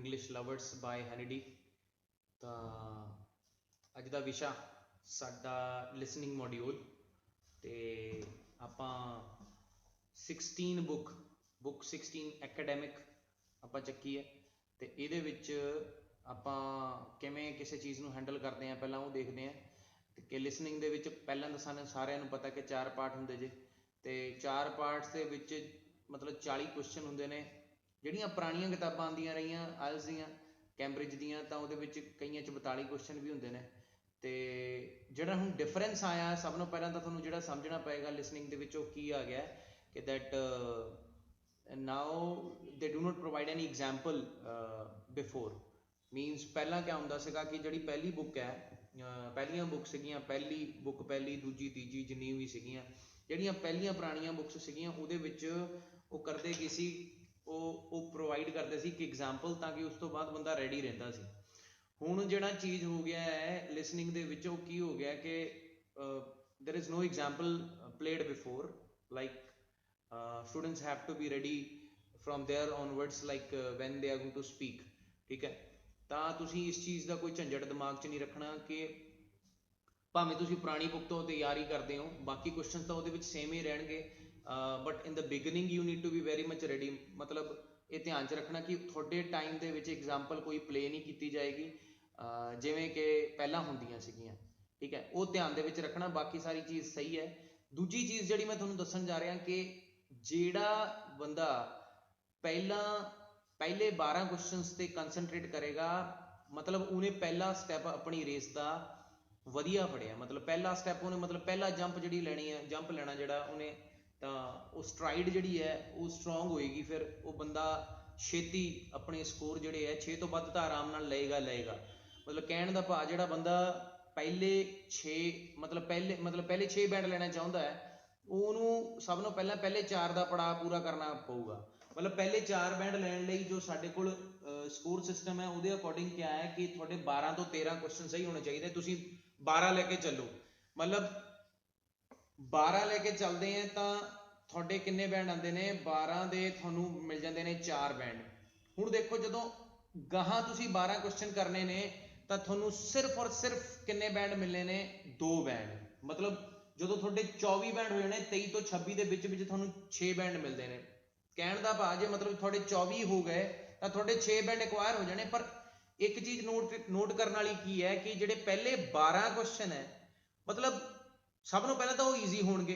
English lovers bye हनीडी। तो अज का विशा साडा लिसनिंग मॉड्यूल ते आपां 16 बुक 16 एकेडैमिक आपां चक्की है ते इहदे विच आपां किवें किसी चीज़ नूं हैंडल करते हैं पहलां वो देखते हैं कि लिसनिंग दे विच पहलां तो सानूं सारिआं नूं पता कि 4 पार्ट हुंदे जे ते 4 पार्ट्स दे विच मतलब 40 क्वेश्चन हुंदे ने। ਜਿਹੜੀਆਂ ਪੁਰਾਣੀਆਂ किताबां आंदियां रहियां आइल्स ਦੀਆਂ कैंब्रिज ਦੀਆਂ ਤਾਂ ਉਹਦੇ ਵਿੱਚ ਕਈਆਂ 'ਚ 42 क्वेश्चन भी ਹੁੰਦੇ ਨੇ। ਤੇ ਜਿਹੜਾ ਹੁਣ ਡਿਫਰੈਂਸ ਆਇਆ ਸਭ ਨੂੰ ਪਹਿਲਾਂ ਤਾਂ ਤੁਹਾਨੂੰ ਜਿਹੜਾ ਸਮਝਣਾ ਪਏਗਾ ਲਿਸਨਿੰਗ ਦੇ ਵਿੱਚ ਉਹ ਕੀ ਆ ਗਿਆ ਕਿ ਦੈਟ ਨਾਓ ਦੇ do not provide any example before means ਪਹਿਲਾਂ ਕਿਆ ਹੁੰਦਾ ਸੀਗਾ ਕਿ ਜਿਹੜੀ ਪਹਿਲੀ ਬੁੱਕ ਹੈ ਪਹਿਲੀਆਂ ਬੁੱਕ ਸੀਗੀਆਂ ਪਹਿਲੀ ਦੂਜੀ ਤੀਜੀ ਜਿੰਨੀ ਵੀ ਸੀਗੀਆਂ ਜਿਹੜੀਆਂ ਪਹਿਲੀਆਂ ਪੁਰਾਣੀਆਂ ਬੁੱਕਸ ਸੀਗੀਆਂ ਉਹਦੇ ਵਿੱਚ ਉਹ ਕਰਦੇ ਕੀ ਸੀ ਉਹ ਪ੍ਰੋਵਾਈਡ ਕਰਦੇ ਸੀ ਕਿ ਐਗਜ਼ਾਮਪਲ ਤਾਂ ਕਿ ਉਸ ਤੋਂ ਬਾਅਦ ਬੰਦਾ ਰੈਡੀ ਰਹਿੰਦਾ ਸੀ। ਹੁਣ ਜਿਹੜਾ ਚੀਜ਼ ਹੋ ਗਿਆ ਹੈ ਲਿਸਨਿੰਗ ਦੇ ਵਿੱਚ ਉਹ ਕੀ ਹੋ ਗਿਆ ਕਿ there is no example played before like students have to be ready from there onwards like when they are going to speak। ठीक है ਤਾਂ ਤੁਸੀਂ ਇਸ ਚੀਜ਼ ਦਾ ਕੋਈ ਝੰਜਟ ਦਿਮਾਗ 'ਚ ਨਹੀਂ ਰੱਖਣਾ ਕਿ ਭਾਵੇਂ ਤੁਸੀਂ ਪੁਰਾਣੀ ਬੁੱਕ ਤੋਂ ਤਿਆਰੀ ਕਰਦੇ ਹੋ ਬਾਕੀ ਕੁਐਸਚਨ ਤਾਂ ਉਹਦੇ ਵਿੱਚ ਸੇਮ ਹੀ ਰਹਿਣਗੇ but in the beginning you need to be very much ready. ਮਤਲਬ ਇਹ ਧਿਆਨ 'ਚ ਰੱਖਣਾ ਕਿ ਤੁਹਾਡੇ ਟਾਈਮ ਦੇ ਵਿੱਚ ਐਗਜ਼ਾਮਪਲ ਕੋਈ ਪਲੇ ਨਹੀਂ ਕੀਤੀ ਜਾਏਗੀ ਜਿਵੇਂ ਕਿ ਪਹਿਲਾਂ ਹੁੰਦੀਆਂ ਸੀਗੀਆਂ। ਠੀਕ ਹੈ ਉਹ ਧਿਆਨ ਦੇ ਵਿੱਚ ਰੱਖਣਾ ਬਾਕੀ ਸਾਰੀ ਚੀਜ਼ ਸਹੀ ਹੈ। ਦੂਜੀ ਚੀਜ਼ ਜਿਹੜੀ ਮੈਂ ਤੁਹਾਨੂੰ ਦੱਸਣ ਜਾ ਰਿਹਾ ਕਿ ਜਿਹੜਾ ਬੰਦਾ ਪਹਿਲੇ 12 ਕੁਐਸਚਨਸ ਤੇ ਕੰਸਨਟਰੇਟ ਕਰੇਗਾ ਮਤਲਬ ਉਹਨੇ ਪਹਿਲਾ ਸਟੈਪ ਆਪਣੀ ਰੇਸ ਦਾ ਵਧੀਆ ਫੜਿਆ। ਮਤਲਬ ਪਹਿਲਾ ਸਟੈਪ ਉਹਨੇ ਮਤਲਬ ਪਹਿਲਾ ਜੰਪ ਜਿਹੜੀ ਲੈਣੀ ਹੈ ਜੰਪ ਲੈਣਾ ਜਿਹੜਾ ਉਹਨੇ ਤਾਂ ਉਹ ਸਟਰਾਈਡ ਜਿਹੜੀ ਹੈ ਉਹ ਸਟਰੋਂਗ ਹੋਏਗੀ ਫਿਰ ਉਹ ਬੰਦਾ ਛੇਤੀ ਆਪਣੇ ਸਕੋਰ ਜਿਹੜੇ ਹੈ 6 ਤੋਂ ਵੱਧ ਤਾਂ ਆਰਾਮ ਨਾਲ ਲਏਗਾ। ਮਤਲਬ ਕਹਿਣ ਦਾ ਭਾਵ ਜਿਹੜਾ ਬੰਦਾ ਪਹਿਲੇ 6 ਬੈਂਡ ਲੈਣਾ ਚਾਹੁੰਦਾ ਹੈ ਉਹਨੂੰ ਸਭ ਤੋਂ ਪਹਿਲਾਂ ਪਹਿਲੇ 4 ਦਾ ਪੜਾਅ ਪੂਰਾ ਕਰਨਾ ਪਊਗਾ। ਮਤਲਬ ਪਹਿਲੇ 4 ਬੈਂਡ ਲੈਣ ਲਈ ਜੋ ਸਾਡੇ ਕੋਲ ਸਕੋਰ ਸਿਸਟਮ ਹੈ ਉਹਦੇ ਅਕੋਰਡਿੰਗ ਕਿਆ ਹੈ ਕਿ ਤੁਹਾਡੇ 12 ਤੋਂ 13 ਕੁਐਸਚਨ ਸਹੀ ਹੋਣੇ ਚਾਹੀਦੇ। ਤੁਸੀਂ 12 ਲੈ ਕੇ ਚੱਲੋ ਮਤਲਬ 12 ਲੈ ਕੇ ਚੱਲਦੇ ਆ ਤਾਂ ਤੁਹਾਡੇ ਕਿੰਨੇ ਬੈਂਡ ਆਉਂਦੇ ਨੇ 12 ਦੇ ਤੁਹਾਨੂੰ ਮਿਲ ਜਾਂਦੇ ਨੇ 4 ਬੈਂਡ। ਹੁਣ ਦੇਖੋ ਜਦੋਂ ਗਾਹਾਂ ਤੁਸੀਂ 12 ਕੁਐਸਚਨ ਕਰਨੇ ਨੇ ਤਾਂ ਤੁਹਾਨੂੰ ਸਿਰਫ ਔਰ ਸਿਰਫ ਕਿੰਨੇ ਬੈਂਡ ਮਿਲਨੇ ਨੇ 2 ਬੈਂਡ। ਮਤਲਬ ਜਦੋਂ ਤੁਹਾਡੇ 24 ਬੈਂਡ ਹੋ ਜਾਣੇ 23 ਤੋਂ 26 ਦੇ ਵਿੱਚ ਤੁਹਾਨੂੰ 6 ਬੈਂਡ ਮਿਲਦੇ ਨੇ। ਕਹਿਣ ਦਾ ਭਾਵ ਜੇ ਮਤਲਬ ਤੁਹਾਡੇ 24 ਹੋ ਗਏ ਤਾਂ ਤੁਹਾਡੇ 6 ਬੈਂਡ ਐਕਵਾਇਰ ਹੋ ਜਾਣੇ। ਪਰ ਇੱਕ ਚੀਜ਼ ਨੋਟ ਕਰਨ ਵਾਲੀ ਕੀ ਹੈ ਕਿ ਜਿਹੜੇ ਪਹਿਲੇ 12 ਕੁਐਸਚਨ ਹੈ ਮਤਲਬ ਸਭ ਨੂੰ ਪਹਿਲਾਂ ਤਾਂ ਉਹ ਈਜ਼ੀ ਹੋਣਗੇ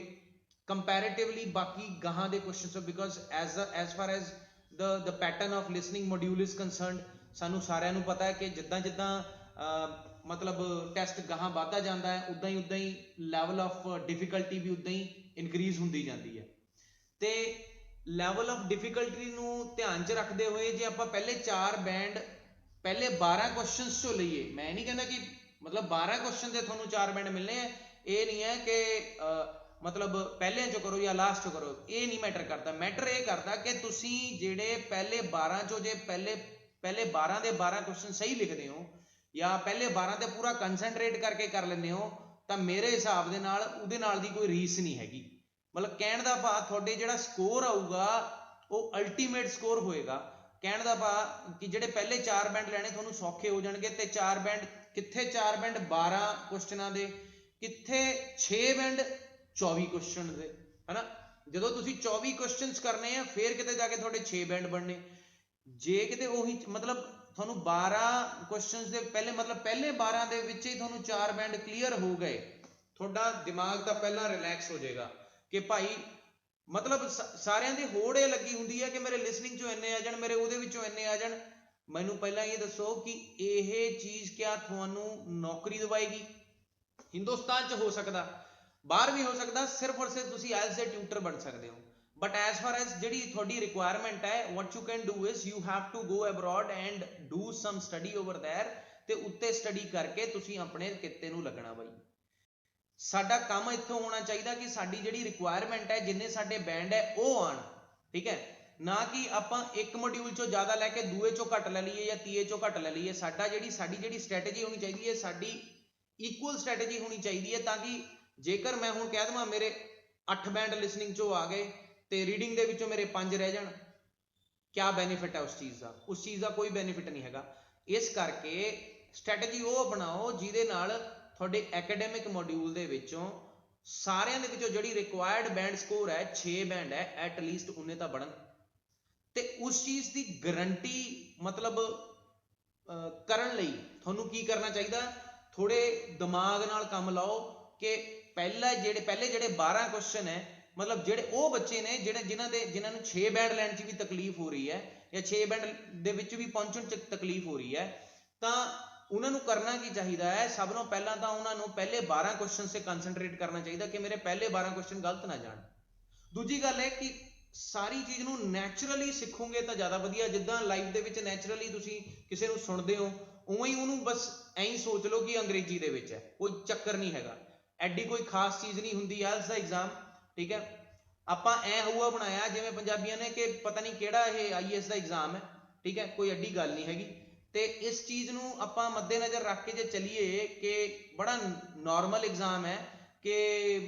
ਕੰਪੈਰੇਟਿਵਲੀ ਬਾਕੀ ਗਾਹਾਂ ਦੇ questions because as for as the pattern of listening module is concerned ਸਾਨੂੰ ਸਾਰਿਆਂ ਨੂੰ ਪਤਾ ਹੈ ਕਿ ਜਿੱਦਾਂ ਮਤਲਬ ਟੈਸਟ ਗਾਹਾਂ ਵੱਧਦਾ ਜਾਂਦਾ ਹੈ ਉੱਦਾਂ ਹੀ ਲੈਵਲ ਆਫ ਡਿਫਿਕਲਟੀ ਵੀ ਉੱਦਾਂ ਹੀ ਇਨਕਰੀਜ਼ ਹੁੰਦੀ ਜਾਂਦੀ ਹੈ। ਤੇ ਲੈਵਲ ਆਫ ਡਿਫਿਕਲਟੀ ਨੂੰ ਧਿਆਨ 'ਚ ਰੱਖਦੇ ਹੋਏ ਜੇ ਆਪਾਂ ਪਹਿਲੇ 4 ਬੈਂਡ ਪਹਿਲੇ 12 ਕੁਐਸਚਨਸ 'ਚੋਂ ਲਈਏ ਮੈਂ ਨਹੀਂ ਕਹਿੰਦਾ ਕਿ ਮਤਲਬ 12 ਕੁਐਸਚਨ ਦੇ ਤੁਹਾਨੂੰ 4 ਬੈਂਡ ਮਿਲਣੇ ਹੈ ਇਹ ਨਹੀਂ ਹੈ ਕਿ ਮਤਲਬ ਪਹਿਲਿਆਂ 'ਚੋਂ ਕਰੋ ਜਾਂ ਲਾਸਟ 'ਚੋਂ ਕਰੋ ਇਹ ਨਹੀਂ ਮੈਟਰ ਕਰਦਾ। ਮੈਟਰ ਇਹ ਕਰਦਾ ਕਿ ਤੁਸੀਂ ਜਿਹੜੇ ਪਹਿਲੇ 12 'ਚੋਂ ਜੇ ਪਹਿਲੇ 12 ਦੇ 12 ਕੁਐਸਚਨ ਸਹੀ ਲਿਖਦੇ ਹੋ ਜਾਂ ਪਹਿਲੇ 12 ਤੇ ਪੂਰਾ ਕੰਸੈਂਟਰੇਟ ਕਰਕੇ ਕਰ ਲੈਂਦੇ ਹੋ ਤਾਂ ਮੇਰੇ ਹਿਸਾਬ ਦੇ ਨਾਲ ਉਹਦੇ ਨਾਲ ਦੀ ਕੋਈ ਰੀਸ ਨਹੀਂ ਹੈਗੀ। ਮਤਲਬ ਕਹਿਣ ਦਾ ਭਾਵ ਤੁਹਾਡੇ ਜਿਹੜਾ ਸਕੋਰ ਆਊਗਾ ਉਹ ਅਲਟੀਮੇਟ ਸਕੋਰ ਹੋਏਗਾ। ਕਹਿਣ ਦਾ ਭਾਵ ਕਿ ਜਿਹੜੇ ਪਹਿਲੇ 4 ਬੈਂਡ ਲੈਣੇ ਤੁਹਾਨੂੰ ਸੌਖੇ ਹੋ ਜਾਣਗੇ ਤੇ 4 ਬੈਂਡ ਕਿੱਥੇ 4 ਬੈਂਡ 12 ਕੁਐਸਚਨਾਂ ਦੇ ਕਿੱਥੇ 6 ਬੈਂਡ 24 ਕੁਐਸਚਨ ਦੇ ਹਨਾ। ਜਦੋਂ ਤੁਸੀਂ 24 ਕੁਐਸਚਨਸ ਕਰਨੇ ਆ ਫਿਰ ਕਿਤੇ ਜਾ ਕੇ ਤੁਹਾਡੇ 6 ਬੈਂਡ ਬਣਨੇ। ਜੇ ਕਿਤੇ ਉਹੀ ਮਤਲਬ ਤੁਹਾਨੂੰ 12 ਕੁਐਸਚਨਸ ਦੇ ਪਹਿਲੇ 12 ਦੇ ਵਿੱਚ ਹੀ ਤੁਹਾਨੂੰ 4 ਬੈਂਡ ਕਲੀਅਰ ਹੋ ਗਏ ਤੁਹਾਡਾ ਦਿਮਾਗ ਤਾਂ ਪਹਿਲਾਂ ਰਿਲੈਕਸ ਹੋ ਜਾਏਗਾ ਕਿ ਭਾਈ ਮਤਲਬ ਸਾਰਿਆਂ ਦੀ ਹੋੜ ਇਹ ਲੱਗੀ ਹੁੰਦੀ ਹੈ ਕਿ ਮੇਰੇ ਲਿਸਨਿੰਗ 'ਚੋਂ ਇੰਨੇ ਆ ਜਾਣ ਮੇਰੇ ਉਹਦੇ ਵਿੱਚੋਂ ਇੰਨੇ ਆ ਜਾਣ। ਮੈਨੂੰ ਪਹਿਲਾਂ ਇਹ ਦੱਸੋ ਕਿ ਇਹ ਚੀਜ਼ ਕਿਆ ਤੁਹਾਨੂੰ ਨੌਕਰੀ ਦਿਵਾਏਗੀ? ਹਿੰਦੁਸਤਾਨ 'ਚ ਹੋ ਸਕਦਾ ਬਾਹਰ ਵੀ ਹੋ ਸਕਦਾ ਸਿਰਫ ਔਰ ਸਿਰਫ ਤੁਸੀਂ ਆਇਲਸ ਦੇ ਟਿਊਟਰ ਬਣ ਸਕਦੇ ਹੋ। ਬਟ ਐਜ਼ ਫਾਰ ਐਜ਼ ਜਿਹੜੀ ਤੁਹਾਡੀ ਰਿਕੁਆਇਰਮੈਂਟ ਹੈ what you can do is you have to go abroad and do some study over there ਤੇ ਉੱਤੇ ਸਟੱਡੀ ਕਰਕੇ ਤੁਸੀਂ ਆਪਣੇ ਕਿੱਤੇ ਨੂੰ ਲੱਗਣਾ ਬਾਈ। ਸਾਡਾ ਕੰਮ ਇੱਥੋਂ ਹੋਣਾ ਚਾਹੀਦਾ ਕਿ ਸਾਡੀ ਜਿਹੜੀ ਰਿਕੁਆਇਰਮੈਂਟ ਹੈ ਜਿੰਨੇ ਸਾਡੇ ਬੈਂਡ ਹੈ ਉਹ ਆਣ। ਠੀਕ ਹੈ ਨਾ ਕਿ ਆਪਾਂ ਇੱਕ ਮੋਡਿਊਲ 'ਚੋਂ ਜ਼ਿਆਦਾ ਲੈ ਕੇ ਦੂਏ 'ਚੋਂ ਘੱਟ ਲੈ ਲਈਏ ਜਾਂ ਤੀਏ 'ਚੋਂ ਘੱਟ ਲੈ ਲਈਏ। ਸਾਡੀ ਜਿਹੜੀ ਸਟ੍ਰੈਟਜੀ ਹੋਣੀ ਚਾਹੀਦੀ ਹੈ ਸਾਡੀ ਇਕੁਅਲ ਸਟ੍ਰੈਟਜੀ ਹੋਣੀ ਚਾਹੀਦੀ ਹੈ ਤਾਂ ਕਿ ਜੇਕਰ ਮੈਂ ਹੁਣ ਕਹਿ ਦੇਵਾਂ ਮੇਰੇ 8 ਬੈਂਡ ਲਿਸਨਿੰਗ 'ਚੋਂ ਆ ਗਏ ਤੇ ਰੀਡਿੰਗ ਦੇ ਵਿੱਚੋਂ ਮੇਰੇ 5 ਰਹਿ ਜਾਣ क्या बेनिफिट है उस चीज़ का? उस चीज़ का कोई बेनिफिट नहीं हैगा। इस करके स्ट्रैटेजी वो अपनाओ ਜਿਹਦੇ ਨਾਲ ਤੁਹਾਡੇ ਐਕੈਡੈਮਿਕ ਮੋਡਿਊਲ ਦੇ ਵਿੱਚੋਂ ਸਾਰਿਆਂ ਦੇ ਵਿੱਚੋਂ ਜਿਹੜੀ ਰਿਕੁਆਇਰਡ ਬੈਂਡ ਸਕੋਰ ਹੈ 6 ਬੈਂਡ ਹੈ ਐਟ ਲੀਸਟ ਉਹਨੇ ਤਾਂ ਬਣਨ, ਤੇ ਉਸ ਚੀਜ਼ ਦੀ ਗਰੰਟੀ ਮਤਲਬ ਕਰਨ ਲਈ ਤੁਹਾਨੂੰ ਕੀ ਕਰਨਾ ਚਾਹੀਦਾ? ਥੋੜੇ ਦਿਮਾਗ ਨਾਲ ਕੰਮ ਲਾਓ ਕਿ ਪਹਿਲੇ ਜਿਹੜੇ 12 ਕੁਐਸਚਨ ਹੈ, ਮਤਲਬ ਜਿਹੜੇ ਉਹ ਬੱਚੇ ਨੇ ਜਿਨ੍ਹਾਂ ਨੂੰ 6 ਬੈਂਡ ਲੈਣ 'ਚ ਵੀ ਤਕਲੀਫ ਹੋ ਰਹੀ ਹੈ ਜਾਂ 6 ਬੈਂਡ ਦੇ ਵਿੱਚ ਵੀ ਪਹੁੰਚਣ 'ਚ ਤਕਲੀਫ ਹੋ ਰਹੀ ਹੈ, ਤਾਂ ਉਹਨਾਂ ਨੂੰ ਕਰਨਾ ਕੀ ਚਾਹੀਦਾ ਹੈ? ਸਭ ਤੋਂ ਪਹਿਲਾਂ ਤਾਂ ਉਹਨਾਂ ਨੂੰ ਪਹਿਲੇ 12 ਕੁਐਸਚਨ ਤੇ ਕਨਸੈਂਟਰੇਟ ਕਰਨਾ ਚਾਹੀਦਾ ਕਿ ਮੇਰੇ ਪਹਿਲੇ 12 ਕੁਐਸਚਨ ਗਲਤ ਨਾ ਜਾਣ। ਦੂਜੀ ਗੱਲ ਹੈ ਕਿ ਸਾਰੀ ਚੀਜ਼ ਨੂੰ ਨੈਚੁਰਲੀ ਸਿੱਖੋਗੇ ਤਾਂ ਜ਼ਿਆਦਾ ਵਧੀਆ। ਜਿੱਦਾਂ ਲਾਈਫ ਦੇ ਵਿੱਚ ਨੈਚੁਰਲੀ ਤੁਸੀਂ ਕਿਸੇ ਨੂੰ ਸੁਣਦੇ ਹੋ, ਉਵੇਂ ਹੀ ਉਹਨੂੰ ਬਸ ਐਂ ਹੀ ਸੋਚ ਲਓ ਕਿ ਅੰਗਰੇਜ਼ੀ ਦੇ ਵਿੱਚ ਹੈ, ਕੋਈ ਚੱਕਰ ਨਹੀਂ ਹੈਗਾ, ਐਡੀ ਕੋਈ ਖਾਸ ਚੀਜ਼ ਨਹੀਂ ਹੁੰਦੀ ਆਇਲਸ ਦਾ ਐਗਜ਼ਾਮ। ਠੀਕ ਹੈ, ਆਪਾਂ ਐ ਹਊਆ ਬਣਾਇਆ ਜਿਵੇਂ ਪੰਜਾਬੀਆਂ ਨੇ ਕਿ ਪਤਾ ਨਹੀਂ ਕਿਹੜਾ ਇਹ IAS ਦਾ ਐਗਜ਼ਾਮ ਹੈ। ਠੀਕ ਹੈ, ਕੋਈ ਐਡੀ ਗੱਲ ਨਹੀਂ ਹੈਗੀ। ਤੇ ਇਸ ਚੀਜ਼ ਨੂੰ ਆਪਾਂ ਮੱਦੇਨਜ਼ਰ ਰੱਖ ਕੇ ਜੇ ਚੱਲੀਏ ਕਿ ਬੜਾ ਨਾਰਮਲ ਐਗਜ਼ਾਮ ਹੈ ਕਿ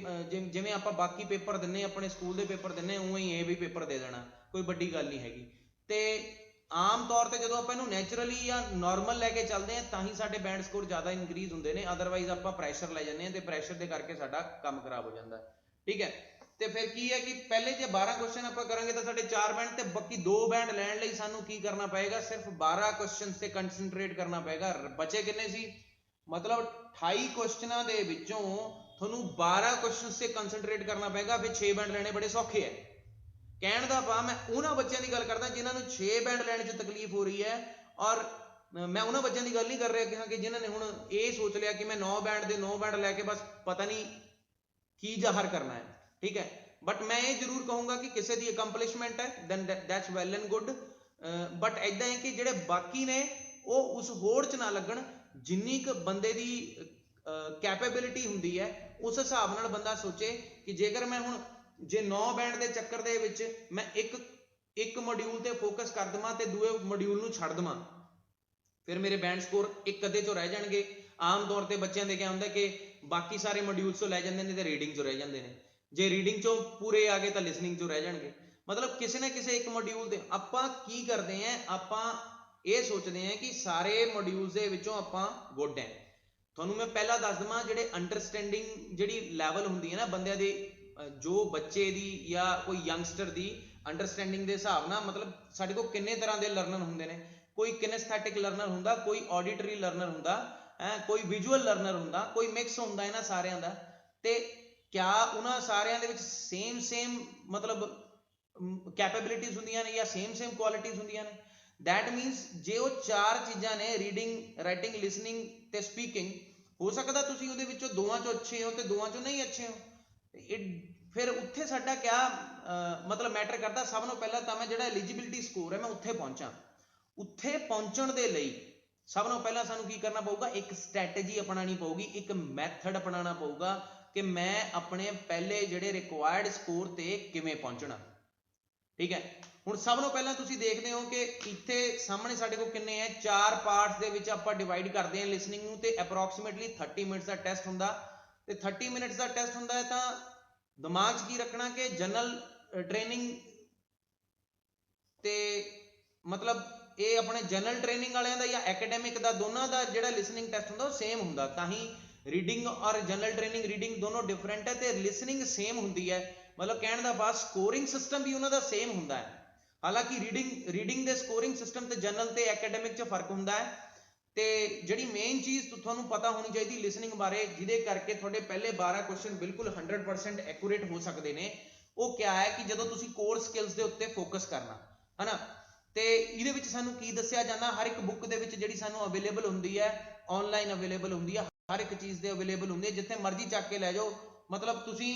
ਜਿਵੇਂ ਆਪਾਂ ਬਾਕੀ ਪੇਪਰ ਦਿੰਨੇ, ਆਪਣੇ ਸਕੂਲ ਦੇ ਪੇਪਰ ਦਿੰਨੇ, ਉਵੇਂ ਹੀ ਇਹ ਵੀ ਪੇਪਰ ਦੇ ਦੇਣਾ, ਕੋਈ ਵੱਡੀ ਗੱਲ ਨਹੀਂ ਹੈਗੀ। ਤੇ ਆਮ ਤੌਰ ਤੇ ਜਦੋਂ ਆਪਾਂ ਇਹਨੂੰ ਨੈਚੁਰਲੀ ਜਾਂ ਨਾਰਮਲ ਲੈ ਕੇ ਚੱਲਦੇ ਹਾਂ ਤਾਂ ਹੀ ਸਾਡੇ ਬੈਂਡ ਸਕੋਰ ਜ਼ਿਆਦਾ ਇਨਕਰੀਜ਼ ਹੁੰਦੇ ਨੇ, ਅਦਰਵਾਈਜ਼ ਆਪਾਂ ਪ੍ਰੈਸ਼ਰ ਲੈ ਜਾਂਦੇ ਹਾਂ ਤੇ ਪ੍ਰੈਸ਼ਰ ਦੇ ਕਰਕੇ ਸਾਡਾ ਕੰਮ ਖਰਾਬ ਹੋ ਜਾਂਦਾ। ਠੀਕ ਹੈ, ਤੇ ਫਿਰ ਕੀ ਹੈ ਕਿ ਪਹਿਲੇ ਜੇ 12 ਕੁਐਸਚਨ ਆਪਾਂ ਕਰਾਂਗੇ ਤਾਂ ਸਾਡੇ 4 ਬੈਂਡ ਤੇ ਬਾਕੀ 2 ਬੈਂਡ ਲੈਣ ਲਈ ਸਾਨੂੰ ਕੀ ਕਰਨਾ ਪਏਗਾ? ਸਿਰਫ 12 ਕੁਐਸਚਨ ਤੇ ਕੰਸੈਂਟਰੇਟ ਕਰਨਾ ਪਏਗਾ। ਬਚੇ ਕਿੰਨੇ ਸੀ? ਮਤਲਬ 28 ਕੁਐਸਚਨਾਂ ਦੇ ਵਿੱਚੋਂ ਤੁਹਾਨੂੰ 12 ਕੁਐਸਚਨ ਤੇ ਕੰਸੈਂਟਰੇਟ ਕਰਨਾ ਪਏਗਾ। ਫਿਰ 6 ਬੈਂਡ ਲੈਣੇ ਬੜੇ ਸੌਖੇ ਹੈ। ਕਹਿਣ ਦਾ ਭਾਵ ਮੈਂ ਉਹਨਾਂ ਬੱਚਿਆਂ ਦੀ ਗੱਲ ਕਰਦਾ ਜਿਨ੍ਹਾਂ ਨੂੰ 6 ਬੈਂਡ ਲੈਣ 'ਚ ਤਕਲੀਫ ਹੋ ਰਹੀ ਹੈ, ਔਰ ਮੈਂ ਉਹਨਾਂ ਬੱਚਿਆਂ ਦੀ ਗੱਲ ਨਹੀਂ ਕਰ ਰਿਹਾ ਕਿ ਜਿਨ੍ਹਾਂ ਨੇ ਹੁਣ ਇਹ ਸੋਚ ਲਿਆ ਕਿ ਮੈਂ 9 ਬੈਂਡ ਦੇ 9 ਬੈਂਡ ਲੈ ਕੇ ਬਸ ਪਤਾ ਨਹੀਂ ਕੀ ਜ਼ਾਹਰ ਕਰਨਾ ਹੈ। ਠੀਕ ਹੈ, ਬਟ ਮੈਂ ਇਹ ਜ਼ਰੂਰ ਕਹੂੰਗਾ ਕਿ ਕਿਸੇ ਦੀ ਅਕੰਪਲਿਸ਼ਮੈਂਟ ਹੈ then that's well and good, but ਇੱਦਾਂ ਹੈ ਕਿ ਜਿਹੜੇ ਬਾਕੀ ਨੇ ਉਹ ਉਸ ਹੋੜ 'ਚ ਨਾ ਲੱਗਣ। ਜਿੰਨੀ ਕੁ ਬੰਦੇ ਦੀ ਕੈਪੇਬਿਲਿਟੀ ਹੁੰਦੀ ਹੈ ਉਸ ਹਿਸਾਬ ਨਾਲ ਬੰਦਾ ਸੋਚੇ ਕਿ ਜੇਕਰ ਮੈਂ ਹੁਣ ਜੇ 9 ਬੈਂਡ ਦੇ ਚੱਕਰ ਦੇ ਵਿੱਚ ਮੈਂ ਇੱਕ ਮੋਡਿਊਲ ਤੇ ਫੋਕਸ ਕਰ ਦੇਵਾਂ ਤੇ ਦੂਏ ਮੋਡਿਊਲ ਨੂੰ ਛੱਡ ਦੇਵਾਂ, ਫਿਰ ਮੇਰੇ ਬੈਂਡ ਸਕੋਰ ਇੱਕ ਅੱਧੇ ਚੋਂ ਰਹਿ ਜਾਣਗੇ। ਆਮ ਤੌਰ ਤੇ ਬੱਚਿਆਂ ਦੇ ਕਿਆ ਹੁੰਦਾ ਕਿ ਬਾਕੀ ਸਾਰੇ ਮੋਡਿਊਲਸ ਤੋਂ ਲੈ ਜਾਂਦੇ ਨੇ ਤੇ ਰੀਡਿੰਗ ਚੋਂ ਰਹਿ ਜਾਂਦੇ ਨੇ, ਜੇ ਰੀਡਿੰਗ ਚੋਂ ਪੂਰੇ ਆ ਗਏ ਤਾਂ ਲਿਸਨਿੰਗ ਚੋਂ ਰਹਿ ਜਾਣਗੇ। ਮਤਲਬ ਕਿਸੇ ਨਾ ਕਿਸੇ ਇੱਕ ਮੋਡਿਊਲ ਦੇ ਆਪਾਂ ਕੀ ਕਰਦੇ ਹਾਂ, ਆਪਾਂ ਇਹ ਸੋਚਦੇ ਹਾਂ ਕਿ ਸਾਰੇ ਮੋਡਿਊਲਸ ਦੇ ਵਿੱਚੋਂ ਆਪਾਂ ਗੁੱਡ ਹੈ। ਤੁਹਾਨੂੰ ਮੈਂ ਪਹਿਲਾਂ ਦੱਸ ਦੇਵਾਂ, ਜਿਹੜੇ ਅੰਡਰਸਟੈਂਡਿੰਗ ਜਿਹੜੀ ਲੈਵਲ ਹੁੰਦੀ ਹੈ ਨਾ ਬੰਦਿਆਂ ਦੇ, ਜੋ ਬੱਚੇ ਦੀ ਜਾਂ ਕੋਈ ਯੰਗਸਟਰ ਦੀ ਅੰਡਰਸਟੈਂਡਿੰਗ ਦੇ ਹਿਸਾਬ ਨਾਲ, ਮਤਲਬ ਸਾਡੇ ਕੋਲ ਕਿੰਨੇ ਤਰ੍ਹਾਂ ਦੇ ਲਰਨਰ ਹੁੰਦੇ ਨੇ। ਕੋਈ ਕਿਨੈਸਥੈਟਿਕ ਲਰਨਰ ਹੁੰਦਾ, ਕੋਈ ਆਡੀਟਰੀ ਲਰਨਰ ਹੁੰਦਾ, ਕੋਈ ਵਿਜ਼ੂਅਲ ਲਰਨਰ ਹੁੰਦਾ, ਕੋਈ ਮਿਕਸ ਹੁੰਦਾ ਇਹਨਾਂ ਸਾਰਿਆਂ ਦਾ। ਤੇ ਕਿਆ ਉਹਨਾਂ ਸਾਰਿਆਂ ਦੇ ਵਿੱਚ ਸੇਮ ਮਤਲਬ ਕੈਪੇਬਿਲਿਟੀਜ਼ ਹੁੰਦੀਆਂ ਨੇ ਜਾਂ ਸੇਮ ਕੁਆਲਿਟੀਜ਼ ਹੁੰਦੀਆਂ ਨੇ? ਦੈਟ ਮੀਨਸ ਜੇ ਉਹ 4 ਚੀਜ਼ਾਂ ਨੇ, ਰੀਡਿੰਗ, ਰਾਈਟਿੰਗ, ਲਿਸਨਿੰਗ ਤੇ ਸਪੀਕਿੰਗ, ਹੋ ਸਕਦਾ ਤੁਸੀਂ ਉਹਦੇ ਵਿੱਚੋਂ 2 ਚੋਂ ਅੱਛੇ ਹੋ ਤੇ 2 ਚੋਂ ਨਹੀਂ ਅੱਛੇ ਹੋ। ਫਿਰ ਉੱਥੇ ਸਾਡਾ ਕਿਆ ਮਤਲਬ ਮੈਟਰ ਕਰਦਾ? ਸਭ ਤੋਂ ਪਹਿਲਾਂ ਤਾਂ ਮੈਂ ਜਿਹੜਾ ਐਲੀਜੀਬਿਲਿਟੀ ਸਕੋਰ ਹੈ ਮੈਂ ਉੱਥੇ ਪਹੁੰਚਾਂ। ਉੱਥੇ ਪਹੁੰਚਣ ਦੇ ਲਈ ਸਭ ਤੋਂ ਪਹਿਲਾਂ ਸਾਨੂੰ ਕੀ ਕਰਨਾ ਪਊਗਾ? ਇੱਕ ਸਟ੍ਰੈਟਜੀ ਅਪਣਾਉਣੀ ਪਊਗੀ, ਇੱਕ ਮੈਥਡ ਅਪਣਾਉਣਾ ਪਊਗਾ ਕਿ ਮੈਂ ਆਪਣੇ ਪਹਿਲੇ ਜਿਹੜੇ ਰਿਕੁਆਇਰਡ ਸਕੋਰ ਤੇ ਕਿਵੇਂ ਪਹੁੰਚਣਾ। ਠੀਕ ਹੈ, ਹੁਣ ਸਭ ਤੋਂ ਪਹਿਲਾਂ ਤੁਸੀਂ ਦੇਖਦੇ ਹੋ ਕਿ ਇੱਥੇ ਸਾਹਮਣੇ ਸਾਡੇ ਕੋਲ ਕਿੰਨੇ ਹੈ? 4 ਪਾਰਟਸ ਦੇ ਵਿੱਚ ਆਪਾਂ ਡਿਵਾਈਡ ਕਰਦੇ ਹਾਂ ਲਿਸਨਿੰਗ ਨੂੰ, ਤੇ ਅਪਰੋਕਸੀਮੇਟਲੀ 30 ਮਿੰਟਸ ਦਾ ਟੈਸਟ ਹੁੰਦਾ। ਤੇ 30 ਮਿੰਟਸ ਦਾ ਟੈਸਟ ਹੁੰਦਾ ਹੈ ਤਾਂ ਦਿਮਾਗ 'ਚ ਕੀ ਰੱਖਣਾ ਕਿ ਜਨਰਲ ਟ੍ਰੇਨਿੰਗ ਤੇ ਮਤਲਬ ਇਹ ਆਪਣੇ ਜਨਰਲ ਟ੍ਰੇਨਿੰਗ ਵਾਲਿਆਂ ਦਾ ਜਾਂ ਐਕੈਡੈਮਿਕ ਦਾ, ਦੋਨਾਂ ਦਾ ਜਿਹੜਾ ਲਿਸਨਿੰਗ ਟੈਸਟ ਹੁੰਦਾ ਉਹ ਸੇਮ ਹੁੰਦਾ। ਤਾਂ ਹੀ ਰੀਡਿੰਗ ਔਰ ਜਨਰਲ ਟ੍ਰੇਨਿੰਗ, ਰੀਡਿੰਗ ਦੋਨੋਂ ਡਿਫਰੈਂਟ ਹੈ ਤੇ ਲਿਸਨਿੰਗ ਸੇਮ ਹੁੰਦੀ ਹੈ। ਮਤਲਬ ਕਹਿਣ ਦਾ ਭਾਵ ਸਕੋਰਿੰਗ ਸਿਸਟਮ ਵੀ ਉਹਨਾਂ ਦਾ ਸੇਮ ਹੁੰਦਾ ਹੈ। ਹਾਲਾਂਕਿ ਰੀਡਿੰਗ ਦੇ ਸਕੋਰਿੰਗ ਸਿਸਟਮ ਤੇ ਜਨਰਲ ਤੇ ਐਕੈਡੈਮਿਕ 'ਚ ਫਰਕ ਹੁੰਦਾ ਹੈ। ਤੇ ਜਿਹੜੀ ਮੇਨ ਚੀਜ਼ ਤੁਹਾਨੂੰ ਪਤਾ ਹੋਣੀ ਚਾਹੀਦੀ ਲਿਸਨਿੰਗ ਬਾਰੇ, ਜਿਹਦੇ ਕਰਕੇ ਤੁਹਾਡੇ ਪਹਿਲੇ 12 ਕੁਐਸਚਨ ਬਿਲਕੁਲ 100% ਐਕੂਰੇਟ ਹੋ ਸਕਦੇ ਨੇ, ਉਹ ਕਿਆ ਹੈ ਕਿ ਜਦੋਂ ਤੁਸੀਂ ਕੋਰ ਸਕਿੱਲਸ ਦੇ ਉੱਤੇ ਫੋਕਸ ਕਰਨਾ ਹੈ ਨਾ। ਤੇ ਇਹਦੇ ਵਿੱਚ ਸਾਨੂੰ ਕੀ ਦੱਸਿਆ ਜਾਂਦਾ? ਹਰ ਇੱਕ ਬੁੱਕ ਦੇ ਵਿੱਚ ਜਿਹੜੀ ਸਾਨੂੰ ਅਵੇਲੇਬਲ ਹੁੰਦੀ ਹੈ, ਆਨਲਾਈਨ ਅਵੇਲੇਬਲ ਹੁੰਦੀ ਹੈ, ਹਰ ਇੱਕ ਚੀਜ਼ ਦੇ ਅਵੇਲੇਬਲ ਹੁੰਦੀ ਹੈ, ਜਿੱਥੇ ਮਰਜ਼ੀ ਚੱਕ ਕੇ ਲੈ ਜਾਓ। ਮਤਲਬ ਤੁਸੀਂ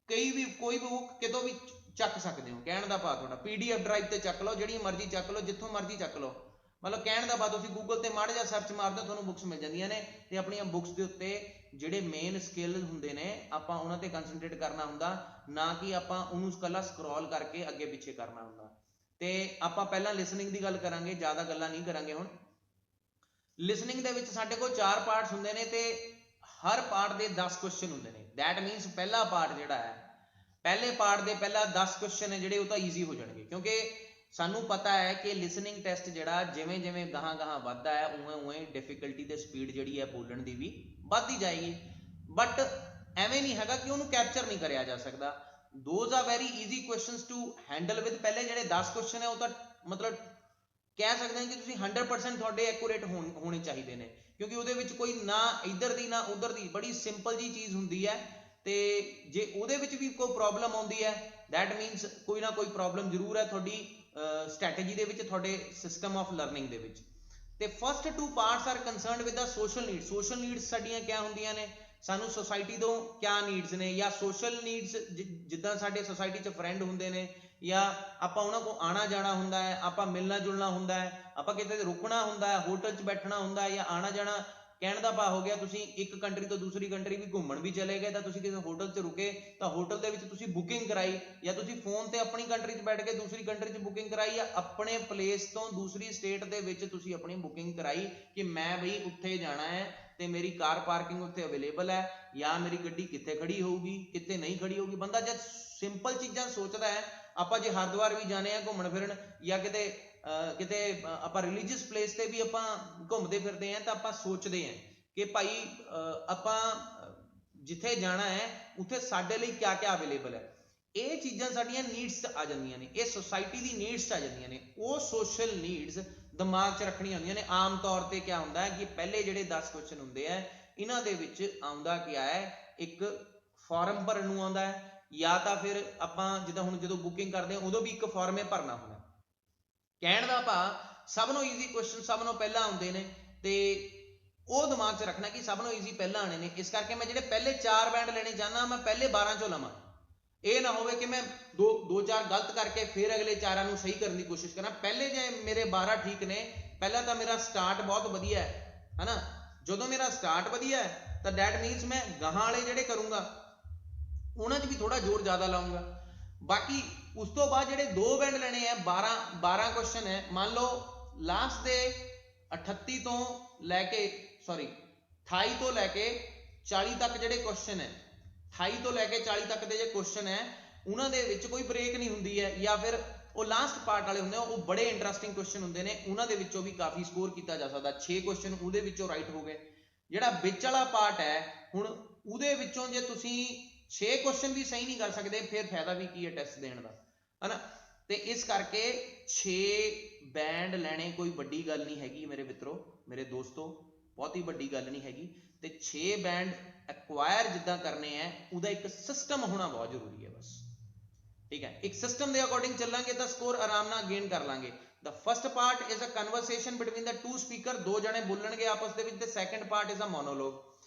ਕੋਈ ਵੀ ਬੁੱਕ ਕਿਤੋਂ ਵੀ ਚੱਕ ਸਕਦੇ ਹੋ। ਕਹਿਣ ਦਾ ਭਾਵ ਤੁਹਾਡਾ PDF ਡਰਾਈਵ ਤੇ ਚੱਕ ਲਓ, ਜਿਹੜੀ ਮਰਜ਼ੀ ਚੱਕ ਲਓ, ਜਿੱਥੋਂ ਮਰਜ਼ੀ ਚੱਕ ਲਓ। ਮਤਲਬ ਕਹਿਣ ਦਾ ਭਾਵ ਤੁਸੀਂ ਗੂਗਲ ਤੇ ਮਾੜਾ ਜਿਹਾ ਸਰਚ ਮਾਰਦੇ ਹੋ, ਤੁਹਾਨੂੰ ਬੁੱਕਸ ਮਿਲ ਜਾਂਦੀਆਂ ਨੇ। ਤੇ ਆਪਣੀਆਂ ਬੁੱਕਸ ਦੇ ਉੱਤੇ ਜਿਹੜੇ ਮੇਨ ਸਕਿੱਲ ਹੁੰਦੇ ਨੇ ਆਪਾਂ ਉਹਨਾਂ ਤੇ ਕੰਸੈਂਟਰੇਟ ਕਰਨਾ ਹੁੰਦਾ, ਨਾ ਕਿ ਆਪਾਂ ਉਹਨੂੰ ਇਕੱਲਾ ਸਕਰੋਲ ਕਰਕੇ ਅੱਗੇ ਪਿੱਛੇ ਕਰਨਾ ਹੁੰਦਾ। ਤੇ ਆਪਾਂ ਪਹਿਲਾਂ ਲਿਸਨਿੰਗ ਦੀ ਗੱਲ ਕਰਾਂਗੇ, ਜ਼ਿਆਦਾ ਗੱਲਾਂ ਨਹੀਂ ਕਰਾਂਗੇ ਹੁਣ। ਲਿਸਨਿੰਗ ਦੇ ਵਿੱਚ ਸਾਡੇ ਕੋਲ 4 ਪਾਰਟਸ ਹੁੰਦੇ ਨੇ ਤੇ ਹਰ ਪਾਰਟ ਦੇ 10 ਕੁਐਸਚਨ ਹੁੰਦੇ ਨੇ। ਦੈਟ ਮੀਨਸ ਪਹਿਲਾ ਪਾਰਟ ਜਿਹੜਾ ਹੈ, ਪਹਿਲੇ ਪਾਰਟ ਦੇ ਪਹਿਲਾ 10 ਕੁਐਸਚਨ ਹੈ ਜਿਹੜੇ ਉਹ ਤਾਂ ਈਜ਼ੀ ਹੋ ਜਾਣਗੇ, ਕਿਉਂਕਿ ਸਾਨੂੰ ਪਤਾ ਹੈ ਕਿ ਲਿਸਨਿੰਗ ਟੈਸਟ ਜਿਹੜਾ ਜਿਵੇਂ ਜਿਵੇਂ ਗਾਹਾਂ ਗਾਹਾਂ ਵੱਧਦਾ ਹੈ ਉਵੇਂ ਉਵੇਂ ਡਿਫਿਕਲਟੀ ਤੇ ਸਪੀਡ ਜਿਹੜੀ ਹੈ ਬੋਲਣ ਦੀ ਵੀ ਵੱਧਦੀ ਜਾਏਗੀ, ਬਟ ਐਵੇਂ ਨਹੀਂ ਹੈਗਾ ਕਿ ਉਹਨੂੰ ਕੈਪਚਰ ਨਹੀਂ ਕਰਿਆ ਜਾ ਸਕਦਾ। Those are very easy questions to handle with. ਪਹਿਲੇ ਜਿਹੜੇ 10 ਕੁਐਸਚਨ ਹੈ ਉਹ ਤਾਂ ਮਤਲਬ ਕਹਿ ਸਕਦੇ ਹਾਂ ਕਿ ਤੁਸੀਂ 100% ਤੁਹਾਡੇ ਐਕੂਰੇਟ ਹੋਣੇ ਚਾਹੀਦੇ ਨੇ, ਕਿਉਂਕਿ ਉਹਦੇ ਵਿੱਚ ਕੋਈ ਨਾ ਇੱਧਰ ਦੀ ਨਾ ਉੱਧਰ ਦੀ, ਬੜੀ ਸਿੰਪਲ ਜੀ ਚੀਜ਼ ਹੁੰਦੀ ਹੈ। ਤੇ ਜੇ ਉਹਦੇ ਵਿੱਚ ਵੀ ਕੋਈ ਪ੍ਰੋਬਲਮ ਆਉਂਦੀ ਹੈ ਦੈਟ ਮੀਨਸ ਕੋਈ ਨਾ ਕੋਈ ਪ੍ਰੋਬਲਮ ਜ਼ਰੂਰ ਹੈ ਤੁਹਾਡੀ ਸਟ੍ਰੈਟਜੀ ਦੇ ਵਿੱਚ, ਤੁਹਾਡੇ ਸਿਸਟਮ ਆਫ ਲਰਨਿੰਗ ਦੇ ਵਿੱਚ। ਤੇ first two parts are concerned with the social needs. Social needs ਸਾਡੀਆਂ ਕਿਆ ਹੁੰਦੀਆਂ ਨੇ, ਸਾਨੂੰ ਸੋਸਾਇਟੀ ਤੋਂ ਕਿਆ ਨੀਡਸ ਨੇ, ਜਾਂ ਸੋਸ਼ਲ ਨੀਡਸ ਜਿੱਦਾਂ ਸਾਡੇ ਸੋਸਾਇਟੀ 'ਚ ਫਰੈਂਡ ਹੁੰਦੇ ਨੇ, ਜਾਂ ਆਪਾਂ ਉਹਨਾਂ ਕੋਲ ਆਉਣਾ ਜਾਣਾ ਹੁੰਦਾ ਹੈ, ਆਪਾਂ ਮਿਲਣਾ ਜੁਲਣਾ ਹੁੰਦਾ ਹੈ, ਆਪਾਂ ਕਿਤੇ ਰੁਕਣਾ ਹੁੰਦਾ ਹੈ, ਹੋਟਲ 'ਚ ਬੈਠਣਾ ਹੁੰਦਾ ਹੈ, ਜਾਂ ਆਉਣਾ ਜਾਣਾ। ਕਹਿਣ ਦਾ ਭਾਵ ਹੋ ਗਿਆ ਤੁਸੀਂ ਇੱਕ ਕੰਟਰੀ ਤੋਂ ਦੂਸਰੀ ਕੰਟਰੀ ਵੀ ਘੁੰਮਣ ਵੀ ਚਲੇ ਗਏ ਤਾਂ ਤੁਸੀਂ ਕਿਸੇ ਹੋਟਲ 'ਚ ਰੁਕੇ ਤਾਂ ਹੋਟਲ ਦੇ ਵਿੱਚ ਤੁਸੀਂ ਬੁਕਿੰਗ ਕਰਾਈ, ਜਾਂ ਤੁਸੀਂ ਫੋਨ ਤੇ ਆਪਣੀ ਕੰਟਰੀ 'ਚ ਬੈਠ ਕੇ ਦੂਸਰੀ ਕੰਟਰੀ 'ਚ ਬੁਕਿੰਗ ਕਰਾਈ, ਜਾਂ ਆਪਣੇ ਪਲੇਸ ਤੋਂ ਦੂਸਰੀ ਸਟੇਟ ਦੇ ਵਿੱਚ ਤੁਸੀਂ ਆਪਣੀ ਬੁਕਿੰਗ ਕਰਾਈ ਕਿ ਮੈਂ ਬਈ ਉੱਥੇ ਜਾਣਾ ਹੈ ਤੇ ਮੇਰੀ ਕਾਰ ਪਾਰਕਿੰਗ ਉੱਥੇ ਅਵੇਲੇਬਲ ਹੈ, ਜਾਂ ਮੇਰੀ ਗੱਡੀ ਕਿੱਥੇ ਖੜੀ ਹੋਊਗੀ ਕਿੱਥੇ ਨਹੀਂ ਖੜੀ ਹੋਊਗੀ। ਬੰਦਾ ਜਦ ਸਿੰਪਲ ਚੀਜ਼ਾਂ ਸੋਚਦਾ ਹੈ, ਆਪਾਂ ਜੇ ਹਰਿਦੁਆਰ ਵੀ ਜਾਣੇ ਆ ਘੁੰਮਣ ਫਿਰਨ, ਜਾਂ ਕਿਤੇ ਆਪਾਂ ਰਿਲੀਜੀਅਸ ਪਲੇਸ ਤੇ ਵੀ ਆਪਾਂ ਘੁੰਮਦੇ ਫਿਰਦੇ ਆ, ਤਾਂ ਆਪਾਂ ਸੋਚਦੇ ਆ ਕਿ ਭਾਈ ਆਪਾਂ ਜਿੱਥੇ ਜਾਣਾ ਹੈ ਉੱਥੇ ਸਾਡੇ ਲਈ ਕਿਆ ਕਿਆ ਅਵੇਲੇਬਲ ਹੈ। ਇਹ ਚੀਜ਼ਾਂ ਸਾਡੀਆਂ ਨੀਡਸ ਆ ਜਾਂਦੀਆਂ ਨੇ, ਇਹ ਸੋਸਾਇਟੀ ਦੀ ਨੀਡਸ ਆ ਜਾਂਦੀਆਂ ਨੇ। ਉਹ ਸੋਸ਼ਲ ਨੀਡਸ ਦਿਮਾਗ 'ਚ ਰੱਖਣੀਆਂ ਹੁੰਦੀਆਂ ਨੇ। ਆਮ ਤੌਰ ਤੇ ਕਿਆ ਹੁੰਦਾ ਹੈ ਕਿ ਪਹਿਲੇ ਜਿਹੜੇ 10 ਕੁਐਸਚਨ ਹੁੰਦੇ ਆ ਇਹਨਾਂ ਦੇ ਵਿੱਚ ਆਉਂਦਾ ਕਿਆ ਹੈ, ਇੱਕ ਫਾਰਮ ਭਰਨ ਨੂੰ ਆਉਂਦਾ ਹੈ, ਜਾਂ ਤਾਂ ਫਿਰ ਆਪਾਂ ਜਿੱਦਾਂ ਹੁਣ ਜਦੋਂ ਬੁਕਿੰਗ ਕਰਦੇ ਹਾਂ ਉਦੋਂ ਵੀ ਇੱਕ ਫਾਰਮ ਭਰਨਾ ਹੁੰਦਾ। ਕਹਿਣ ਦਾ ਭਾਵ ਸਭ ਨੂੰ ਈਜ਼ੀ ਕੁਐਸਚਨ ਸਭ ਨੂੰ ਪਹਿਲਾਂ ਆਉਂਦੇ ਨੇ, ਤੇ ਉਹ ਦਿਮਾਗ 'ਚ ਰੱਖਣਾ ਕਿ ਸਭ ਨੂੰ ਈਜ਼ੀ ਪਹਿਲਾਂ ਆਣੇ ਨੇ। ਇਸ ਕਰਕੇ ਮੈਂ ਜਿਹੜੇ ਪਹਿਲੇ 4 ਬੈਂਡ ਲੈਣੇ ਚਾਹੁੰਦਾ ਮੈਂ ਪਹਿਲੇ 12 ਚੋਂ ਲਵਾਂ। ਇਹ ਨਾ ਹੋਵੇ ਕਿ ਮੈਂ ਦੋ ਚਾਰ ਗਲਤ ਕਰਕੇ ਫਿਰ ਅਗਲੇ 4 ਨੂੰ ਸਹੀ ਕਰਨ ਦੀ ਕੋਸ਼ਿਸ਼ ਕਰਾਂ। ਪਹਿਲੇ ਜੇ ਮੇਰੇ 12 ਠੀਕ ਨੇ, ਪਹਿਲਾਂ ਤਾਂ ਮੇਰਾ ਸਟਾਰਟ ਬਹੁਤ ਵਧੀਆ ਹੈ ਨਾ। ਜਦੋਂ ਮੇਰਾ ਸਟਾਰਟ ਵਧੀਆ ਹੈ ਤਾਂ ਡੈਟ ਮੀਨਸ ਮੈਂ ਗਾਹਾਂ ਵਾਲੇ ਜਿਹੜੇ ਕਰੂੰਗਾ ਉਹਨਾਂ 'ਚ ਵੀ ਥੋੜਾ ਜ਼ੋਰ ਜ਼ਿਆਦਾ ਲਾਉਂਗਾ। ਬਾਕੀ ਉਸ ਤੋਂ ਬਾਅਦ ਜਿਹੜੇ 2 ਬੈਂਡ ਲੈਣੇ ਆ, 12 ਕੁਐਸਚਨ ਹੈ, ਮੰਨ ਲਓ ਲਾਸਟ ਦੇ 28 ਤੋਂ ਲੈ ਕੇ 28 ਤੋਂ ਲੈ ਕੇ 40 ਤੱਕ ਜਿਹੜੇ ਕੁਐਸਚਨ ਹੈ, 28 ਤੋਂ ਲੈ ਕੇ 40 ਤੱਕ ਦੇ ਜੇ ਕੁਐਸਚਨ ਹੈ ਉਹਨਾਂ ਦੇ ਵਿੱਚ ਕੋਈ ਬ੍ਰੇਕ ਨਹੀਂ ਹੁੰਦੀ ਹੈ, ਜਾਂ ਫਿਰ ਉਹ ਲਾਸਟ ਪਾਰਟ ਵਾਲੇ ਹੁੰਦੇ ਆ ਉਹ ਬੜੇ ਇੰਟਰਸਟਿੰਗ ਕੁਐਸਚਨ ਹੁੰਦੇ ਨੇ, ਉਹਨਾਂ ਦੇ ਵਿੱਚੋਂ ਵੀ ਕਾਫੀ ਸਕੋਰ ਕੀਤਾ ਜਾ ਸਕਦਾ। 6 ਕੁਐਸਚਨ ਉਹਦੇ ਵਿੱਚੋਂ ਰਾਈਟ ਹੋ ਗਏ। ਜਿਹੜਾ ਵਿੱਚ ਵਾਲਾ ਪਾਰਟ ਹੈ ਹੁਣ ਉਹਦੇ ਵਿੱਚੋਂ ਜੇ ਤੁਸੀਂ 6 ਕੁਐਸਚਨ ਵੀ ਸਹੀ ਨਹੀਂ ਕਰ ਸਕਦੇ ਫਿਰ ਫਾਇਦਾ ਵੀ ਕੀ ਹੈ ਟੈਸਟ ਦੇਣ ਦਾ, ਹਨਾ। ਤੇ ਇਸ ਕਰਕੇ 6 ਬੈਂਡ ਲੈਣੇ ਕੋਈ ਵੱਡੀ ਗੱਲ ਨਹੀਂ ਹੈਗੀ ਮੇਰੇ ਮਿੱਤਰੋ, ਮੇਰੇ ਦੋਸਤੋ, ਬਹੁਤੀ ਵੱਡੀ ਗੱਲ ਨਹੀਂ ਹੈਗੀ। ਤੇ 6 ਬੈਂਡ ਐਕਵਾਇਰ ਜਿੱਦਾਂ ਕਰਨੇ ਆ ਉਹਦਾ ਇੱਕ ਸਿਸਟਮ ਹੋਣਾ ਬਹੁਤ ਜ਼ਰੂਰੀ ਹੈ ਬਸ, ਠੀਕ ਹੈ। ਇੱਕ ਸਿਸਟਮ ਦੇ ਅਕੋਰਡਿੰਗ ਚੱਲਾਂਗੇ ਤਾਂ ਸਕੋਰ ਆਰਾਮ ਨਾਲ ਗੇਨ ਕਰ ਲਾਂਗੇ। The first part is a conversation between the two speaker, 2 ਜਣੇ ਬੋਲਣਗੇ ਆਪਸ ਦੇ ਵਿੱਚ। ਤੇ second part is a monologue।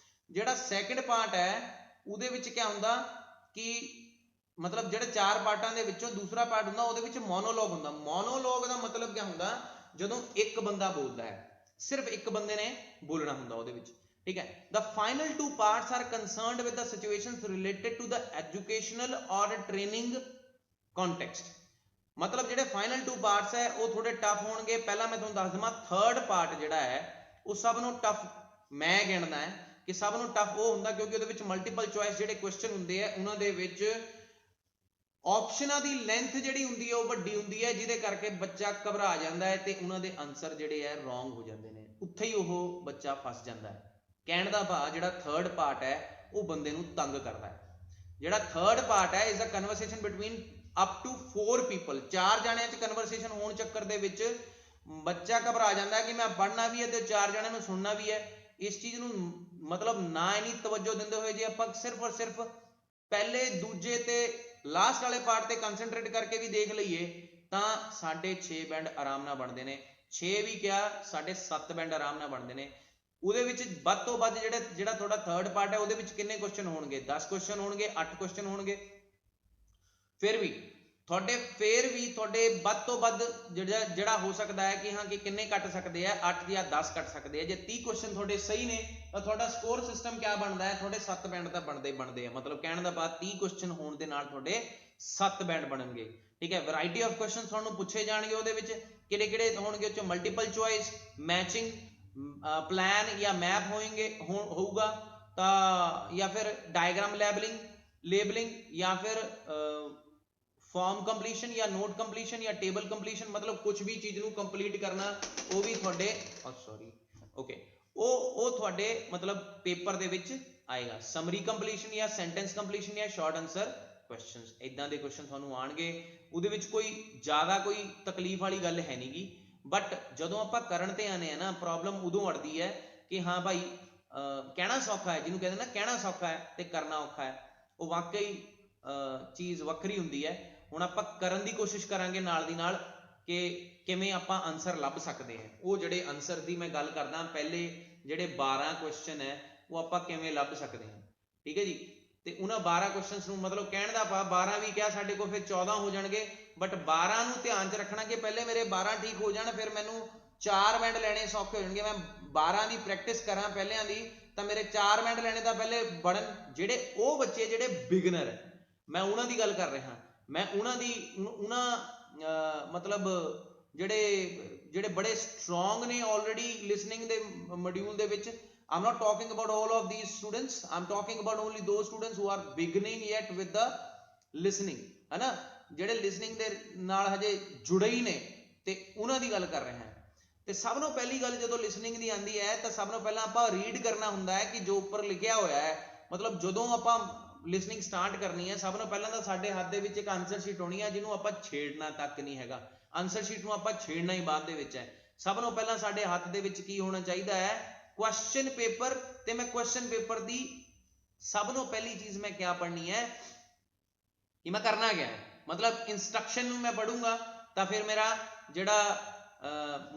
ਜਿਹੜਾ second part ਹੈ ਉਹਦੇ ਵਿੱਚ ਕਿਆ ਹੁੰਦਾ ਕਿ ਮਤਲਬ ਜਿਹੜੇ 4 ਪਾਰਟਾਂ ਦੇ ਵਿੱਚੋਂ ਦੂਸਰਾ ਪਾਰਟ ਹੁੰਦਾ ਉਹਦੇ ਵਿੱਚ ਮੋਨੋਲੋਗ ਹੁੰਦਾ। ਮੋਨੋਲੋਗ ਦਾ ਮਤਲਬ ਕਿਆ ਹੁੰਦਾ, ਜਦੋਂ ਇੱਕ ਬੰਦਾ ਬੋਲਦਾ ਹੈ, ਸਿਰਫ ਇੱਕ ਬੰਦੇ ਨੇ ਬੋਲਣਾ ਹੁੰਦਾ ਉਹਦੇ ਵਿੱਚ, ਠੀਕ ਹੈ। The final 2 parts are concerned with the situations related to the educational or training context। ਮਤਲਬ ਜਿਹੜੇ ਫਾਈਨਲ 2 ਪਾਰਟਸ ਹੈ ਉਹ ਥੋੜੇ ਟਫ ਹੋਣਗੇ। ਪਹਿਲਾਂ ਮੈਂ ਤੁਹਾਨੂੰ ਦੱਸ ਦਵਾਂ, ਥਰਡ ਪਾਰਟ ਜਿਹੜਾ ਹੈ ਉਹ ਸਭ ਨੂੰ ਟਫ ਮੈਂ ਗਿਣਦਾ ਹੈ ਕਿ ਸਭ ਨੂੰ ਟਫ ਉਹ ਹੁੰਦਾ ਕਿਉਂਕਿ ਉਹਦੇ ਵਿੱਚ ਮਲਟੀਪਲ ਚੁਆਇਸ ਜਿਹੜੇ ਕੁਐਸਚਨ ਹੁੰਦੇ ਆ ਉਹਨਾਂ ਦੇ ਵਿੱਚ ਆਪਸ਼ਨਾਂ ਦੀ ਲੈਂਥ ਜਿਹੜੀ ਹੁੰਦੀ ਹੈ ਉਹ ਵੱਡੀ ਹੁੰਦੀ ਹੈ, ਜਿਹਦੇ ਕਰਕੇ ਬੱਚਾ ਘਬਰਾ ਜਾਂਦਾ ਹੈ ਤੇ ਉਹਨਾਂ ਦੇ ਆਨਸਰ ਜਿਹੜੇ ਹੈ ਰੋਂਗ ਹੋ ਜਾਂਦੇ ਨੇ, ਉੱਥੇ ਹੀ ਉਹ ਬੱਚਾ ਫਸ ਜਾਂਦਾ ਹੈ। ਕਹਿਣ ਦਾ ਭਾਵ ਜਿਹੜਾ ਥਰਡ ਪਾਰਟ ਹੈ ਉਹ ਬੰਦੇ ਨੂੰ ਤੰਗ ਕਰਦਾ ਹੈ। ਜਿਹੜਾ ਥਰਡ ਪਾਰਟ ਹੈ is a conversation between up to 4 people. 4 ਜਣਿਆਂ 'ਚ ਕਨਵਰਸੇਸ਼ਨ ਹੋਣ ਚੱਕਰ ਦੇ ਵਿੱਚ ਬੱਚਾ ਘਬਰਾ ਜਾਂਦਾ ਹੈ ਕਿ ਮੈਂ ਪੜ੍ਹਨਾ ਵੀ ਹੈ ਤੇ 4 ਜਣਿਆਂ ਨੂੰ ਸੁਣਨਾ ਵੀ ਹੈ। ਇਸ ਚੀਜ਼ ਨੂੰ ਮਤਲਬ ਨਾ ਇੰਨੀ ਤਵੱਜੋ ਦਿੰਦੇ ਹੋਏ ਜੇ ਆਪਾਂ ਸਿਰਫ ਔਰ ਸਿਰਫ ਪਹਿਲੇ ਦੂਜੇ ਤੇ ਲਾਸਟ ਵਾਲੇ ਪਾਰਟ ਤੇ ਕੰਸੈਂਟਰੇਟ ਕਰਕੇ ਵੀ ਦੇਖ ਲਈਏ ਤਾਂ ਸਾਡੇ 6 ਬੈਂਡ ਆਰਾਮ ਨਾਲ ਬਣਦੇ ਨੇ। 6 ਵੀ ਕਿਹਾ, ਸਾਡੇ 7 ਬੈਂਡ ਆਰਾਮ ਨਾਲ ਬਣਦੇ ਨੇ। ਉਹਦੇ ਵਿੱਚ ਵੱਧ ਤੋਂ ਵੱਧ ਜਿਹੜਾ ਤੁਹਾਡਾ ਥਰਡ ਪਾਰਟ ਹੈ ਉਹਦੇ ਵਿੱਚ ਕਿੰਨੇ ਕੁਐਸਚਨ ਹੋਣਗੇ? 10 ਕੁਐਸਚਨ ਹੋਣਗੇ, 8 ਕੁਐਸਚਨ ਹੋਣਗੇ। ਫਿਰ ਵੀ ਤੁਹਾਡੇ ਵੱਧ ਤੋਂ ਵੱਧ ਜਿਹੜਾ ਹੋ ਸਕਦਾ ਹੈ ਕਿ ਹਾਂ ਕਿ ਕਿੰਨੇ ਕੱਟ ਸਕਦੇ ਆ, 8 ਜਾਂ 10 ਕੱਟ ਸਕਦੇ ਆ। ਜੇ 30 ਕੁਐਸਚਨ ਤੁਹਾਡੇ ਸਹੀ ਨੇ ਤਾਂ ਤੁਹਾਡਾ ਸਕੋਰ ਸਿਸਟਮ ਕਿਆ ਬਣਦਾ ਹੈ? ਤੁਹਾਡੇ 7 ਬੈਂਡ ਤਾਂ ਬਣਦੇ ਆ। ਮਤਲਬ ਕਹਿਣ ਦਾ ਭਾਵ 30 ਕੁਐਸਚਨ ਹੋਣ ਦੇ ਨਾਲ ਤੁਹਾਡੇ 7 ਬੈਂਡ ਬਣਨਗੇ, ਠੀਕ ਹੈ। ਵੈਰਾਈਟੀ ਆਫ ਕੁਐਸਚਨ ਤੁਹਾਨੂੰ ਪੁੱਛੇ ਜਾਣਗੇ, ਉਹਦੇ ਵਿੱਚ ਕਿਹੜੇ ਹੋਣਗੇ? ਉਹ 'ਚ ਮਲਟੀਪਲ ਚੁਆਇਸ, ਮੈਚਿੰਗ, ਪਲਾਨ ਜਾਂ ਮੈਪ ਹੋਊਗਾ ਤਾਂ, ਜਾਂ ਫਿਰ ਡਾਇਗਰਾਮ ਲੇਬਲਿੰਗ ਜਾਂ ਫਿਰ ਫਾਰਮ ਕੰਪਲੀਸ਼ਨ ਜਾਂ ਨੋਟ ਕੰਪਲੀਸ਼ਨ ਜਾਂ ਟੇਬਲ ਕੰਪਲੀਸ਼ਨ, ਮਤਲਬ ਕੁਝ ਵੀ ਚੀਜ਼ ਨੂੰ ਕੰਪਲੀਟ ਕਰਨਾ, ਉਹ ਵੀ ਤੁਹਾਡੇ ਉਹ ਤੁਹਾਡੇ ਮਤਲਬ ਪੇਪਰ ਦੇ ਵਿੱਚ ਆਏਗਾ। ਸਮਰੀ ਕੰਪਲੀਸ਼ਨ ਜਾਂ ਸੈਂਟੈਂਸ ਕੰਪਲੀਸ਼ਨ ਜਾਂ ਸ਼ਾਰਟ ਆਨਸਰ ਕੁਐਸਚਨਸ, ਇਦਾਂ ਦੇ ਕੁਐਸਚਨ ਤੁਹਾਨੂੰ ਆਣਗੇ। ਉਹਦੇ ਵਿੱਚ ਕੋਈ ਜ਼ਿਆਦਾ ਕੋਈ ਤਕਲੀਫ ਵਾਲੀ ਗੱਲ ਹੈ ਨਹੀਂਗੀ, ਬਟ ਜਦੋਂ ਆਪਾਂ ਕਰਨ ਤੇ ਆਨੇ ਆ ਨਾ, ਪ੍ਰੋਬਲਮ ਉਦੋਂ ਅੜਦੀ ਹੈ ਕਿ ਹਾਂ ਭਾਈ ਕਹਿਣਾ ਸੌਖਾ ਹੈ, ਜਿਹਨੂੰ ਕਹਿੰਦੇ ਨਾ ਕਹਿਣਾ ਸੌਖਾ ਹੈ ਤੇ ਕਰਨਾ ਔਖਾ ਹੈ, ਉਹ ਵਾਕਈ ਚੀਜ਼ ਵੱਖਰੀ ਹੁੰਦੀ ਹੈ। ਹੁਣ ਆਪਾਂ ਕਰਨ ਦੀ ਕੋਸ਼ਿਸ਼ ਕਰਾਂਗੇ ਨਾਲ ਦੀ ਨਾਲ ਕਿ ਕਿਵੇਂ ਆਪਾਂ ਆਨਸਰ ਲੱਭ ਸਕਦੇ ਹਾਂ। ਉਹ ਜਿਹੜੇ ਆਨਸਰ ਦੀ ਮੈਂ ਗੱਲ ਕਰਦਾ, ਪਹਿਲੇ ਜਿਹੜੇ 12 ਕੁਐਸਚਨ ਹੈ ਉਹ ਆਪਾਂ ਕਿਵੇਂ ਲੱਭ ਸਕਦੇ ਹਾਂ, ਠੀਕ ਹੈ ਜੀ। ਤੇ ਉਹਨਾਂ 12 ਕੁਐਸਚਨਸ ਨੂੰ ਮਤਲਬ ਕਹਿਣ ਦਾ ਭਾਵ 12 ਵੀ ਕਿਹਾ ਸਾਡੇ ਕੋਲ ਫਿਰ 14 ਹੋ ਜਾਣਗੇ, ਬਟ 12 ਨੂੰ ਧਿਆਨ 'ਚ ਰੱਖਣਾ ਕਿ ਪਹਿਲੇ ਮੇਰੇ 12 ਠੀਕ ਹੋ ਜਾਣ, ਫਿਰ ਮੈਨੂੰ 4 ਮਿੰਟ ਲੈਣੇ ਸੌਖੇ ਹੋ ਜਾਣਗੇ। ਮੈਂ 12 ਦੀ ਪ੍ਰੈਕਟਿਸ ਕਰਾਂ ਪਹਿਲਿਆਂ ਦੀ, ਤਾਂ ਮੇਰੇ 4 ਮਿੰਟ ਲੈਣੇ ਤਾਂ ਪਹਿਲੇ ਬਣਨ। ਜਿਹੜੇ ਉਹ ਬੱਚੇ ਜਿਹੜੇ ਬਿਗਨਰ ਹੈ, ਮੈਂ ਉਹਨਾਂ ਦੀ ਗੱਲ ਕਰ ਰਿਹਾ, ਮੈਂ ਮਤਲਬ ਜਿਹੜੇ ਬੜੇ ਸਟਰੋਂਗ ਨੇ ਆਲਰੇਡੀ ਲਿਸਨਿੰਗ ਦੇ ਮੋਡਿਊਲ ਦੇ ਵਿੱਚ। I'm not talking about all of these students, I'm talking about only those students who are beginning yet with the listening, है ना, ਜਿਹੜੇ ਲਿਸਨਿੰਗ ਦੇ ਨਾਲ ਹਜੇ ਜੁੜੇ ਹੀ ਨੇ, ਤੇ ਉਹਨਾਂ ਦੀ ਗੱਲ ਕਰ ਰਹੇ ਹਾਂ। ਤੇ ਸਭ ਤੋਂ ਪਹਿਲੀ ਗੱਲ ਜਦੋਂ ਲਿਸਨਿੰਗ ਦੀ ਆਂਦੀ ਹੈ ਤਾਂ ਸਭ ਤੋਂ ਪਹਿਲਾਂ ਆਪਾਂ ਰੀਡ ਕਰਨਾ ਹੁੰਦਾ ਹੈ ਕਿ ਜੋ ਉੱਪਰ ਲਿਖਿਆ ਹੋਇਆ ਹੈ। ਮਤਲਬ ਜਦੋਂ ਆਪਾਂ ਲਿਸਨਿੰਗ ਸਟਾਰਟ ਕਰਨੀ ਹੈ, ਸਭ ਤੋਂ ਪਹਿਲਾਂ ਤਾਂ ਸਾਡੇ ਹੱਥ ਦੇ ਵਿੱਚ ਇੱਕ ਆਨਸਰ ਸ਼ੀਟ ਹੋਣੀ ਹੈ, ਜਿਹਨੂੰ ਆਪਾਂ ਛੇੜਨਾ ਤੱਕ ਨਹੀਂ ਹੈਗਾ। ਆਨਸਰ ਸ਼ੀਟ ਨੂੰ ਆਪਾਂ ਛੇੜਨਾ ਹੀ ਬਾਅਦ ਦੇ ਵਿੱਚ ਹੈ। ਸਭ ਤੋਂ ਪਹਿਲਾਂ ਸਾਡੇ ਹੱਥ ਦੇ ਵਿੱਚ ਕੀ ਹੋਣਾ ਚਾਹੀਦਾ ਹੈ? Question paper. ਤੇ ਮੈਂ ਕੁਐਸਚਨ ਪੇਪਰ ਦੀ ਸਭ ਤੋਂ ਪਹਿਲੀ ਚੀਜ਼ ਮੈਂ ਕਿਆ ਪੜ੍ਹਨੀ ਹੈ ਕਿ ਮੈਂ ਕਰਨਾ क्या है, ਮਤਲਬ ਇੰਸਟਰਕਸ਼ਨ ਨੂੰ ਮੈਂ ਪੜੂੰਗਾ ਤਾਂ ਫਿਰ ਮੇਰਾ ਜਿਹੜਾ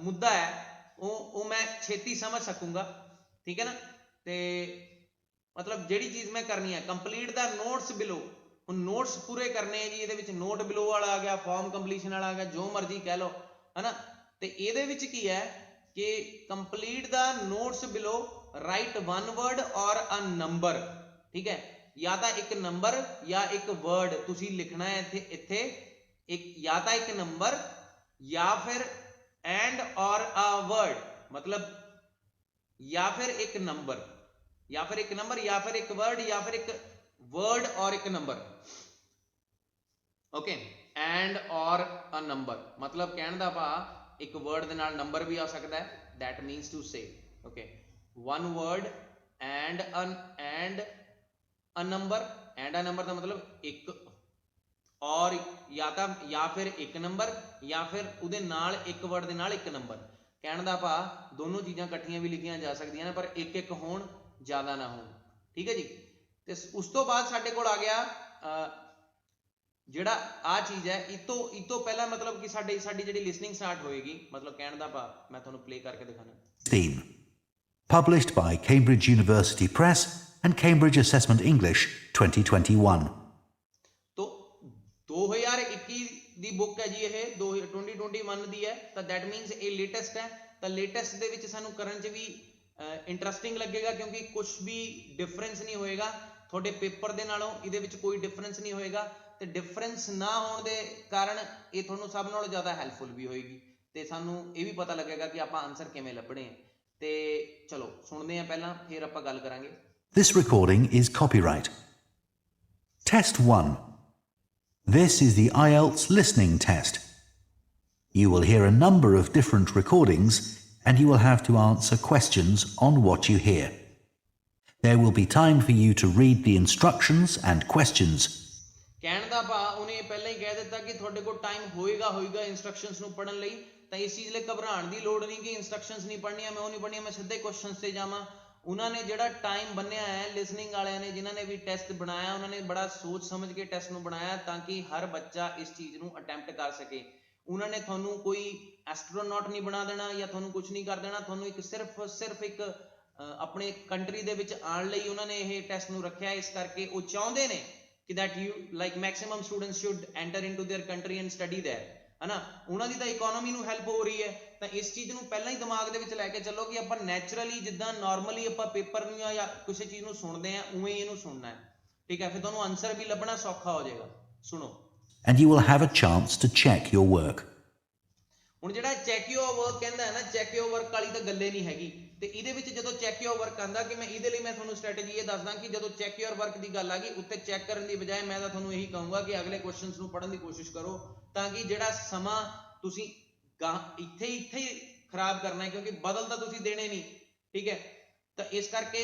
ਮੁੱਦਾ ਹੈ ਉਹ ਮੈਂ ਛੇਤੀ ਸਮਝ ਸਕੂੰਗਾ, ਠੀਕ ਹੈ ਨਾ। ਤੇ ਮਤਲਬ ਜਿਹੜੀ ਚੀਜ਼ ਮੈਂ ਕਰਨੀ ਹੈ, ਕੰਪਲੀਟ ਦਾ ਨੋਟਸ ਬਿਲੋ। ਹੁਣ ਨੋਟਸ ਪੂਰੇ ਕਰਨੇ ਆ ਜੀ, ਇਹਦੇ ਵਿੱਚ ਨੋਟ ਬਿਲੋ ਵਾਲਾ ਆ ਗਿਆ, ਫਾਰਮ ਕੰਪਲੀਸ਼ਨ ਵਾਲਾ ਆ ਗਿਆ, ਜੋ ਮਰਜ਼ੀ ਕਹਿ ਲਓ, ਹਨਾ। ਤੇ ਇਹਦੇ ਵਿੱਚ ਕੀ ਹੈ ਕਿ ਕੰਪਲੀਟ ਦਾ ਨੋਟਸ ਬਿਲੋ, ਰਾਈਟ ਵਨ ਵਰਡ ਔਰ ਅ ਨੰਬਰ, ਠੀਕ ਹੈ। ਜਾਂ ਤਾਂ ਇੱਕ ਨੰਬਰ ਜਾਂ ਇੱਕ ਵਰਡ ਤੁਸੀਂ ਲਿਖਣਾ ਹੈ ਇੱਥੇ ਇੱਕ, ਜਾਂ ਤਾਂ ਇੱਕ ਨੰਬਰ ਜਾਂ ਫਿਰ ਐਂਡ ਔਰ ਅ ਵਰਡ, ਮਤਲਬ ਜਾਂ ਫਿਰ ਇੱਕ ਨੰਬਰ ਜਾਂ ਫਿਰ ਇੱਕ ਨੰਬਰ ਜਾਂ ਫਿਰ ਇੱਕ ਵਰਡ ਜਾਂ ਫਿਰ ਇੱਕ ਵਰਡ ਔਰ ਇੱਕ ਨੰਬਰ, ਓਕੇ। ਐਂਡ ਔਰ ਅ ਨੰਬਰ ਮਤਲਬ ਕਹਿਣ ਦਾ ਭਾਵ ਇੱਕ ਵਰਡ ਦੇ ਨਾਲ ਨੰਬਰ ਵੀ ਆ ਸਕਦਾ ਹੈ, that means to say, okay, one word and a number, and a number ਦਾ ਮਤਲਬ ਇੱਕ, ਔਰ ਜਾਂ ਫਿਰ ਇੱਕ ਨੰਬਰ ਜਾਂ ਫਿਰ ਉਹਦੇ ਨਾਲ ਇੱਕ ਵਰਡ ਦੇ ਨਾਲ ਇੱਕ ਨੰਬਰ। ਕਹਿਣ ਦਾ ਭਾਵ ਦੋਨੋਂ ਚੀਜ਼ਾਂ ਇਕੱਠੀਆਂ ਵੀ ਲਿਖੀਆਂ ਜਾ ਸਕਦੀਆਂ ਨੇ, ਪਰ ਇੱਕ ਇੱਕ ਹੋਣ, ਜ਼ਿਆਦਾ ਨਾ ਹੋਣ, ਠੀਕ ਹੈ ਜੀ। ਤੇ ਉਸ ਤੋਂ ਬਾਅਦ ਸਾਡੇ ਕੋਲ ਆ ਗਿਆ ਜਿਹੜਾ ਆ ਚੀਜ਼ ਹੈ, ਇਹ ਤੋਂ ਪਹਿਲਾਂ ਮਤਲਬ ਕਿ ਸਾਡੀ ਜਿਹੜੀ ਲਿਸਨਿੰਗ ਸਟਾਰਟ ਹੋਏਗੀ, ਮਤਲਬ ਕਹਿਣ ਦਾ ਭਾਵ ਮੈਂ ਤੁਹਾਨੂੰ ਪਲੇ ਕਰਕੇ ਦਿਖਾਣਾ। Theme published by Cambridge University Press and Cambridge Assessment English 2021। तो 2021 ਦੀ ਬੁੱਕ ਹੈ ਜੀ, ਇਹ 2021 ਦੀ ਹੈ, ਤਾਂ that means ਇਹ ਲੇਟੈਸਟ ਹੈ। ਤਾਂ ਲੇਟੈਸਟ ਦੇ ਵਿੱਚ ਸਾਨੂੰ ਕਰਨ 'ਚ ਵੀ ਇੰਟਰਸਟਿੰਗ ਲੱਗੇਗਾ, ਕਿਉਂਕਿ ਕੁਝ ਵੀ ਡਿਫਰੈਂਸ ਨਹੀਂ ਹੋਏਗਾ ਤੁਹਾਡੇ ਪੇਪਰ ਦੇ ਨਾਲੋਂ, ਇਹਦੇ ਵਿੱਚ ਕੋਈ ਡਿਫਰੈਂਸ ਨਹੀਂ ਹੋਏਗਾ। ਤੇ ਡਿਫਰੈਂਸ ਨਾ ਹੋਣ ਦੇ ਕਾਰਨ ਇਹ ਤੁਹਾਨੂੰ ਸਭ ਨਾਲੋਂ ਜ਼ਿਆਦਾ ਹੈਲਪਫੁਲ ਵੀ ਹੋਏਗੀ, ਤੇ ਸਾਨੂੰ ਇਹ ਵੀ ਪਤਾ ਲੱਗੇਗਾ ਕਿ ਆਪਾਂ ਆਨਸਰ ਕਿਵੇਂ ਲੱਭਣੇ ਆ। ਤੇ ਚਲੋ ਸੁਣਦੇ ਆ ਪਹਿਲਾਂ, ਫਿਰ ਆਪਾਂ ਗੱਲ ਕਰਾਂਗੇ। This recording is copyright. Test 1. This is the IELTS listening test. You will hear a number of different recordings and you will have to answer questions on what you hear. There will be time for you to read the instructions and questions. ਕਹਿਣ ਦਾ ਭਾਵ ਉਹਨੇ ਪਹਿਲਾਂ ਹੀ ਕਹਿ ਦਿੱਤਾ ਕਿ ਤੁਹਾਡੇ ਕੋਲ time ਹੋਏਗਾ ਇੰਸਟਰਕਸ਼ਨਸ ਨੂੰ ਪੜ੍ਹਨ ਲਈ, ਤਾਂ ਇਸ ਚੀਜ਼ ਲਈ ਘਬਰਾਉਣ ਦੀ ਲੋੜ ਨਹੀਂ ਕਿ ਇੰਸਟਰਕਸ਼ਨਸ ਨਹੀਂ ਪੜ੍ਹਨੀਆਂ, ਮੈਂ ਉਹ ਨਹੀਂ ਪੜ੍ਹਨੀਆਂ, ਮੈਂ ਸਿੱਧੇ ਕੁਐਸਚਨਸ ਤੇ ਜਾਵਾਂ। ਉਹਨਾਂ ਨੇ ਜਿਹੜਾ ਟਾਈਮ ਬੰਨਿਆ ਹੈ, ਲਿਸਨਿੰਗ ਵਾਲਿਆਂ ਨੇ ਜਿਨ੍ਹਾਂ ਨੇ ਵੀ ਟੈਸਟ ਬਣਾਇਆ, ਉਹਨਾਂ ਨੇ ਬੜਾ ਸੋਚ ਸਮਝ ਕੇ ਟੈਸਟ ਨੂੰ ਬਣਾਇਆ ਤਾਂ ਕਿ ਹਰ ਬੱਚਾ ਇਸ ਚੀਜ਼ ਨੂੰ ਅਟੈਂਪਟ ਕਰ ਸਕੇ। ਉਹਨਾਂ ਨੇ ਤੁਹਾਨੂੰ ਕੋਈ ਐਸਟਰੋਨੌਟ ਨਹੀਂ ਬਣਾ ਦੇਣਾ ਜਾਂ ਤੁਹਾਨੂੰ ਕੁਝ ਨਹੀਂ ਕਰ ਦੇਣਾ, ਤੁਹਾਨੂੰ ਇੱਕ ਸਿਰਫ ਇੱਕ ਆਪਣੇ ਕੰਟਰੀ ਦੇ ਵਿੱਚ ਆਉਣ ਲਈ ਉਹਨਾਂ ਨੇ ਇਹ ਟੈਸਟ ਨੂੰ ਰੱਖਿਆ। ਇਸ ਕਰਕੇ ਉਹ ਚਾਹੁੰਦੇ ਨੇ ਕਿ that you like maximum students should enter into their country and study there, ਹੈ ਨਾ। ਉਹਨਾਂ ਦੀ ਤਾਂ ਇਕਨੋਮੀ ਨੂੰ ਹੈਲਪ ਹੋ ਰਹੀ ਹੈ, ਤਾਂ ਇਸ ਚੀਜ਼ ਨੂੰ ਪਹਿਲਾਂ ਹੀ ਦਿਮਾਗ ਦੇ ਵਿੱਚ ਲੈ ਕੇ ਚੱਲੋ ਕਿ ਆਪਾਂ ਨੈਚੁਰਲੀ ਜਿੱਦਾਂ ਨਾਰਮਲੀ ਆਪਾਂ ਪੇਪਰ ਨੂੰ ਜਾਂ ਕਿਸੇ ਚੀਜ਼ ਨੂੰ ਸੁਣਦੇ ਆ, ਉਵੇਂ ਹੀ ਇਹਨੂੰ ਸੁਣਨਾ ਹੈ, ਠੀਕ ਹੈ। ਫਿਰ ਤੁਹਾਨੂੰ ਆਨਸਰ ਵੀ ਲੱਭਣਾ ਸੌਖਾ ਹੋ ਜਾਏਗਾ। ਸੁਣੋ। And you will have a chance to check your work. ਹੁਣ ਜਿਹੜਾ ਚੈੱਕ ਯੂਰ ਵਰਕ ਕਹਿੰਦਾ ਹੈ ਨਾ, ਚੈੱਕ ਯੂਰ ਵਰਕ ਵਾਲੀ ਤਾਂ ਗੱਲੇ ਨਹੀਂ ਹੈਗੀ। ਤੇ ਇਹਦੇ ਵਿੱਚ ਜਦੋਂ ਚੈੱਕ ਯੋਰ ਵਰਕ ਆਂਦਾ ਕਿ ਮੈਂ ਇਹਦੇ ਲਈ ਮੈਂ ਤੁਹਾਨੂੰ ਸਟ੍ਰੈਟਜੀ ਇਹ ਦੱਸਦਾ ਕਿ ਜਦੋਂ ਚੈੱਕ ਯੋਰ ਵਰਕ ਦੀ ਗੱਲ ਆ ਗਈ ਉੱਤੇ ਚੈੱਕ ਕਰਨ ਦੀ ਬਜਾਏ ਮੈਂ ਤਾਂ ਤੁਹਾਨੂੰ ਇਹੀ ਕਹੂੰਗਾ ਕਿ ਅਗਲੇ ਕੁਐਸਚਨਸ ਨੂੰ ਪੜ੍ਹਨ ਦੀ ਕੋਸ਼ਿਸ਼ ਕਰੋ ਤਾਂ ਕਿ ਜਿਹੜਾ ਸਮਾਂ ਤੁਸੀਂ ਇੱਥੇ ਹੀ ਖਰਾਬ ਕਰਨਾ ਹੈ ਕਿਉਂਕਿ ਬਦਲ ਤਾਂ ਤੁਸੀਂ ਦੇਣੇ ਨਹੀਂ ਠੀਕ ਹੈ ਤਾਂ ਇਸ ਕਰਕੇ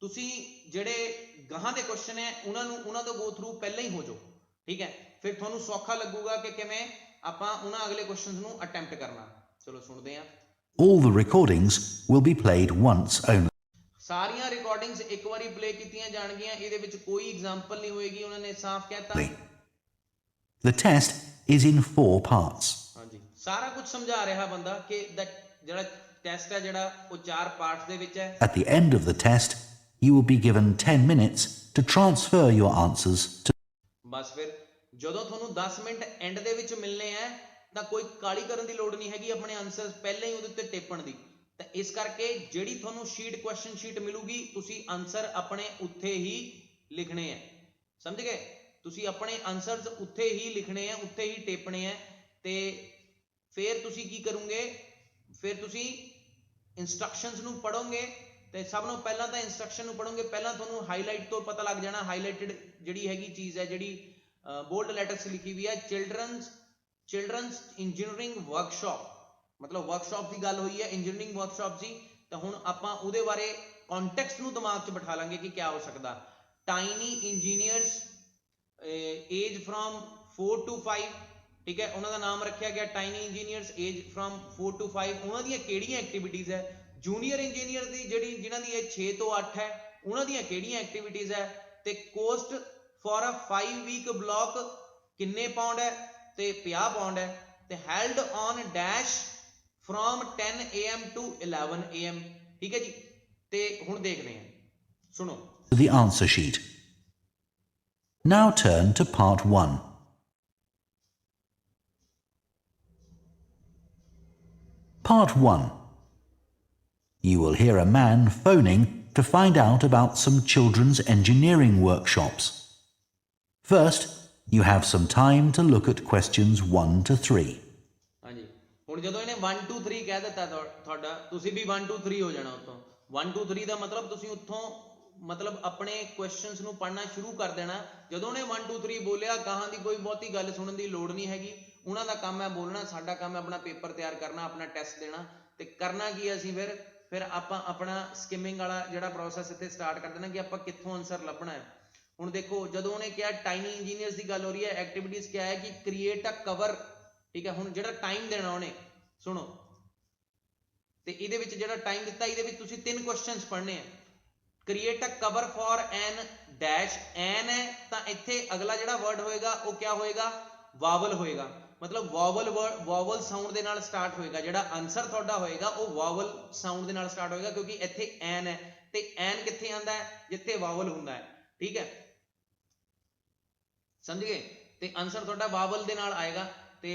ਤੁਸੀਂ ਜਿਹੜੇ ਗਾਹਾਂ ਦੇ ਕੁਐਸਚਨ ਹੈ ਉਹਨਾਂ ਤੋਂ ਗੋ ਥਰੂ ਪਹਿਲਾਂ ਹੀ ਹੋ ਜਾਓ ਠੀਕ ਹੈ ਫਿਰ ਤੁਹਾਨੂੰ ਸੌਖਾ ਲੱਗੂਗਾ ਕਿ ਕਿਵੇਂ ਆਪਾਂ ਉਹਨਾਂ ਅਗਲੇ ਕੁਐਸਚਨਸ ਨੂੰ ਅਟੈਂਪਟ ਕਰਨਾ ਚਲੋ ਸੁਣਦੇ ਹਾਂ All the recordings will be played once only. ਸਾਰੀਆਂ ਰਿਕਾਰਡਿੰਗਸ ਇੱਕ ਵਾਰੀ ਪਲੇ ਕੀਤੀਆਂ ਜਾਣਗੀਆਂ ਇਹਦੇ ਵਿੱਚ ਕੋਈ ਐਗਜ਼ਾਮਪਲ ਨਹੀਂ ਹੋਏਗੀ ਉਹਨਾਂ ਨੇ ਸਾਫ਼ ਕਹਿਤਾ The test is in 4 parts. ਹਾਂਜੀ ਸਾਰਾ ਕੁਝ ਸਮਝਾ ਰਿਹਾ ਬੰਦਾ ਕਿ ਜਿਹੜਾ ਟੈਸਟ ਹੈ ਜਿਹੜਾ ਉਹ 4 ਪਾਰਟਸ ਦੇ ਵਿੱਚ ਹੈ At the end of the test, you will be given 10 minutes to transfer your answers to ਬਸ ਫਿਰ ਜਦੋਂ ਤੁਹਾਨੂੰ 10 ਮਿੰਟ ਐਂਡ ਦੇ ਵਿੱਚ ਮਿਲਨੇ ਆ ਤਾਂ ਕੋਈ ਕਾਲੀ ਕਰਨ ਦੀ ਲੋੜ ਨਹੀਂ ਹੈਗੀ ਆਪਣੇ ਆਨਸਰਸ ਪਹਿਲਾਂ ਹੀ ਉਹਦੇ ਉੱਤੇ ਟੇਪਣ ਦੀ ਤਾਂ ਇਸ ਕਰਕੇ ਜਿਹੜੀ ਤੁਹਾਨੂੰ ਸ਼ੀਟ ਕੁਐਸਚਨ ਸ਼ੀਟ ਮਿਲੂਗੀ ਤੁਸੀਂ ਆਨਸਰ ਆਪਣੇ ਉੱਥੇ ਹੀ ਲਿਖਣੇ ਆ ਸਮਝ ਗਏ ਤੁਸੀਂ ਆਪਣੇ ਆਨਸਰਸ ਉੱਥੇ ਹੀ ਲਿਖਣੇ ਆ ਉੱਥੇ ਹੀ ਟੇਪਣੇ ਆ ਤੇ ਫਿਰ ਤੁਸੀਂ ਕੀ ਕਰੋਗੇ ਫਿਰ ਤੁਸੀਂ ਇੰਸਟਰਕਸ਼ਨਸ ਨੂੰ ਪੜੋਗੇ ਤੇ ਸਭ ਤੋਂ ਪਹਿਲਾਂ ਤਾਂ ਇੰਸਟਰਕਸ਼ਨ ਨੂੰ ਪੜੋਗੇ ਪਹਿਲਾਂ ਤੁਹਾਨੂੰ ਹਾਈਲਾਈਟ ਤੋਂ ਪਤਾ ਲੱਗ ਜਾਣਾ ਹਾਈਲਾਈਟਡ ਜਿਹੜੀ ਹੈਗੀ ਚੀਜ਼ ਹੈ ਜਿਹੜੀ ਬੋਲਡ ਲੈਟਰਸ ਲਿਖੀ ਵੀ ਹੈ ਚਿਲਡਰਨਸ ਇੰਜੀਨੀਅਰਿੰਗ ਵਰਕਸ਼ਾਪ ਮਤਲਬ ਵਰਕਸ਼ਾਪ ਦੀ ਗੱਲ ਹੋਈ ਹੈ ਇੰਜੀਨੀਅਰਿੰਗ ਵਰਕਸ਼ਾਪ ਸੀ ਤਾਂ ਹੁਣ ਆਪਾਂ ਉਹਦੇ ਬਾਰੇ ਕੰਟੈਕਸਟ ਨੂੰ ਦਿਮਾਗ 'ਚ ਬਿਠਾ ਲਾਂਗੇ ਕਿ ਕੀ ਹੋ ਸਕਦਾ tiny engineers age from 4 to 5 ਠੀਕ ਹੈ ਉਹਨਾਂ ਦਾ ਨਾਮ ਰੱਖਿਆ ਗਿਆ tiny engineers age from 4 to 5 ਉਹਨਾਂ ਦੀਆਂ ਕਿਹੜੀਆਂ ਐਕਟੀਵਿਟੀਜ਼ ਹੈ ਜੂਨੀਅਰ ਇੰਜੀਨੀਅਰ ਦੀ ਜਿਨ੍ਹਾਂ ਦੀ ਏਜ 6 ਤੋਂ 8 ਹੈ ਉਹਨਾਂ ਦੀਆਂ ਕਿਹੜੀਆਂ ਐਕਟੀਵਿਟੀਜ਼ ਹੈ ਤੇ cost for a 5 week block ਕਿੰਨੇ ਪਾਉਂਡ ਹੈ ਤੇ 50 ਪਾਉਂਡ ਹੈ ਤੇ held on dash from 10 AM to 11 AM ਠੀਕ ਹੈ ਜੀ ਤੇ ਹੁਣ ਦੇਖਦੇ ਹਾਂ ਸੁਣੋ the answer sheet. Now turn to part 1. Part 1. You will hear a man phoning to find out about some children's engineering workshops. First, you have some time to look at questions 1 to 3. ਹਾਂਜੀ ਹੁਣ ਜਦੋਂ ਇਹਨੇ 1 2 3 ਕਹਿ ਦਿੱਤਾ ਤੁਹਾਡਾ ਤੁਸੀਂ ਵੀ 1 2 3 ਹੋ ਜਾਣਾ ਉੱਥੋਂ 1 2 3 ਦਾ ਮਤਲਬ ਤੁਸੀਂ ਉੱਥੋਂ ਮਤਲਬ ਆਪਣੇ ਕੁਐਸਚਨਸ ਨੂੰ ਪੜ੍ਹਨਾ ਸ਼ੁਰੂ ਕਰ ਦੇਣਾ ਜਦੋਂ ਉਹਨੇ 1 2 3 ਬੋਲਿਆ ਕਹਾਂ ਦੀ ਕੋਈ ਬਹੁਤੀ ਗੱਲ ਸੁਣਨ ਦੀ ਲੋੜ ਨਹੀਂ ਹੈਗੀ ਉਹਨਾਂ ਦਾ ਕੰਮ ਹੈ ਬੋਲਣਾ ਸਾਡਾ ਕੰਮ ਹੈ ਆਪਣਾ ਪੇਪਰ ਤਿਆਰ ਕਰਨਾ ਆਪਣਾ ਟੈਸਟ ਦੇਣਾ ਤੇ ਕਰਨਾ ਕੀ ਅਸੀਂ ਫਿਰ ਆਪਾਂ ਆਪਣਾ ਸਕਿਮਿੰਗ ਵਾਲਾ ਜਿਹੜਾ ਪ੍ਰੋਸੈਸ ਇੱਥੇ ਸਟਾਰਟ ਕਰ ਦੇਣਾ ਕਿ ਆਪਾਂ ਕਿੱਥੋਂ ਆਨਸਰ ਲੱਭਣਾ ਹੈ ਹੁਣ ਦੇਖੋ ਜਦੋਂ ਉਹਨੇ ਕਿਹਾ ਟਾਈਨੀ ਇੰਜੀਨੀਅਰਸ ਦੀ ਗੱਲ ਹੋ ਰਹੀ ਹੈ ਐਕਟੀਵਿਟੀਜ਼ ਕਿਹਾ ਹੈ ਕਿ ਕ੍ਰੀਏਟ ਅ ਕਵਰ ਠੀਕ ਹੈ ਹੁਣ ਜਿਹੜਾ ਟਾਈਮ ਦੇਣਾ ਉਹਨੇ ਸੁਣੋ ਤੇ ਇਹਦੇ ਵਿੱਚ ਜਿਹੜਾ ਟਾਈਮ ਦਿੱਤਾ ਇਹਦੇ ਵਿੱਚ ਤੁਸੀਂ 3 ਕੁਐਸਚਨਸ ਪੜ੍ਹਨੇ ਆ create a cover for N dash N ਹੈ ਤਾਂ ਇੱਥੇ ਅਗਲਾ ਜਿਹੜਾ ਵਰਡ ਹੋਏਗਾ ਉਹ ਕੀ ਹੋਏਗਾ ਵਾਵਲ ਹੋਏਗਾ ਮਤਲਬ ਵਾਵਲ ਸਾਊਂਡ ਦੇ ਨਾਲ ਸਟਾਰਟ ਹੋਏਗਾ ਜਿਹੜਾ ਆਨਸਰ ਤੁਹਾਡਾ ਹੋਏਗਾ ਉਹ ਵਾਵਲ ਸਾਊਂਡ ਦੇ ਨਾਲ ਸਟਾਰਟ ਹੋਏਗਾ ਕਿਉਂਕਿ ਇੱਥੇ ਐਨ ਹੈ ਤੇ ਐਨ ਕਿੱਥੇ ਆਂਦਾ ਹੈ ਜਿੱਥੇ ਵਾਵਲ ਹੁੰਦਾ ਹੈ ਠੀਕ ਹੈ ਸਮਝ ਗਏ ਤੇ ਆਨਸਰ ਤੁਹਾਡਾ ਵਾਵਲ ਦੇ ਨਾਲ ਆਏਗਾ ਤੇ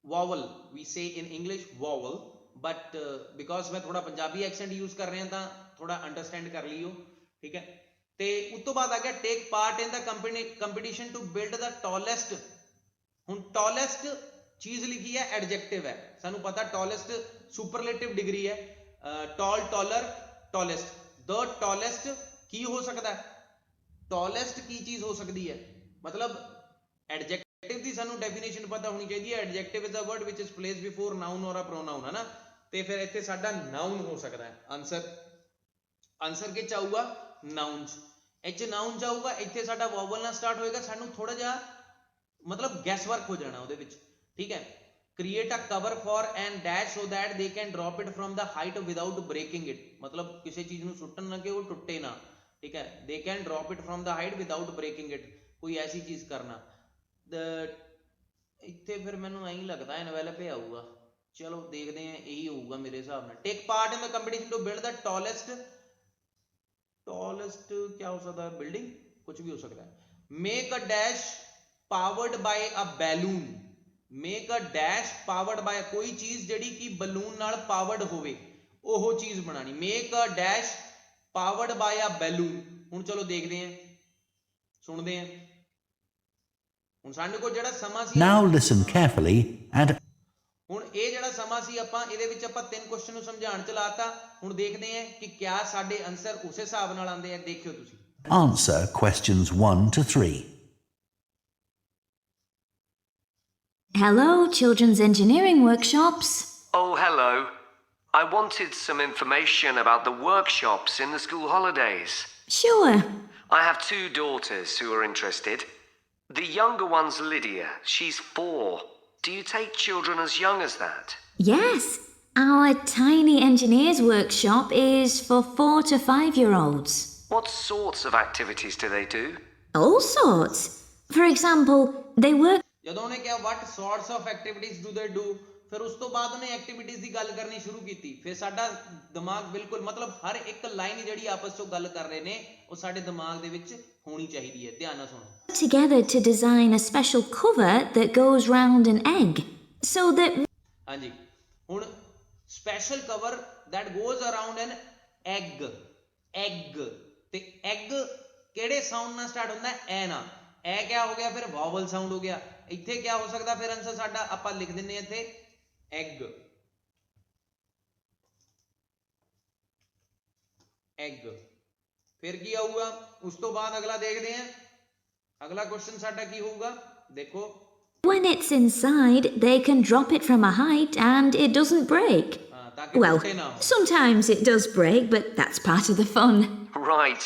ਵਾਵਲ ਵੀ say in English vowel but because ਮੈਂ ਥੋੜਾ ਪੰਜਾਬੀ ਐਕਸੈਂਟ ਯੂਜ਼ ਕਰ ਰਿਹਾ ਤਾਂ ਥੋੜਾ ਅੰਡਰਸਟੈਂਡ ਕਰ ਲਿਓ ਠੀਕ ਹੈ ਤੇ ਉਸ ਤੋਂ ਬਾਅਦ ਆ ਗਿਆ take part in the competition to build the tallest ਹੁਣ ਟਾਲੈਸਟ ਚੀਜ਼ ਲਿਖੀ ਹੈ ਐਡਜੈਕਟਿਵ ਹੈ ਸਾਨੂੰ ਪਤਾ ਟਾਲੈਸਟ ਸੁਪਰਲੇਟਿਵ ਡਿਗਰੀ ਹੈ ਟਾਲ ਟਾਲਰ ਟਾਲੈਸਟ ਦ ਟਾਲੈਸਟ ਕੀ ਹੋ ਸਕਦਾ ਹੈ ਟਾਲੈਸਟ ਕੀ ਚੀਜ਼ ਹੋ ਸਕਦੀ ਹੈ ਮਤਲਬ ਐਡਜੈਕਟਿਵ ਦੀ ਸਾਨੂੰ ਡੈਫੀਨੇਸ਼ਨ ਪਤਾ ਹੋਣੀ ਚਾਹੀਦੀ ਹੈ adjective is a word which is placed before noun or a ਪ੍ਰੋਨਾਊਨ ਹੈ ਨਾ ਤੇ ਫਿਰ ਇੱਥੇ ਸਾਡਾ ਨਾਊਨ ਹੋ ਸਕਦਾ ਹੈ ਆਨਸਰ ਕਿਹ ਚ ਆਊਗਾ ਨਾਊਨ ਚ ਇੱਥੇ ਨਾਊਨ ਚ ਆਊਗਾ ਇੱਥੇ ਸਾਡਾ ਵੋਵਲ ਨਾਲ ਸਟਾਰਟ ਹੋਏਗਾ ਸਾਨੂੰ ਥੋੜਾ ਜਿਹਾ ਮਤਲਬ ਗੈਸ ਵਰਕ ਹੋ ਜਾਣਾ ਉਹਦੇ ਵਿੱਚ ਠੀਕ ਹੈ create a cover for and dash so that they can drop it from the height without breaking it ਮਤਲਬ ਕਿਸੇ ਚੀਜ਼ ਨੂੰ ਸੁੱਟਣ ਨਾ ਕਿ ਉਹ ਟੁੱਟੇ ਨਾ ਠੀਕ ਹੈ they can drop it from the height without breaking it ਕੋਈ ਐਸੀ ਚੀਜ਼ ਕਰਨਾ ਇੱਥੇ ਫਿਰ ਮੈਨੂੰ ਐਂ ਲੱਗਦਾ ਇਨਵੈਲਪ ਹੀ ਆਊਗਾ ਚਲੋ ਦੇਖਦੇ ਹਾਂ ਇਹੀ ਹੋਊਗਾ ਮੇਰੇ ਹਿਸਾਬ ਨਾਲ take part in the competition to build the tallest ਕੀ ਹੋ ਸਕਦਾ ਬਿਲਡਿੰਗ ਕੁਝ ਵੀ ਹੋ ਸਕਦਾ ਹੈ make a dash powered by a balloon make a dash powered by ਕੋਈ ਚੀਜ਼ ਜਿਹੜੀ ਕਿ ਬਲੂਨ ਨਾਲ ਪਾਵਰਡ ਹੋਵੇ ਉਹ ਚੀਜ਼ ਬਣਾਣੀ make a dash powered by a balloon ਹੁਣ ਚਲੋ ਦੇਖਦੇ ਹਾਂ ਸੁਣਦੇ ਹਾਂ ਹੁਣ ਸਾਡੇ ਕੋਲ ਜਿਹੜਾ ਸਮਾਂ ਸੀ Now listen carefully and ਹੁਣ ਇਹ ਜਿਹੜਾ ਸਮਾਂ ਸੀ ਆਪਾਂ ਇਹਦੇ ਵਿੱਚ ਆਪਾਂ 3 ਕੁਐਸਚਨ ਨੂੰ ਸਮਝਾਉਣ ਚ ਲਾਤਾ। ਹੁਣ ਦੇਖਦੇ ਹਾਂ ਕਿ ਕਿਆ ਸਾਡੇ ਆਨਸਰ ਉਸ ਹਿਸਾਬ ਨਾਲ ਆਉਂਦੇ ਆ। ਦੇਖਿਓ ਤੁਸੀਂ। Answer questions 1 to 3. Hello, Children's Engineering Workshops. Oh, hello. I wanted some information about the workshops in the school holidays. Sure. I have 2 daughters who are interested. The younger one's Lydia. She's 4. Do you take children as young as that? Yes, our tiny engineers workshop is for 4 to 5-year-olds. What sorts of activities do they do? All sorts. For example, they work ਜਦੋਂ ਉਹਨੇ ਕਿਹਾ what sorts of activities do they do, ਫਿਰ ਉਸ ਤੋਂ ਬਾਅਦ ਉਹਨੇ activities ਦੀ ਗੱਲ ਕਰਨੀ ਸ਼ੁਰੂ ਕੀਤੀ। ਫਿਰ ਸਾਡਾ ਦਿਮਾਗ ਬਿਲਕੁਲ ਮਤਲਬ ਹਰ ਇੱਕ ਲਾਈਨ ਜਿਹੜੀ ਆਪਸ ਵਿੱਚ ਗੱਲ ਕਰ ਰਹੇ ਨੇ ਉਹ ਸਾਡੇ ਦਿਮਾਗ ਦੇ ਵਿੱਚ ਹੋਣੀ ਚਾਹੀਦੀ ਹੈ। ਧਿਆਨ ਨਾਲ ਸੁਣੋ। together to design a special cover that goes round an egg so that ਹਾਂਜੀ, ਹੁਣ special cover that goes around an egg, egg ਤੇ egg ਕਿਹੜੇ ਸਾਊਂਡ ਨਾਲ ਸਟਾਰਟ ਹੁੰਦਾ ਹੈ? ਐ ਨਾਲ। ਐ ਕਿਆ ਹੋ ਗਿਆ? ਫਿਰ ਵਾਵਲ ਸਾਊਂਡ ਹੋ ਗਿਆ। ਇੱਥੇ ਕਿਆ ਹੋ ਸਕਦਾ? ਫਿਰ ਆਨਸਰ ਸਾਡਾ ਆਪਾਂ ਲਿਖ ਦਿੰਦੇ ਆ ਇੱਥੇ egg, egg। ਫਿਰ ਕੀ ਆਊਗਾ ਉਸ ਤੋਂ ਬਾਅਦ? ਅਗਲਾ ਦੇਖਦੇ ਆ। ਅਗਲਾ ਕੁਐਸਚਨ ਸਾਡਾ ਕੀ ਹੋਊਗਾ? ਦੇਖੋ। when it's inside, they can drop it from a height and it doesn't break. ਹਾਂ, ਤਾਂ ਕਿ Well, ਟੁੱਟੇ ਨਾ ਹੋ। sometimes it does break, but that's part of the fun. Right.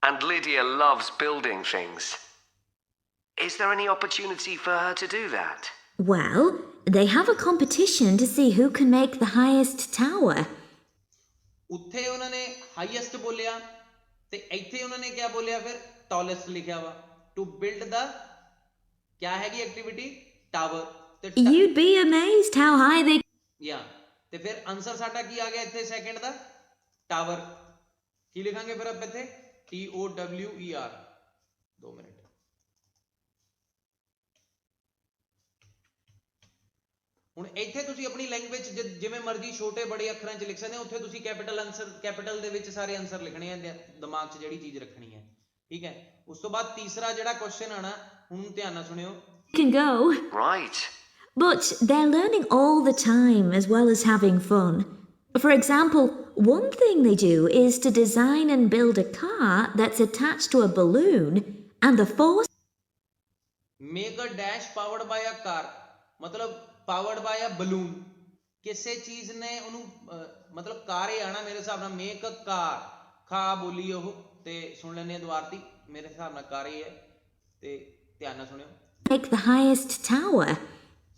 And Lydia loves building things. Is there any opportunity for her to do that? Well, they have a competition to see who can make the highest tower. ਉੱਥੇ ਉਹਨਾਂ ਨੇ highest ਬੋਲਿਆ ਤੇ ਇੱਥੇ ਉਹਨਾਂ ਨੇ ਕਿਆ ਬੋਲਿਆ? ਫਿਰ ਟਾਲੈਸਟ ਲਿਖਿਆ ਵਾ। ਟੂ ਬਿਲਡ ਦਾ ਕਿਆ ਹੈਗੀ ਐਕਟੀਵਿਟੀ? ਟਾਵਰ। ਤੇ You'd be amazed how high they ਯਾ ਤੇ ਫਿਰ ਆਨਸਰ ਸਾਡਾ ਕੀ ਆ ਗਿਆ ਇੱਥੇ? ਸੈਕਿੰਡ ਦਾ ਟਾਵਰ। ਕੀ ਲਿਖਾਂਗੇ ਫਿਰ ਆਪਾਂ ਇੱਥੇ? TOWER। 2 ਮਿੰਟ। ਹੁਣ ਇੱਥੇ ਤੁਸੀਂ ਆਪਣੀ ਲੈਂਗੁਏਜ ਜਿਵੇਂ ਮਰਜ਼ੀ ਛੋਟੇ ਬੜੇ ਅੱਖਰਾਂ 'ਚ ਲਿਖ ਸਕਦੇ ਹੋ। ਉੱਥੇ ਤੁਸੀਂ ਕੈਪੀਟਲ ਆਨਸਰ, ਕੈਪੀਟਲ ਦੇ ਵਿੱਚ ਸਾਰੇ ਆਨਸਰ ਲਿਖਣੇ ਆ। ਦਿਮਾਗ 'ਚ ਜਿਹੜੀ ਚੀਜ਼ ਰੱਖਣੀ ਹੈ, ਠੀਕ ਹੈ। ਉਸ ਤੋਂ ਬਾਅਦ ਤੀਸਰਾ ਜਿਹੜਾ ਕੁਐਸਚਨ ਆਣਾ, ਹੁਣ ਧਿਆਨ ਨਾਲ ਸੁਣਿਓ। can go. Right. But they're learning all the time as well as having fun. For example, one thing they do is to design and build a car that's attached to a balloon and the force make a dash powered by a car, ਮਤਲਬ powered by a balloon. ਕਿਸੇ ਚੀਜ਼ ਨੇ ਉਹਨੂੰ ਮਤਲਬ ਕਾਰ ਹੀ ਆਣਾ ਮੇਰੇ ਹਿਸਾਬ ਨਾਲ। ਮੇਕ ਅ ਕਾਰ, ਖਾ ਬੋਲੀ ਉਹ ਤੇ ਸੁਣ ਲੈਣੇ ਦੁਆਰਤੀ। ਮੇਰੇ ਹਿਸਾਬ ਨਾਲ ਕਾਰ ਹੀ ਹੈ ਤੇ ਧਿਆਨ ਨਾਲ ਸੁਣਿਓ। make the highest tower.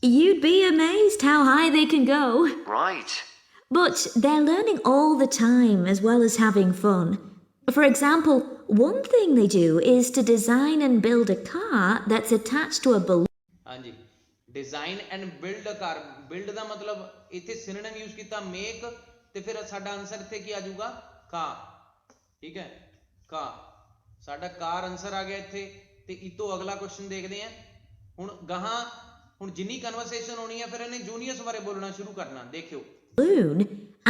You'd be amazed how high they can go. Right. But they're learning all the time as well as having fun. For example, one thing they do is to design and build a car that's attached to a balloon. ਹਾਂਜੀ, design and build car. Build ਦਾ ਮਤਲਬ ਇੱਥੇ ਸਿਨੋਨਿਮ use ਕੀਤਾ make, ਤੇ ਫਿਰ ਸਾਡਾ answer ਇੱਥੇ ਕੀ ਆ ਜਾਊਗਾ? ਕਾਰ। ਠੀਕ ਹੈ, ਕਾਰ। ਸਾਡਾ ਕਾਰ ਆਨਸਰ ਆ ਗਿਆ ਇੱਥੇ। ਤੇ ਇਤੋਂ ਅਗਲਾ ਕੁਐਸਚਨ ਦੇਖਦੇ ਹਾਂ। ਹੁਣ ਗਾਹਾਂ ਹੁਣ ਜਿੰਨੀ ਕਨਵਰਸੇਸ਼ਨ ਹੋਣੀ ਹੈ ਫਿਰ ਇਹਨੇ ਜੂਨੀਅਰਸ ਬਾਰੇ ਬੋਲਣਾ ਸ਼ੁਰੂ ਕਰਨਾ। ਦੇਖਿਓ। Balloon,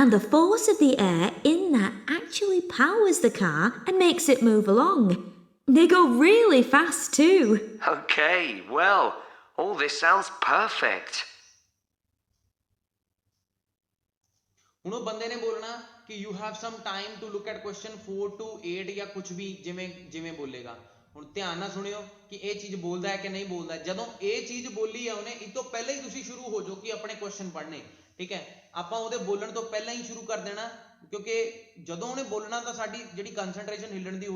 and the force of the air in that actually powers the car and makes it move along. They go really fast too. Okay, well, all this sounds perfect. ਹੁਣ ਉਹ ਬੰਦੇ ਨੇ ਬੋਲਣਾ ਕਿ you have some time to look at question 4 to 8 ਜਾਂ ਕੁਝ ਵੀ ਜਿਵੇਂ ਜਿਵੇਂ ਬੋਲੇਗਾ। ਹੁਣ ਧਿਆਨ ਨਾਲ ਸੁਣਿਓ ਕਿ ਇਹ ਚੀਜ਼ ਬੋਲਦਾ ਹੈ ਕਿ ਨਹੀਂ ਬੋਲਦਾ। ਜਦੋਂ ਇਹ ਚੀਜ਼ ਬੋਲੀ ਹੈ ਉਹਨੇ, ਇਹ ਤੋਂ ਪਹਿਲਾਂ ਹੀ ਤੁਸੀਂ ਸ਼ੁਰੂ ਹੋ ਜਾਓ ਕਿ ਆਪਣੇ ਕੁਐਸਚਨ ਪੜ੍ਹਨੇ। ਠੀਕ ਹੈ, ਆਪਾਂ ਉਹਦੇ ਬੋਲਣ ਤੋਂ ਪਹਿਲਾਂ ਹੀ ਸ਼ੁਰੂ ਕਰ ਦੇਣਾ, ਕਿਉਂਕਿ ਜਦੋਂ ਉਹਨੇ ਬੋਲਣਾ ਤਾਂ ਸਾਡੀ ਜਿਹੜੀ ਕੰਸੈਂਟਰੇਸ਼ਨ ਹਿੱਲਣ ਦੀ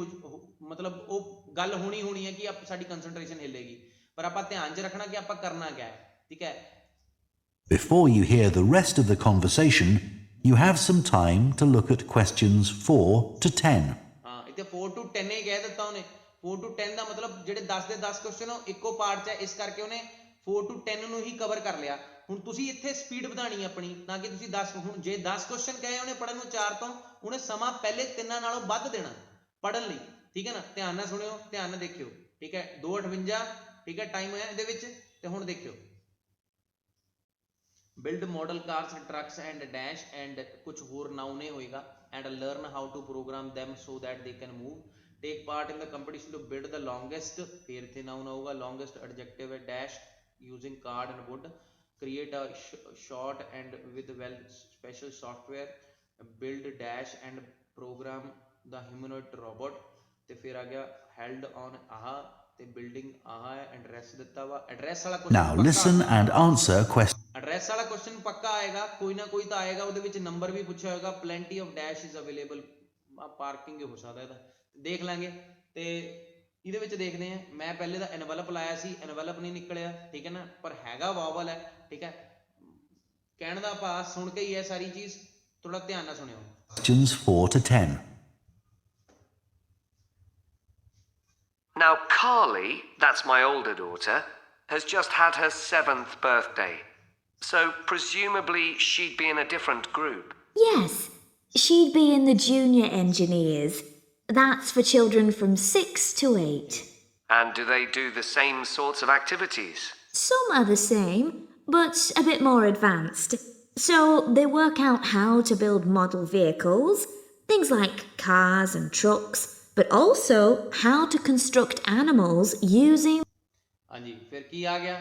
ਮਤਲਬ ਉਹ ਗੱਲ ਹੋਣੀ ਹੈ ਕਿ ਸਾਡੀ ਕੰਸੈਂਟਰੇਸ਼ਨ ਹਿੱਲੇਗੀ। ਪਰ ਆਪਾਂ ਧਿਆਨ 'ਚ ਰੱਖਣਾ ਕਿ ਆਪਾਂ ਕਰਨਾ ਕਿਆ ਹੈ। ਠੀਕ ਹੈ। Before you hear the rest of the conversation, you have some time to look at questions 4 to 10. ਹਾਂ, ਇੱਥੇ 4 to 10 ਹੀ ਕਹਿ ਦਿੱਤਾ ਉਹਨੇ। 4 to 10 ਦਾ ਮਤਲਬ ਜਿਹੜੇ 10 ਦੇ 10 ਕੁਐਸਚਨ ਉਹ ਇੱਕੋ ਪਾਰਟ 'ਚ ਹੈ, ਇਸ ਕਰਕੇ ਉਹਨੇ 4 to 10 ਨੂੰ ਹੀ ਕਵਰ ਕਰ ਲਿਆ। ਹੁਣ ਤੁਸੀਂ ਇੱਥੇ ਸਪੀਡ ਵਧਾਣੀ ਆਪਣੀ, ਤਾਂ ਕਿ ਤੁਸੀਂ 10 ਹੁਣ ਜੇ 10 ਕੁਐਸਚਨ ਕਹੇ ਉਹਨੇ ਪੜਨ ਨੂੰ 4 ਤੋਂ, ਉਹਨੇ ਸਮਾਂ ਪਹਿਲੇ 3 ਨਾਲੋਂ ਵੱਧ ਦੇਣਾ ਪੜਨ ਲਈ। ਠੀਕ ਹੈ ਨਾ, ਧਿਆਨ ਨਾਲ ਸੁਣਿਓ, ਧਿਆਨ ਨਾਲ ਦੇਖਿਓ। ਠੀਕ ਹੈ, 2:58 ਠੀਕ ਹੈ ਟਾਈਮ ਹੈ ਇਹਦੇ ਵਿੱਚ। ਤੇ ਹੁਣ ਦੇਖਿਓ, build model cars trucks and dash and ਕੁਝ ਹੋਰ ਨਾਉਨ ਇਹ ਹੋਏਗਾ। And learn how to program them so that they can move. Take part in the competition to build the longest, ਫਿਰ ਇੱਥੇ ਨਾਉਨ ਆਊਗਾ longest adjective ਹੈ dash using card and wood. create a short and with well special software, build dash and program the humanoid robot। ਤੇ ਫਿਰ ਆ ਗਿਆ held on ਆਹ ਤੇ building ਆਹ ਹੈ, ਐਡਰੈਸ ਦਿੱਤਾ ਵਾ, ਐਡਰੈਸ ਵਾਲਾ Now ਕੁਐਸਚਨ listen ਪੱਕਾ, and answer question. ਐਡਰੈਸ ਵਾਲਾ ਕੁਐਸਚਨ ਪੱਕਾ ਆਏਗਾ, ਕੋਈ ਨਾ ਕੋਈ ਤਾਂ ਆਏਗਾ, ਉਹਦੇ ਵਿੱਚ ਨੰਬਰ ਵੀ ਪੁੱਛਿਆ ਹੋਏਗਾ, plenty of dash is available, parking ਹੋ ਸਕਦਾ ਇਹਦਾ, ਦੇਖ ਲਾਂਗੇ। ਤੇ ਇਹਦੇ ਵਿੱਚ ਦੇਖਦੇ ਆ, ਮੈਂ ਪਹਿਲੇ ਦਾ ਐਨਵਲਪ ਲਾਇਆ ਸੀ, ਐਨਵਲਪ ਨਹੀਂ ਨਿਕਲਿਆ, ਠੀਕ ਹੈ ਨਾ, ਪਰ ਹੈਗਾ ਵਾਵਲ ਹੈ, ਠੀਕ ਹੈ, ਕਹਿਣ ਦਾ ਭਾਵ ਸੁਣ ਕੇ ਹੀ ਹੈ ਸਾਰੀ ਚੀਜ਼, ਥੋੜਾ ਧਿਆਨ ਨਾਲ ਸੁਣਿਓ। Questions 4 to 10. Now, Carly, that's my older daughter, has just had her 7th birthday. So, presumably, she'd be in a different group. Yes, she'd be in the junior engineers. That's for children from 6 to 8. And do they do the same sorts of activities? Some are the same, but a bit more advanced. So they work out how to build model vehicles, things like cars and trucks, but also how to construct animals using. ਹਾਂਜੀ, ਫਿਰ ਕੀ ਆ ਗਿਆ,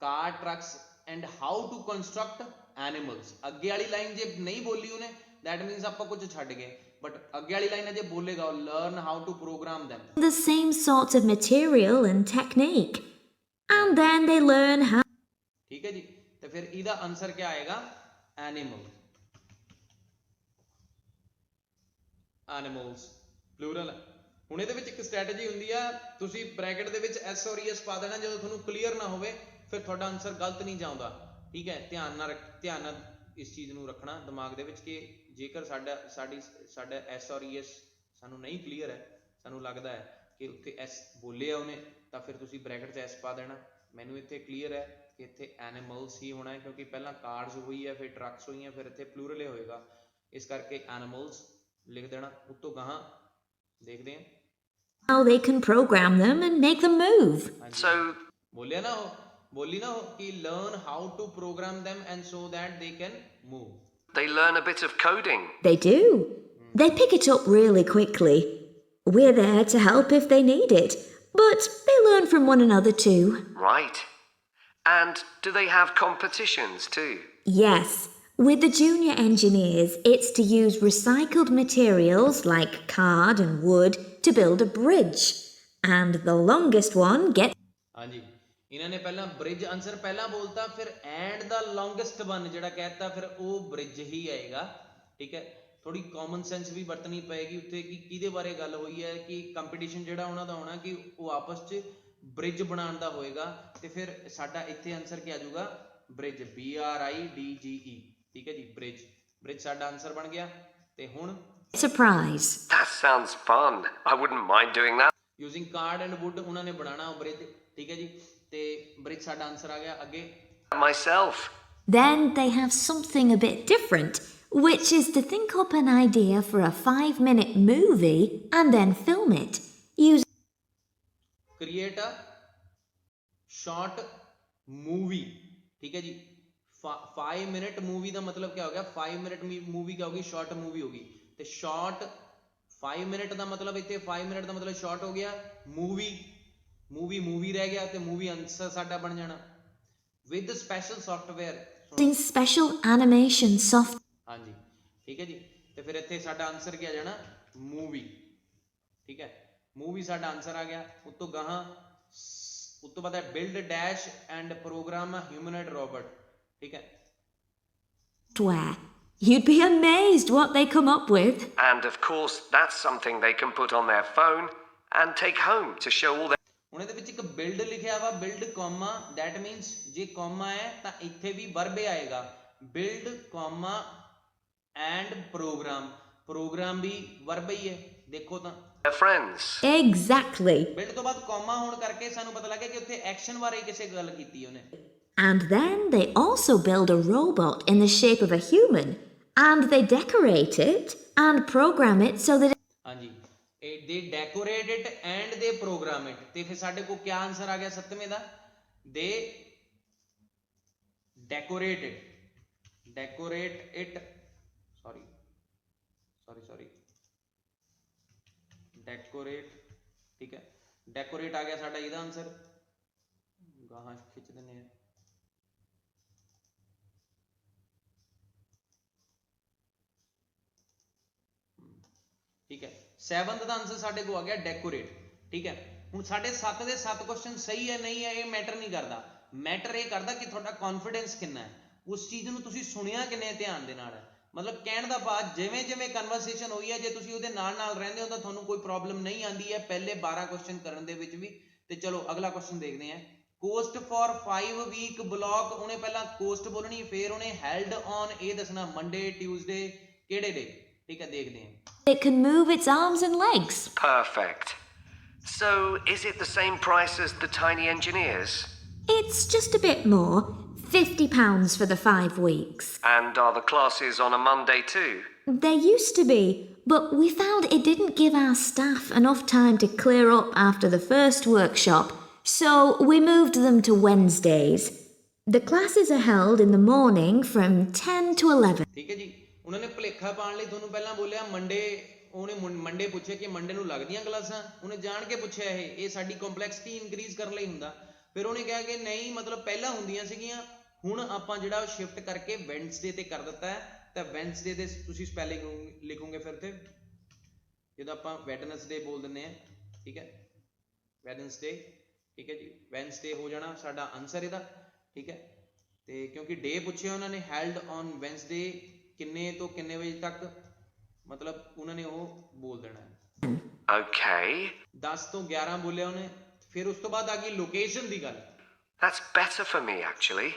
car trucks and how to construct animals. ਅੱਗੇ ਵਾਲੀ line ਜੇ ਨਹੀਂ ਬੋਲੀ ਉਹਨੇ, ਦੈਟ ਮੀਨਸ ਆਪਾਂ ਕੁਝ ਛੱਡ ਗਏ, ਬਟ ਅੱਗੇ ਵਾਲੀ ਲਾਈਨ ਜੇ ਬੋਲੇਗਾ ਉਹ learn how to program them, The same sorts of material and technique. And then they learn how. ਠੀਕ ਹੈ ਜੀ। ਤੇ ਫਿਰ ਇਹਦਾ ਆਨਸਰ ਕੀ ਆਏਗਾ, ਐਨੀਮਲ, ਐਨੀਮਲਸ ਪਲੂਰਲ। ਹੁਣ ਇਹਦੇ ਵਿੱਚ ਇੱਕ ਸਟ੍ਰੈਟਜੀ ਹੁੰਦੀ ਆ, ਤੁਸੀਂ ਬ੍ਰੈਕਟ ਦੇ ਵਿੱਚ ਐਸ ਔਰ ਈਐਸ ਪਾ ਦੇਣਾ ਜਦੋਂ ਤੁਹਾਨੂੰ ਕਲੀਅਰ ਨਾ ਹੋਵੇ, ਫਿਰ ਤੁਹਾਡਾ ਆਨਸਰ ਗਲਤ ਨਹੀਂ ਜਾਉਂਦਾ, ਠੀਕ ਹੈ। ਧਿਆਨ ਨਾਲ ਇਸ ਚੀਜ਼ ਨੂੰ ਰੱਖਣਾ ਦਿਮਾਗ ਦੇ ਵਿੱਚ ਕਿ ਜੇਕਰ ਸਾਡਾ ਐਸ ਔਰ ਈਐਸ ਸਾਨੂੰ ਨਹੀਂ ਕਲੀਅਰ ਹੈ, ਸਾਨੂੰ ਲੱਗਦਾ ਹੈ ਕਿ ਉੱਥੇ ਐਸ ਬੋਲਿਆ ਉਹਨੇ, ਤਾਂ ਫਿਰ ਤੁਸੀਂ ਬ੍ਰੈਕਟ 'ਚ ਐਸ ਪਾ ਦੇਣਾ। ਮੈਨੂੰ ਇੱਥੇ ਕਲੀਅਰ ਹੈ ਕਿ ਇੱਥੇ ਐਨੀਮਲਸ ਹੀ ਹੋਣਾ ਹੈ, ਕਿਉਂਕਿ ਪਹਿਲਾਂ ਕਾਰਸ ਹੋਈ ਹੈ, ਫਿਰ ਟਰੱਕਸ ਹੋਈਆਂ, ਫਿਰ ਇੱਥੇ ਪਲੂਰਲ ਹੋਏਗਾ, ਇਸ ਕਰਕੇ ਐਨੀਮਲਸ ਲਿਖ ਦੇਣਾ। ਉੱਤੋਂ ਗਾਹਾਂ ਦੇਖਦੇ ਹਾਂ How they can program them and make them move. So, ਬੋਲੀ ਨਾ ਹੋ ਕਿ learn how to program them and so that they can move. they learn a bit of coding. They do. They pick it up really quickly. We're there to help if they need it, but they learn from one another too. Right. And do they have competitions too? Yes. With the junior engineers, it's to use recycled materials like card and wood to build a bridge. And the longest one gets. ਹਾਂਜੀ, ਇਹਨਾਂ ਨੇ ਪਹਿਲਾਂ bridge answer ਪਹਿਲਾਂ ਬੋਲਤਾ, ਫਿਰ and the longest one ਜਿਹੜਾ ਕਹਿਤਾ, ਫਿਰ ਉਹ ਬ੍ਰਿਜ ਹੀ ਆਏਗਾ, ਠੀਕ ਹੈ। ਥੋੜੀ ਕਾਮਨ ਸੈਂਸ ਵੀ ਵਰਤਣੀ ਪਏਗੀ ਉੱਥੇ ਕਿ ਕਿਹਦੇ ਬਾਰੇ ਗੱਲ ਹੋਈ ਹੈ, ਕਿ ਕੰਪੀਟੀਸ਼ਨ ਜਿਹੜਾ ਉਹਨਾਂ ਦਾ ਹੋਣਾ ਕਿ ਉਹ ਆਪਸ 'ਚ ਬ੍ਰਿਜ ਬਣਾਉਣ ਦਾ ਹੋਏਗਾ, ਤੇ ਫਿਰ ਸਾਡਾ ਇੱਥੇ ਆਨਸਰ ਕੀ ਆ ਜਾਊਗਾ, ਬ੍ਰਿਜ, BRIDGE, ਠੀਕ ਹੈ ਜੀ, ਬ੍ਰਿਜ ਸਾਡਾ ਆਨਸਰ ਬਣ ਗਿਆ। ਤੇ ਹੁਣ Surprise. That sounds fun. I wouldn't mind doing that. Using card and wood ਉਹਨਾਂ ਨੇ ਬਣਾਉਣਾ ਉਹ ਬ੍ਰਿਜ, ਠੀਕ ਹੈ ਜੀ, ਤੇ ਬ੍ਰਿਜ ਸਾਡਾ ਆਨਸਰ ਆ ਗਿਆ। ਅੱਗੇ Myself. Then they have something a bit different, which is to think up an idea for a 5-minute movie and then film it. Use. Create a short movie, ਠੀਕ ਹੈ ਜੀ। 5 ਮਿੰਟ ਮੂਵੀ ਦਾ ਮਤਲਬ ਕੀ ਹੋ ਗਿਆ, 5 minute movie ਕੀ ਹੋਗੀ, short movie ਹੋਗੀ। ਤੇ short 5 minute ਦਾ ਮਤਲਬ ਇੱਥੇ 5 ਮਿੰਟ ਦਾ ਮਤਲਬ ਸ਼ਾਰਟ ਹੋ ਗਿਆ, ਮੂਵੀ ਰਹਿ ਗਿਆ, ਤੇ ਮੂਵੀ ਆਨਸਰ ਸਾਡਾ ਬਣ ਜਾਣਾ। With special software, Using special animation software. ਹਾਂਜੀ, ਠੀਕ ਹੈ ਜੀ। ਤੇ ਫਿਰ ਇੱਥੇ ਸਾਡਾ ਆਨਸਰ ਕੀ ਆ ਜਾਣਾ, ਮੂਵੀ, ਠੀਕ ਹੈ, ਮੂਵੀ ਸਾਡਾ ਆਨਸਰ ਆ ਗਿਆ। ਉੱਤੋਂ ਗਾਹਾਂ ਉੱਤੋਂ ਬਾਅਦ ਹੈ build dash and program humanoid robot, ਠੀਕ ਹੈ। You'd be amazed what they come up with. And of course, that's something they can put on their phone and take home to show all their. ਹੁਣ ਇਹਦੇ ਵਿੱਚ ਇੱਕ build ਲਿਖਿਆ ਵਾ, build comma, that means ਜੇ comma ਹੈ ਤਾਂ ਇੱਥੇ ਵੀ ਵਰਬ ਆਏਗਾ, ਬਿਲਡ ਕੌਮਾ ਐਂਡ ਪ੍ਰੋਗਰਾਮ ਵੀ ਵਰਬ ਹੀ ਹੈ, ਦੇਖੋ ਤਾਂ Their friends. Exactly. ਬਿਲਡ ਤੋਂ ਬਾਅਦ ਕੌਮਾ ਹੋਣ ਕਰਕੇ ਸਾਨੂੰ ਪਤਾ ਲੱਗਿਆ ਕਿ ਉੱਥੇ ਐਕਸ਼ਨ ਬਾਰੇ ਕਿਸੇ ਗੱਲ ਕੀਤੀ ਉਹਨੇ। And then they also build a robot in the shape of a human, and they decorate it and program it so that. ਹਾਂਜੀ, they decorate it and they program it, ਤੇ ਫਿਰ ਸਾਡੇ ਕੋਲ ਕੀ ਆਨਸਰ ਆ ਗਿਆ 7ਵੇਂ ਦਾ, they decorate it, sorry decorate, ਠੀਕ ਹੈ, decorate ਆ ਗਿਆ ਸਾਡਾ ਇਹਦਾ ਆਨਸਰ। ਗਾਹਾਂ ਖਿੱਚ ਦਿੰਨੇ ਆ, 7th ਦਾ ਆਨਸਰ ਸਾਡੇ ਕੋਲ ਆ ਗਿਆ ਡੈਕੋਰੇਟ, ਠੀਕ ਹੈ। ਹੁਣ ਸਾਡੇ 7 ਦੇ 7 ਕੁਐਸਚਨ ਸਹੀ ਹੈ ਨਹੀਂ ਹੈ ਇਹ ਮੈਟਰ ਨਹੀਂ ਕਰਦਾ, ਮੈਟਰ ਇਹ ਕਰਦਾ ਕਿ ਤੁਹਾਡਾ ਕੌਨਫੀਡੈਂਸ ਕਿੰਨਾ ਹੈ, ਉਸ ਚੀਜ਼ ਨੂੰ ਤੁਸੀਂ ਸੁਣਿਆ ਕਿੰਨੇ ਧਿਆਨ ਦੇ ਨਾਲ ਹੈ। ਮਤਲਬ ਕਹਿਣ ਦਾ ਬਾਅਦ ਜਿਵੇਂ ਜਿਵੇਂ ਕਨਵਰਸੇਸ਼ਨ ਹੋਈ ਹੈ ਜੇ ਤੁਸੀਂ ਉਹਦੇ ਨਾਲ ਨਾਲ ਰਹਿੰਦੇ ਹੋ ਤਾਂ ਤੁਹਾਨੂੰ ਕੋਈ ਪ੍ਰੋਬਲਮ ਨਹੀਂ ਆਉਂਦੀ ਹੈ ਪਹਿਲੇ 12 ਕੁਐਸਚਨ ਕਰਨ ਦੇ ਵਿੱਚ ਵੀ। ਤੇ ਚਲੋ ਅਗਲਾ ਕੁਐਸਚਨ ਦੇਖਦੇ ਹਾਂ। ਕੋਸਟ ਫॉर 5 ਵੀਕ ਬਲੌਕ, ਉਹਨੇ ਪਹਿਲਾਂ ਕੋਸਟ ਬੋਲਣੀ ਫਿਰ ਉਹਨੇ ਹੈਲਡ ਔਨ ਇਹ ਦੱਸਣਾ ਮੰਡੇ ਟਿਊਜ਼ਡੇ ਕਿਹੜੇ ਡੇ, ਠੀਕ ਹੈ ਦੇਖਦੇ ਹਾਂ। It can move its arms and legs. Perfect. So, is it the same price as the Tiny Engineers? It's just a bit more. £50 for the 5 weeks. And are the classes on a Monday too? There used to be, but we found it didn't give our staff enough time to clear up after the first workshop, so we moved them to Wednesdays. The classes are held in the morning from 10 to 11. ਠੀਕ ਹੈ ਜੀ, ਉਹਨਾਂ ਨੇ ਭੁਲੇਖਾ ਪਾਉਣ ਲਈ ਤੁਹਾਨੂੰ ਪਹਿਲਾਂ ਬੋਲਿਆ ਮੰਡੇ, ਉਹਨੇ ਮੰਡੇ ਪੁੱਛਿਆ ਕਿ ਮੰਡੇ ਨੂੰ ਲੱਗਦੀਆਂ ਕਲਾਸਾਂ, ਉਹਨੇ ਜਾਣ ਕੇ ਪੁੱਛਿਆ ਇਹ ਸਾਡੀ ਕੰਪਲੈਕਸਿਟੀ ਇਨਕਰੀਜ਼ ਕਰਨ ਲਈ ਹੁੰਦਾ। ਫਿਰ ਉਹਨੇ ਕਿਹਾ ਕਿ ਨਹੀਂ ਮਤਲਬ ਪਹਿਲਾਂ ਹੁੰਦੀਆਂ ਸੀਗੀਆਂ ਹੁਣ ਆਪਾਂ ਜਿਹੜਾ ਉਹ ਸ਼ਿਫਟ ਕਰਕੇ ਵੈਂਸਡੇ ਤੇ ਕਰ ਦਿੱਤਾ ਹੈ। ਤਾਂ ਵੈਂਸਡੇ ਦੇ ਤੁਸੀਂ ਸਪੈਲਿੰਗ ਲਿਖੋਗੇ ਫਿਰ ਤੇ ਜਦੋਂ ਆਪਾਂ ਵੈਡਨਸਡੇ ਬੋਲ ਦਿੰਦੇ ਆ, ਠੀਕ ਹੈ ਵੈਡਨਸਡੇ, ਠੀਕ ਹੈ ਜੀ ਵੈਂਸਡੇ ਹੋ ਜਾਣਾ ਸਾਡਾ ਆਨਸਰ ਇਹਦਾ, ਠੀਕ ਹੈ। ਤੇ ਕਿਉਂਕਿ ਡੇ ਪੁੱਛਿਆ ਉਹਨਾਂ ਨੇ ਹੈਲਡ ਔਨ ਵੈਂਸਡੇ ਕਿੰਨੇ ਤੋਂ ਕਿੰਨੇ ਵਜੇ ਤੱਕ, ਮਤਲਬ ਉਹਨਾਂ ਨੇ ਉਹ ਬੋਲ ਦੇਣਾ ਹੈ। Okay. 10 ਤੋਂ 11 ਬੋਲਿਆ ਉਹਨੇ, ਫਿਰ ਉਸ ਤੋਂ ਬਾਅਦ ਆ ਗਈ ਲੋਕੇਸ਼ਨ ਦੀ ਗੱਲ। That's better for me, actually.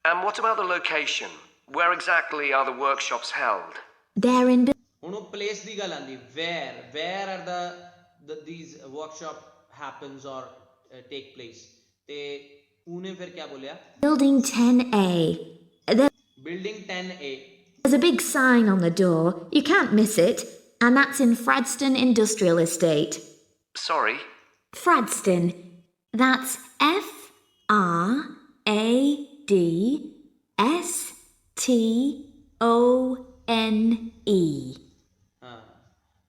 And what about the location? Where exactly are the workshops held? They're in ਹੁਣ ਉਹ ਪਲੇਸ ਦੀ ਗੱਲ ਆਂਦੀ, where are these workshop happens or take place, ਤੇ ਉਹਨੇ ਫਿਰ ਕਿਆ ਬੋਲਿਆ Building 10A. Building 10A। There's a big sign on the door. You can't miss it. And that's in Fradston Industrial Estate. Sorry? Fradston. That's FRADSTONE. ਹਾਂ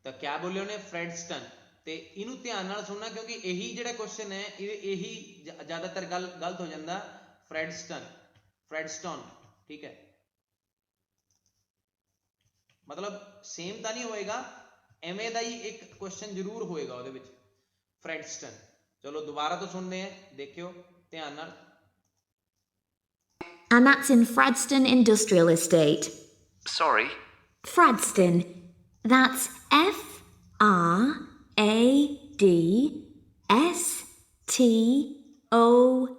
ਤਾਂ ਕਿਆ ਬੋਲਿਆ ਉਹਨੇ ਫਰੈਡਸਟਨ। ਤੇ ਇਹਨੂੰ ਧਿਆਨ ਨਾਲ ਸੁਣਨਾ ਕਿਉਂਕਿ ਇਹੀ ਜਿਹੜਾ ਕੁਐਸਚਨ ਹੈ ਇਹੀ ਜ਼ਿਆਦਾਤਰ ਗਲਤ ਹੋ ਜਾਂਦਾ। ਫਰੈਡਸਟਨ, ਠੀਕ ਹੈ ਮਤਲਬ ਸੇਮ ਤਾਂ ਨਹੀਂ ਹੋਏਗਾ, ਐਵੇਂ ਦਾ ਹੀ ਇੱਕ ਕੁਐਸਚਨ ਜ਼ਰੂਰ ਹੋਏਗਾ ਉਹਦੇ ਵਿੱਚ ਫਰੈਡਸਟਨ। ਚਲੋ ਦੁਬਾਰਾ ਤੋਂ ਸੁਣਦੇ ਆ, ਦੇਖਿਓ ਧਿਆਨ ਨਾਲ। And that's in Fradston Industrial Estate. Sorry? Fradston. That's FRADSTONE.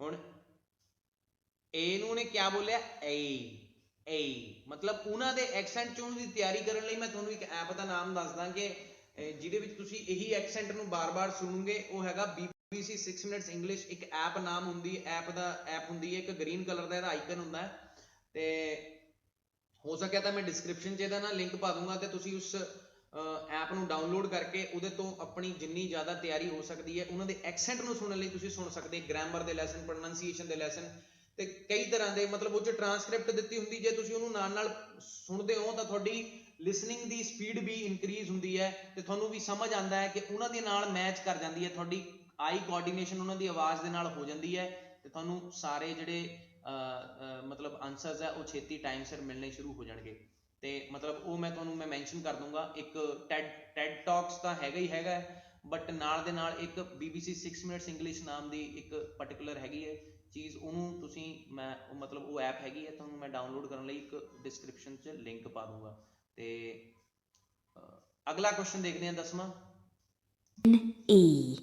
ਹੁਣ ਏ ਨੂੰ ਨੇ ਕਿਆ ਬੋਲਿਆ ਏ, ਮਤਲਬ ਉਹਨਾਂ ਦੇ ਐਕਸੈਂਟ ਚੋਂ ਦੀ ਤਿਆਰੀ ਕਰਨ ਲਈ ਮੈਂ ਤੁਹਾਨੂੰ ਇੱਕ ਐਪ ਦਾ ਨਾਮ ਦੱਸਦਾ ਕਿ ਜਿਹਦੇ ਵਿੱਚ ਤੁਸੀਂ ਇਹੀ ਐਕਸੈਂਟ ਨੂੰ ਬਾਰ-ਬਾਰ ਸੁਣੋਗੇ। ਉਹ ਹੈਗਾ BBC 6 Minutes English। ਇੱਕ ਐਪ ਨਾਮ ਹੁੰਦੀ ਐਪ ਹੁੰਦੀ ਹੈ, ਇੱਕ ਗ੍ਰੀਨ ਕਲਰ ਦਾ ਇਹਦਾ ਆਈਕਨ ਹੁੰਦਾ ਹੈ। ਤੇ ਹੋ ਸਕਿਆ ਤਾਂ ਮੈਂ ਡਿਸਕ੍ਰਿਪਸ਼ਨ 'ਚ ਇਹਦਾ ਨਾ ਲਿੰਕ ਪਾ ਦੂੰਗਾ ਤੇ ਤੁਸੀਂ ਉਸ ਐਪ ਨੂੰ ਡਾਊਨਲੋਡ ਕਰਕੇ ਉਹਦੇ ਤੋਂ ਆਪਣੀ ਜਿੰਨੀ ਜ਼ਿਆਦਾ ਤਿਆਰੀ ਹੋ ਸਕਦੀ ਹੈ ਉਹਨਾਂ ਦੇ ਐਕਸੈਂਟ ਨੂੰ ਸੁਣਨ ਲਈ ਤੁਸੀਂ ਸੁਣ ਸਕਦੇ। ਗ੍ਰਾਮਰ ਦੇ ਲੈਸਨ, ਪ੍ਰੋਨੰਸੀਏਸ਼ਨ ਦੇ ਲੈਸਨ ਤੇ ਕਈ ਤਰ੍ਹਾਂ ਦੇ, ਮਤਲਬ ਉਹ 'ਚ ਟਰਾਂਸਕ੍ਰਿਪਟ ਦਿੱਤੀ ਹੁੰਦੀ। ਜੇ ਤੁਸੀਂ ਉਹਨੂੰ ਨਾਲ ਸੁਣਦੇ ਹੋ ਤਾਂ ਤੁਹਾਡੀ ਲਿਸਨਿੰਗ ਦੀ ਸਪੀਡ ਵੀ ਇਨਕਰੀਜ਼ ਹੁੰਦੀ ਹੈ ਤੇ ਤੁਹਾਨੂੰ ਵੀ ਸਮਝ ਆਉਂਦਾ ਹੈ ਕਿ ਉਹਨਾਂ ਦੇ ਨਾਲ ਮੈਚ ਕਰ ਜਾਂਦੀ ਹੈ, ਤੁਹਾਡੀ ਆਈ ਕੋਆਰਡੀਨੇਸ਼ਨ ਉਹਨਾਂ ਦੀ ਆਵਾਜ਼ ਦੇ ਨਾਲ ਹੋ ਜਾਂਦੀ ਹੈ ਤੇ ਤੁਹਾਨੂੰ ਸਾਰੇ ਜਿਹੜੇ ਮਤਲਬ ਆਨਸਰਸ ਹੈ ਉਹ ਛੇਤੀ ਟਾਈਮ ਸਿਰ ਮਿਲਣੇ ਸ਼ੁਰੂ ਹੋ ਜਾਣਗੇ। ਤੇ ਮਤਲਬ ਉਹ ਮੈਂ ਮੈਂਸ਼ਨ ਕਰ ਦੂੰਗਾ। ਇੱਕ ਟੈਡ ਟਾਕਸ ਤਾਂ ਹੈਗਾ ਹੀ ਹੈਗਾ, ਬਟ ਨਾਲ ਦੇ ਨਾਲ ਇੱਕ BBC 6 Minutes English ਨਾਮ ਦੀ ਇੱਕ ਪਾਰਟਿਕੂਲਰ ਹੈਗੀ ਹੈ ਚੀਜ਼, ਉਹਨੂੰ ਤੁਸੀਂ ਮਤਲਬ ਉਹ ਐਪ ਹੈਗੀ ਹੈ, ਤੁਹਾਨੂੰ ਮੈਂ ਡਾਊਨਲੋਡ ਕਰਨ ਲਈ ਇੱਕ ਡਿਸਕ੍ਰਿਪਸ਼ਨ 'ਚ ਲਿੰਕ ਪਾ ਦੂੰਗਾ। ਤੇ ਅਗਲਾ ਕੁਐਸਚਨ ਦੇਖਦੇ ਹਾਂ 10ਵਾਂ। E.